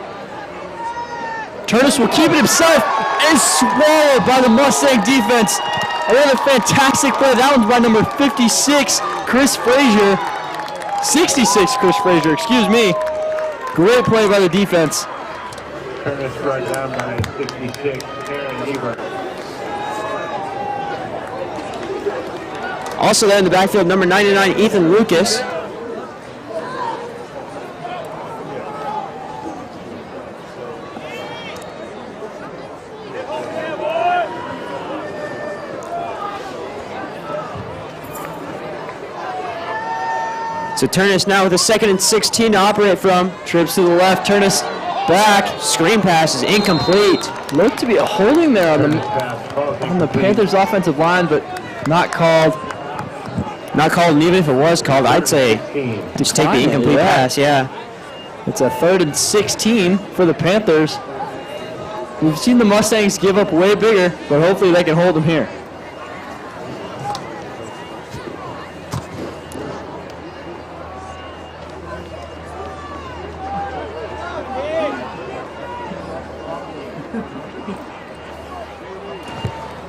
Turnus will keep it himself and swallowed by the Mustang defense. Another fantastic play. That one's by number 56, Chris Frazier. 66, Chris Frazier, excuse me. Great play by the defense. Turnus brought down by 66, Aaron Ebert. Also there in the backfield, number 99, Ethan Lucas. So Turnus now with a 2nd and 16 to operate from. Trips to the left, Turnus back. Screen pass is incomplete. Looked to be a holding there on the Panthers offensive line, but not called. Not called, and even if it was called, I'd say just take the incomplete pass, yeah. It's a 3rd and 16 for the Panthers. We've seen the Mustangs give up way bigger, but hopefully they can hold them here.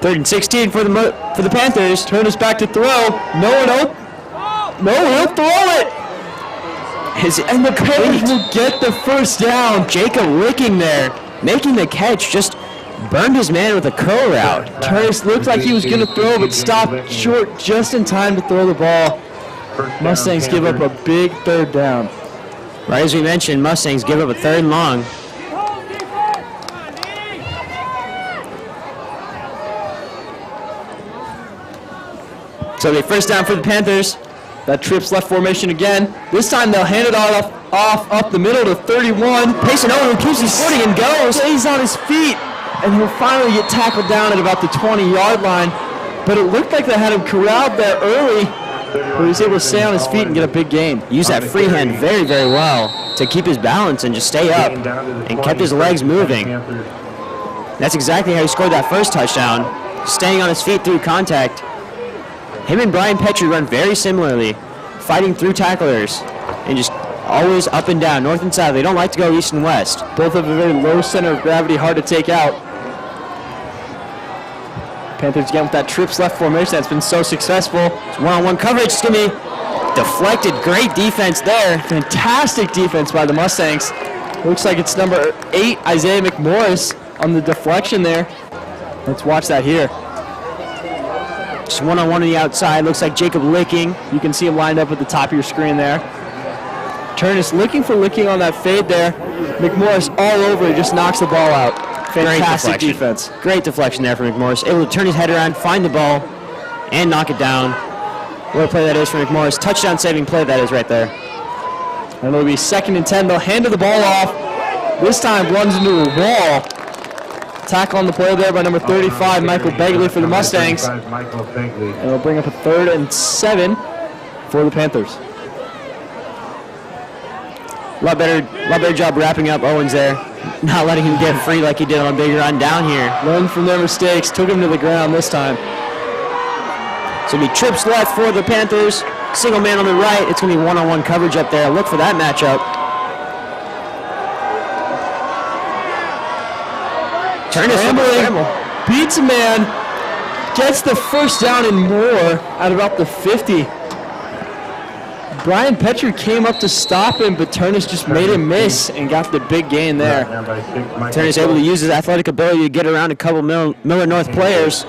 Third and 16 for the Panthers. Turnus back to throw. No one open. No, he'll throw it. And the Panthers will get the first down. Jacob Wicking there, making the catch, just burned his man with a curl route. Turnus looked like he was going to throw, but stopped short just in time to throw the ball. Mustangs give up a big 3rd down. Right as we mentioned, Mustangs give up a 3rd and long. So the first down for the Panthers. That trips left formation again. This time they'll hand it off up the middle to 31. Payson Owen keeps his footing and goes. Stays on his feet, and he'll finally get tackled down at about the 20-yard line. But it looked like they had him corralled there early, but he was able to stay on his feet and get a big gain. Used that free hand very, very well to keep his balance and just stay up, and kept his legs moving. That's exactly how he scored that first touchdown, staying on his feet through contact. Him and Brian Petrie run very similarly, fighting through tacklers and just always up and down, north and south. They don't like to go east and west. Both have a very low center of gravity, hard to take out. Panthers again with that trips left formation that's been so successful. It's one-on-one coverage. It's going to be deflected. Great defense there. Fantastic defense by the Mustangs. Looks like it's number 8, Isaiah McMorris, on the deflection there. Let's watch that here. Just one-on-one on the outside. Looks like Jacob Licking. You can see him lined up at the top of your screen there. Turnus looking for Licking on that fade there. McMorris all over, he just knocks the ball out. Fantastic defense. Great deflection there for McMorris. Able to turn his head around, find the ball, and knock it down. What a play that is for McMorris. Touchdown saving play that is right there. And it'll be 2nd and 10. They'll hand the ball off. This time runs into a wall. Tackle on the play there by number 35, Michael Begley for the Mustangs. And it'll bring up a 3rd and 7 for the Panthers. A lot better job wrapping up Owens there. Not letting him get free like he did on a big run down here. Learned from their mistakes, took him to the ground this time. So it'll be trips left for the Panthers. Single man on the right. It's going to be one-on-one coverage up there. Look for that matchup. Scrambling, beats a man, gets the first down and more at about the 50. Brian Petrie came up to stop him, but Turnus just made him miss and got the big gain there. Turnus able to use his athletic ability to get around a couple Millard North players.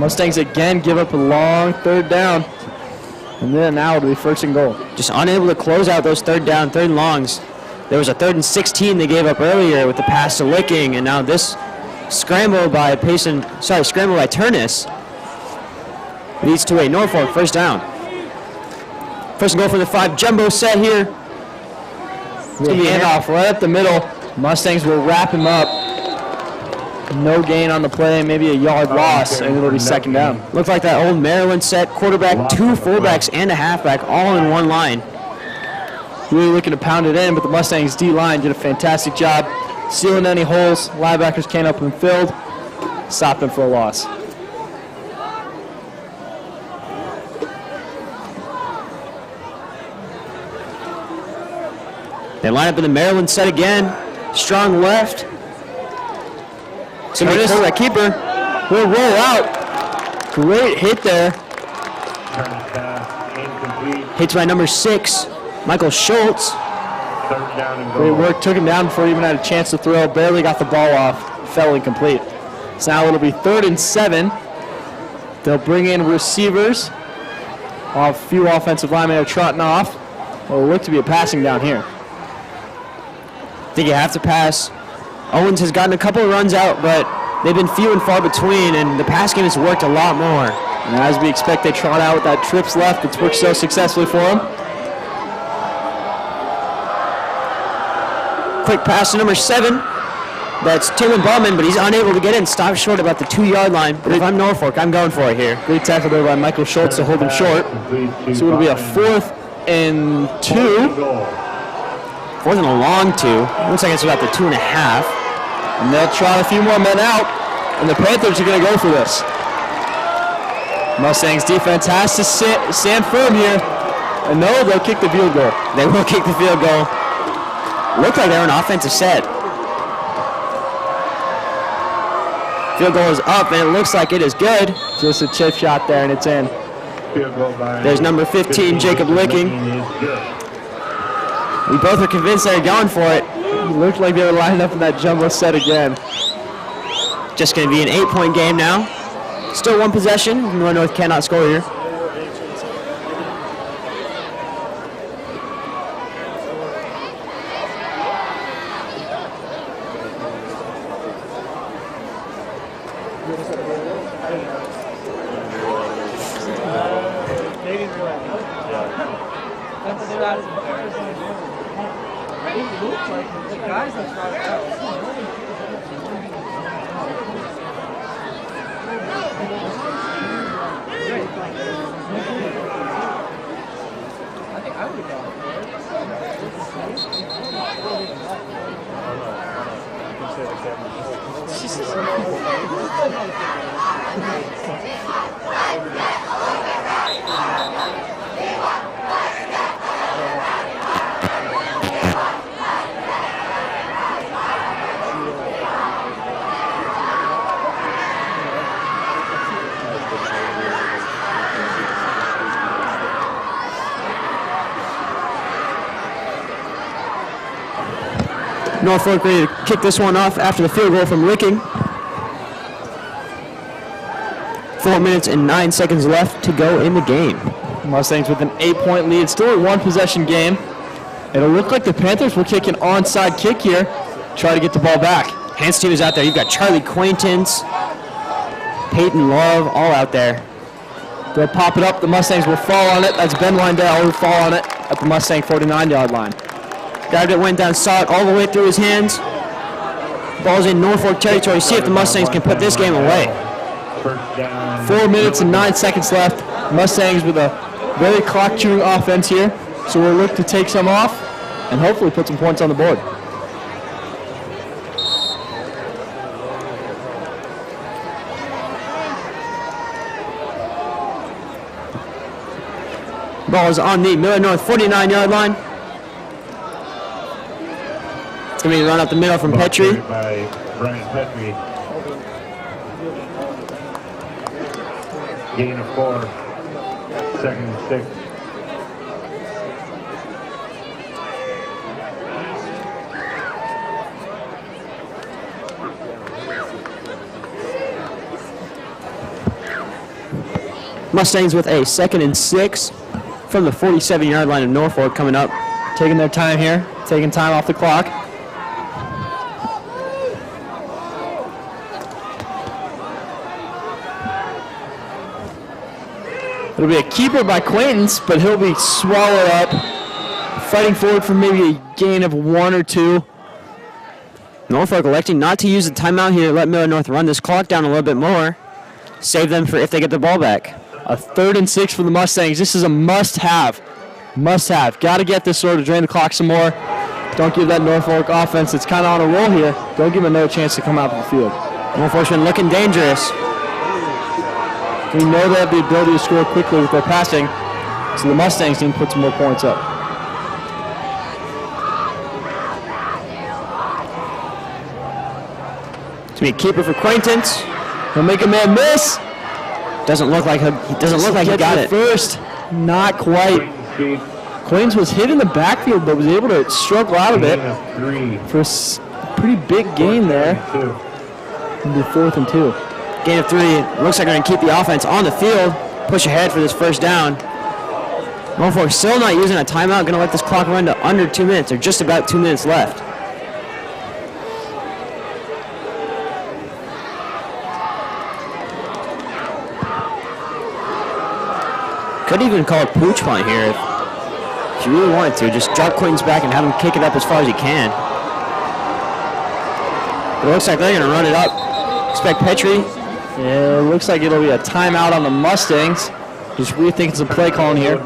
Mustangs again give up a long 3rd down. And then now it'll be 1st and goal. Just unable to close out those 3rd down, 3rd and longs. There was a 3rd and 16 they gave up earlier with the pass to Licking, and now this scramble by Turnus leads to a Norfolk 1st down. 1st and goal for the 5. Jumbo set here. It's going to be handoff right up the middle. Mustangs will wrap him up. No gain on the play, maybe a yard loss, and it'll be 2nd down. Looked like that old Maryland set. Quarterback, 2 fullbacks, and a halfback all in one line. Really looking to pound it in, but the Mustangs D-line did a fantastic job sealing any holes. Linebackers can't open them filled. Stopped them for a loss. They line up in the Maryland set again. Strong left. Somebody that keeper will roll out. Great hit there. Hits by number 6, Michael Schultz. Great work, took him down before he even had a chance to throw. Barely got the ball off, fell incomplete. So now it'll be 3rd and 7. They'll bring in receivers. A few offensive linemen are trotting off. It'll look to be a passing down here. I think you have to pass. Owens has gotten a couple of runs out, but they've been few and far between, and the pass game has worked a lot more. And as we expect, they trot out with that trips left. It's worked so successfully for them. Quick pass to number 7. That's Tillman Ballman, but he's unable to get in. Stopped short about the 2-yard line. But if I'm Norfolk, I'm going for it here. Great tackle there by Michael Schultz to hold him short. So it'll be a 4th and 2. 4th and a long 2. Looks like it's about the 2.5. And they'll trot a few more men out, and the Panthers are going to go for this. Mustangs defense has to stand firm here. And no, they'll kick the field goal. They will kick the field goal. Looked like they're an offensive set. Field goal is up, and it looks like it is good. Just a chip shot there, and it's in. There's number 15, Jacob Licking. We both are convinced they're going for it. It looked like they were lining up in that jumbo set again. Just going to be an 8-point game now. Still one possession. Millard North cannot score here. Norfolk ready to kick this one off after the field goal from Licking. 4 minutes and 9 seconds left to go in the game. Mustangs with an 8-point lead. Still a one-possession game. It'll look like the Panthers will kick an onside kick here. Try to get the ball back. Hands team is out there. You've got Charlie Quaintance, Peyton Love, all out there. They'll pop it up. The Mustangs will fall on it. That's Ben Lindell who fall on it at the Mustang 49-yard line. Guy that went down, saw it all the way through his hands. Ball's in Norfolk territory. See if the Mustangs can put this game away. 4 minutes and 9 seconds left. Mustangs with a very clock-chewing offense here. So we'll look to take some off and hopefully put some points on the board. Ball is on the Millard North 49-yard line. It's going to be a run up the middle from Petrie. By Brian Petrie. Gain of 4. 2nd and 6. Mustangs with a 2nd and 6 from the 47-yard line of Norfolk coming up. Taking their time here, taking time off the clock. It'll be a keeper by Quaintance, but he'll be swallowed up. Fighting forward for maybe a gain of 1 or 2. Norfolk electing not to use the timeout here. Let Millard North run this clock down a little bit more. Save them for if they get the ball back. A 3rd and 6 for the Mustangs. This is a must-have. Must-have. Got to get this sort of drain the clock some more. Don't give that Norfolk offense that's kind of on a roll here. Don't give them another chance to come out of the field. Norfolk's been looking dangerous. We know they have the ability to score quickly with their passing, so the Mustangs need to put some more points up. It's going to be a keeper for Quaintance. He'll make a man miss. Doesn't look like he got it. First, not quite. Quaintance was hit in the backfield, but was able to struggle out of it for a pretty big gain there. It'll be 4th and 2. Gain of 3. Looks like they're going to keep the offense on the field. Push ahead for this first down. Norfolk still not using a timeout. Going to let this clock run to under 2 minutes, or just about 2 minutes left. Could even call a pooch punt here if you really wanted to. Just drop Quaintance back and have him kick it up as far as he can. But it looks like they're going to run it up. Expect Petrie. Yeah, it looks like it'll be a timeout on the Mustangs. Just rethinking some play calling here.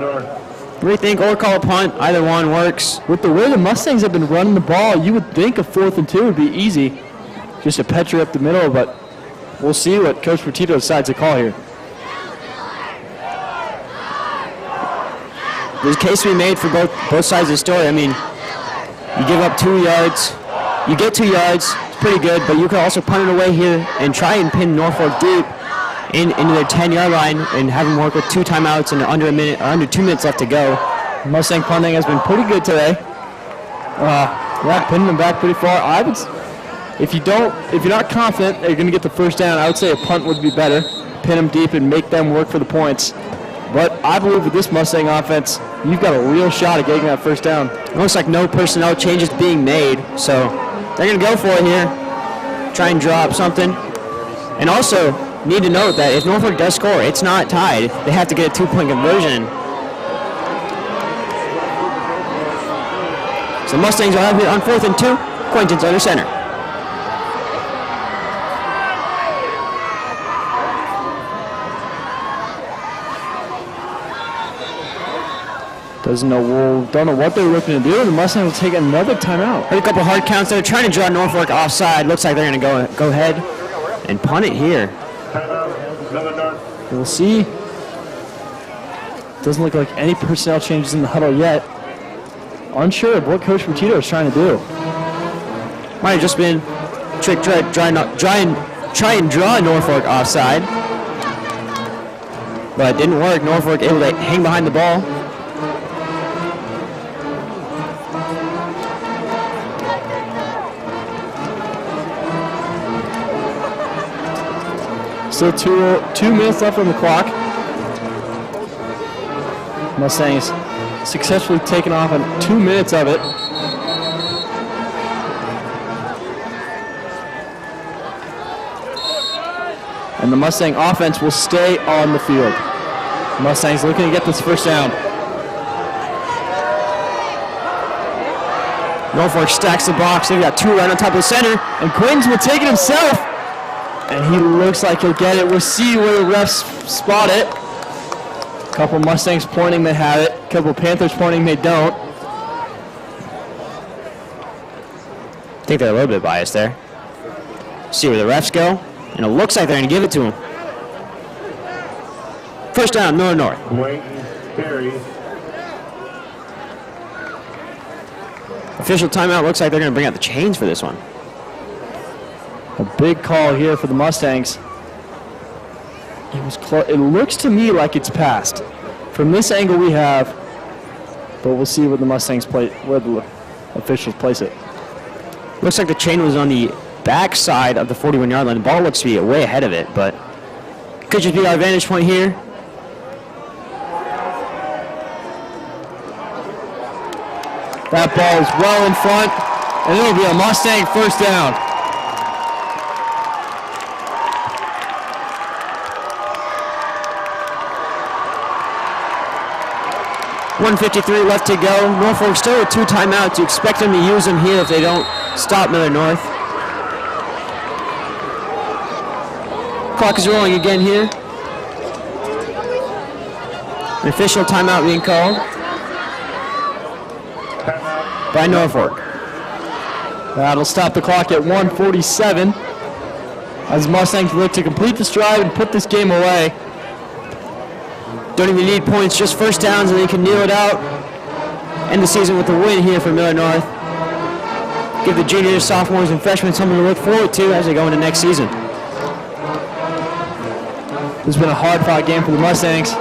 Rethink or call a punt. Either one works. With the way the Mustangs have been running the ball, you would think a 4th and 2 would be easy. Just a Petrie up the middle, but we'll see what Coach Petito decides to call here. There's a case to be made for both sides of the story. I mean, you give up 2 yards. You get 2 yards. It's pretty good, but you can also punt it away here and try and pin Norfolk deep into their 10-yard line and have them work with 2 timeouts and under 2 minutes left to go. Mustang punting has been pretty good today. Yeah, pinning them back pretty far. If you're not confident that you're going to get the first down, I would say a punt would be better. Pin them deep and make them work for the points. But I believe with this Mustang offense, you've got a real shot at getting that first down. It looks like no personnel changes being made, so they're going to go for it here. Try and draw up something. And also, need to note that if Norfolk does score, it's not tied. They have to get a 2-point conversion. So Mustangs will have it on 4th and 2. Quaintance under center. Don't know what they're looking to do. The Mustangs will take another timeout. Heard a couple hard counts. They're trying to draw Norfolk offside. Looks like they're going to go ahead and punt it here. We'll see. Doesn't look like any personnel changes in the huddle yet. Unsure of what Coach Petito is trying to do. Might have just been try and draw Norfolk offside. But it didn't work. Norfolk able to hang behind the ball. Still 2 minutes left on the clock. Mustangs successfully taken off in 2 minutes of it. And the Mustang offense will stay on the field. Mustangs looking to get this first down. Norfolk stacks the box. They've got 2 right on top of the center. And Quins will take it himself. And he looks like he'll get it. We'll see where the refs spot it. A couple Mustangs pointing they have it. A couple Panthers pointing they don't. I think they're a little bit biased there. See where the refs go. And it looks like they're going to give it to him. First down, Millard North. Official timeout. Looks like they're going to bring out the chains for this one. A big call here for the Mustangs. It was close. It looks to me like it's passed. From this angle we have, but we'll see where the Mustangs play, where the officials place it. Looks like the chain was on the back side of the 41-yard line. The ball looks to be way ahead of it, but could just be our vantage point here. That ball is well in front, and it'll be a Mustang first down. .153 left to go. Norfolk still with 2 timeouts. You expect them to use them here if they don't stop Millard North. Clock is rolling again here. An official timeout being called by Norfolk. That'll stop the clock at 1:47 as Mustangs look to complete this drive and put this game away. Don't even need points, just first downs, and they can kneel it out. End the season with a win here for Millard North. Give the juniors, sophomores, and freshmen something to look forward to as they go into next season. This has been a hard-fought game for the Mustangs.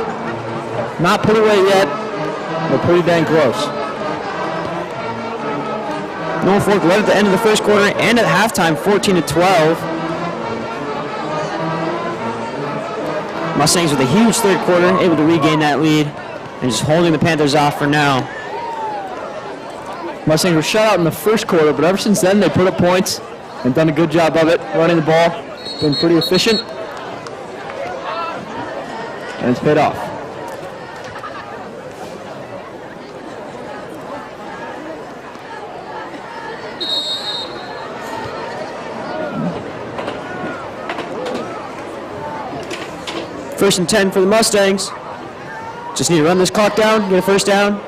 Not put away yet, but pretty dang close. Norfolk led at the end of the first quarter and at halftime, 14-12. Mustangs with a huge third quarter, able to regain that lead and just holding the Panthers off for now. Mustangs were shut out in the first quarter, but ever since then they put up points and done a good job of it, running the ball, been pretty efficient, and it's paid off. First and 10 for the Mustangs. Just need to run this clock down, get a first down.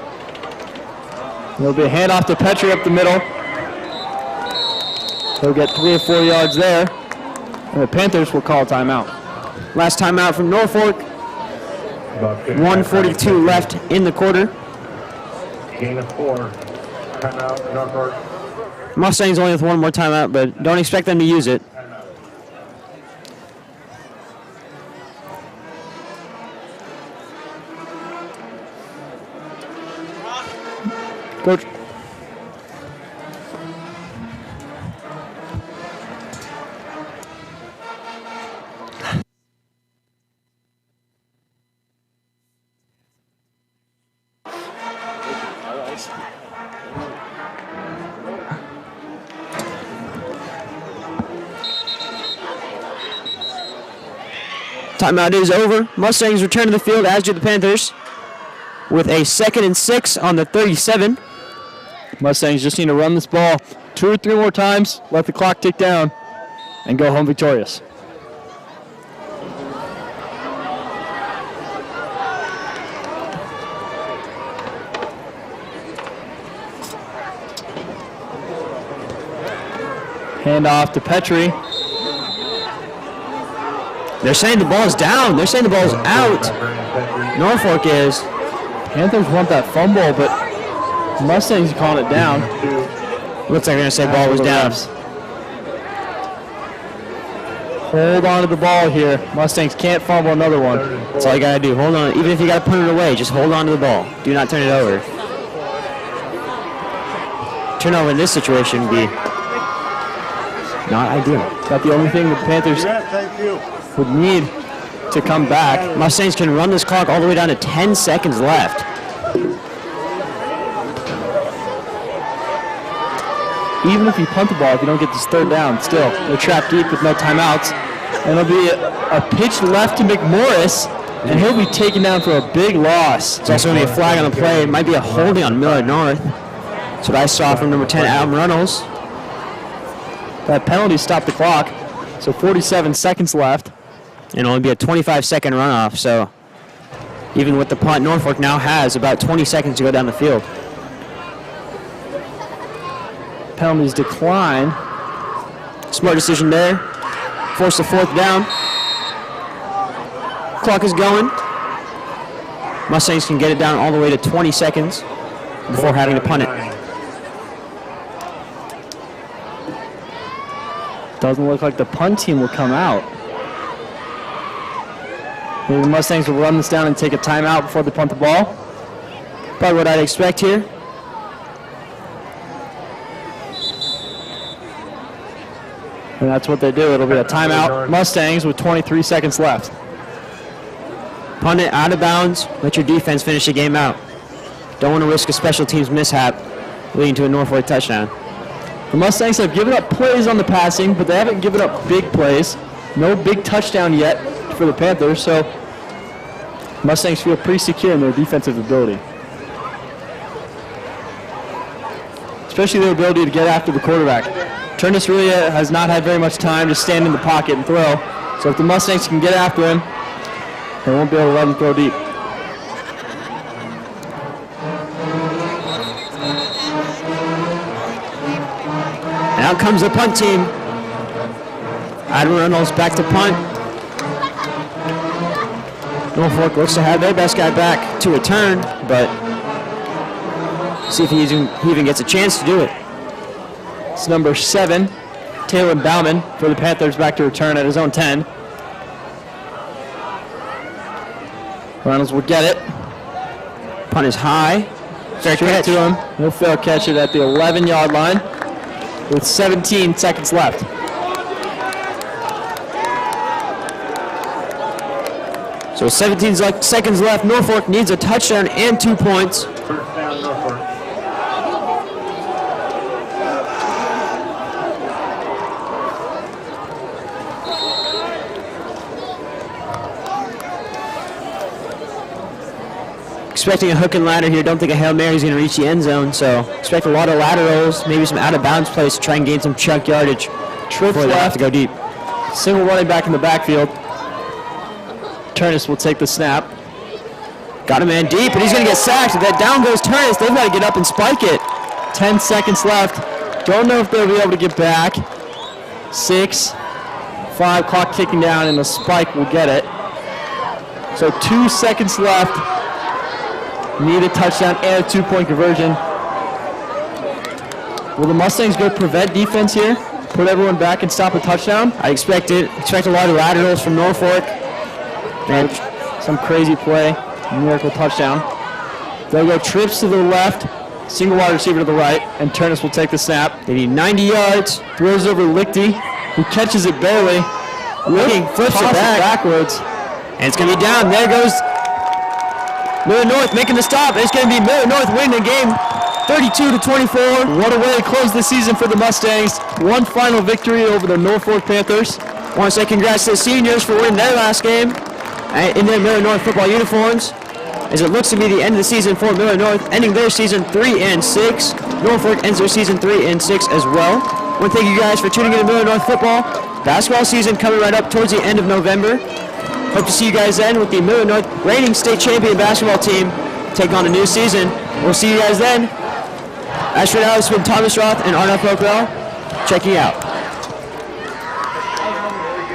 There'll be a handoff to Petrie up the middle. He'll get 3 or 4 yards there. And the Panthers will call a timeout. Last timeout from Norfolk. 1:42 left in the quarter. Gain of 4. Timeout, Norfolk. Mustangs only with 1 more timeout, but don't expect them to use it. Coach. Timeout is over. Mustangs return to the field, as do the Panthers, with a 2nd and 6 on the 37. Mustangs just need to run this ball 2 or 3 more times, let the clock tick down, and go home victorious. Handoff to Petrie. They're saying the ball's down. They're saying the ball's out. Norfolk is. Panthers want that fumble, but Mustangs calling it down. Looks like they're going to say ball was down. Hold on to the ball here. Mustangs can't fumble another one. That's all you got to do. Hold on. Even if you got to punt it away, just hold on to the ball. Do not turn it over. Turnover in this situation would be not ideal. About the only thing the Panthers would need to come back. Mustangs can run this clock all the way down to 10 seconds left. Even if you punt the ball, if you don't get this third down, still, they're trapped deep with no timeouts. And it'll be a pitch left to McMorris, and he'll be taken down for a big loss. It's also going to be a flag on the play. It might be a holding on Millard North. That's what I saw from number 10, Adam Reynolds. That penalty stopped the clock, so 47 seconds left. And it'll only be a 25-second runoff, so even with the punt, Norfolk now has about 20 seconds to go down the field. Penalties decline. Smart decision there. Force the fourth down. Clock is going. Mustangs can get it down all the way to 20 seconds before having to punt it. Doesn't look like the punt team will come out. Maybe the Mustangs will run this down and take a timeout before they punt the ball. Probably what I'd expect here. And that's what they do. It'll be a timeout. Mustangs with 23 seconds left. Punt it out of bounds. Let your defense finish the game out. Don't want to risk a special teams mishap leading to a Norfolk touchdown. The Mustangs have given up plays on the passing, but they haven't given up big plays. No big touchdown yet for the Panthers, so Mustangs feel pretty secure in their defensive ability. Especially their ability to get after the quarterback. Turnus really has not had very much time to stand in the pocket and throw. So if the Mustangs can get after him, they won't be able to let him throw deep. And out comes the punt team. Adam Reynolds back to punt. Norfolk looks to have their best guy back to return, but see if he even gets a chance to do it. It's number 7, Taylor Bauman, for the Panthers, back to return at his own 10. Reynolds will get it. Punt is high. Straight to him. He'll fail catch it at the 11-yard line with 17 seconds left. So 17 seconds left. Norfolk needs a touchdown and 2 points. First down, Norfolk. Expecting a hook and ladder here. Don't think a Hail Mary is going to reach the end zone, so expect a lot of laterals, maybe some out-of-bounds plays to try and gain some chunk yardage. Trips left. left To go deep. Single running back in the backfield. Turnus will take the snap. Got a man deep, and he's going to get sacked. If that down goes Turnus, they've got to get up and spike it. 10 seconds left. Don't know if they'll be able to get back. 6, 5, clock ticking down, and the spike will get it. So 2 seconds left. Need a touchdown and a 2-point conversion. Will the Mustangs go prevent defense here? Put everyone back and stop a touchdown? I expect it. Expect a lot of laterals from Norfolk. And some crazy play. Miracle touchdown. They'll go trips to the left. Single wide receiver to the right. And Turnus will take the snap. They need 90 yards. Throws over Lichty, who catches it barely. Looking, flips it backwards. And it's going to be down. There goes Millard North making the stop. It's going to be Millard North winning the game 32-24. What a way to close the season for the Mustangs. One final victory over the Norfolk Panthers. I want to say congrats to the seniors for winning their last game in their Millard North football uniforms, as it looks to be the end of the season for Millard North, ending their season 3-6. Norfolk ends their season 3-6 as well. I want to thank you guys for tuning in to Millard North football. Basketball season coming right up towards the end of November. Hope to see you guys then with the Millard North reigning state champion basketball team take on a new season. We'll see you guys then. As for now, it's been Thomas Roth and Arnaud Pokrell checking out.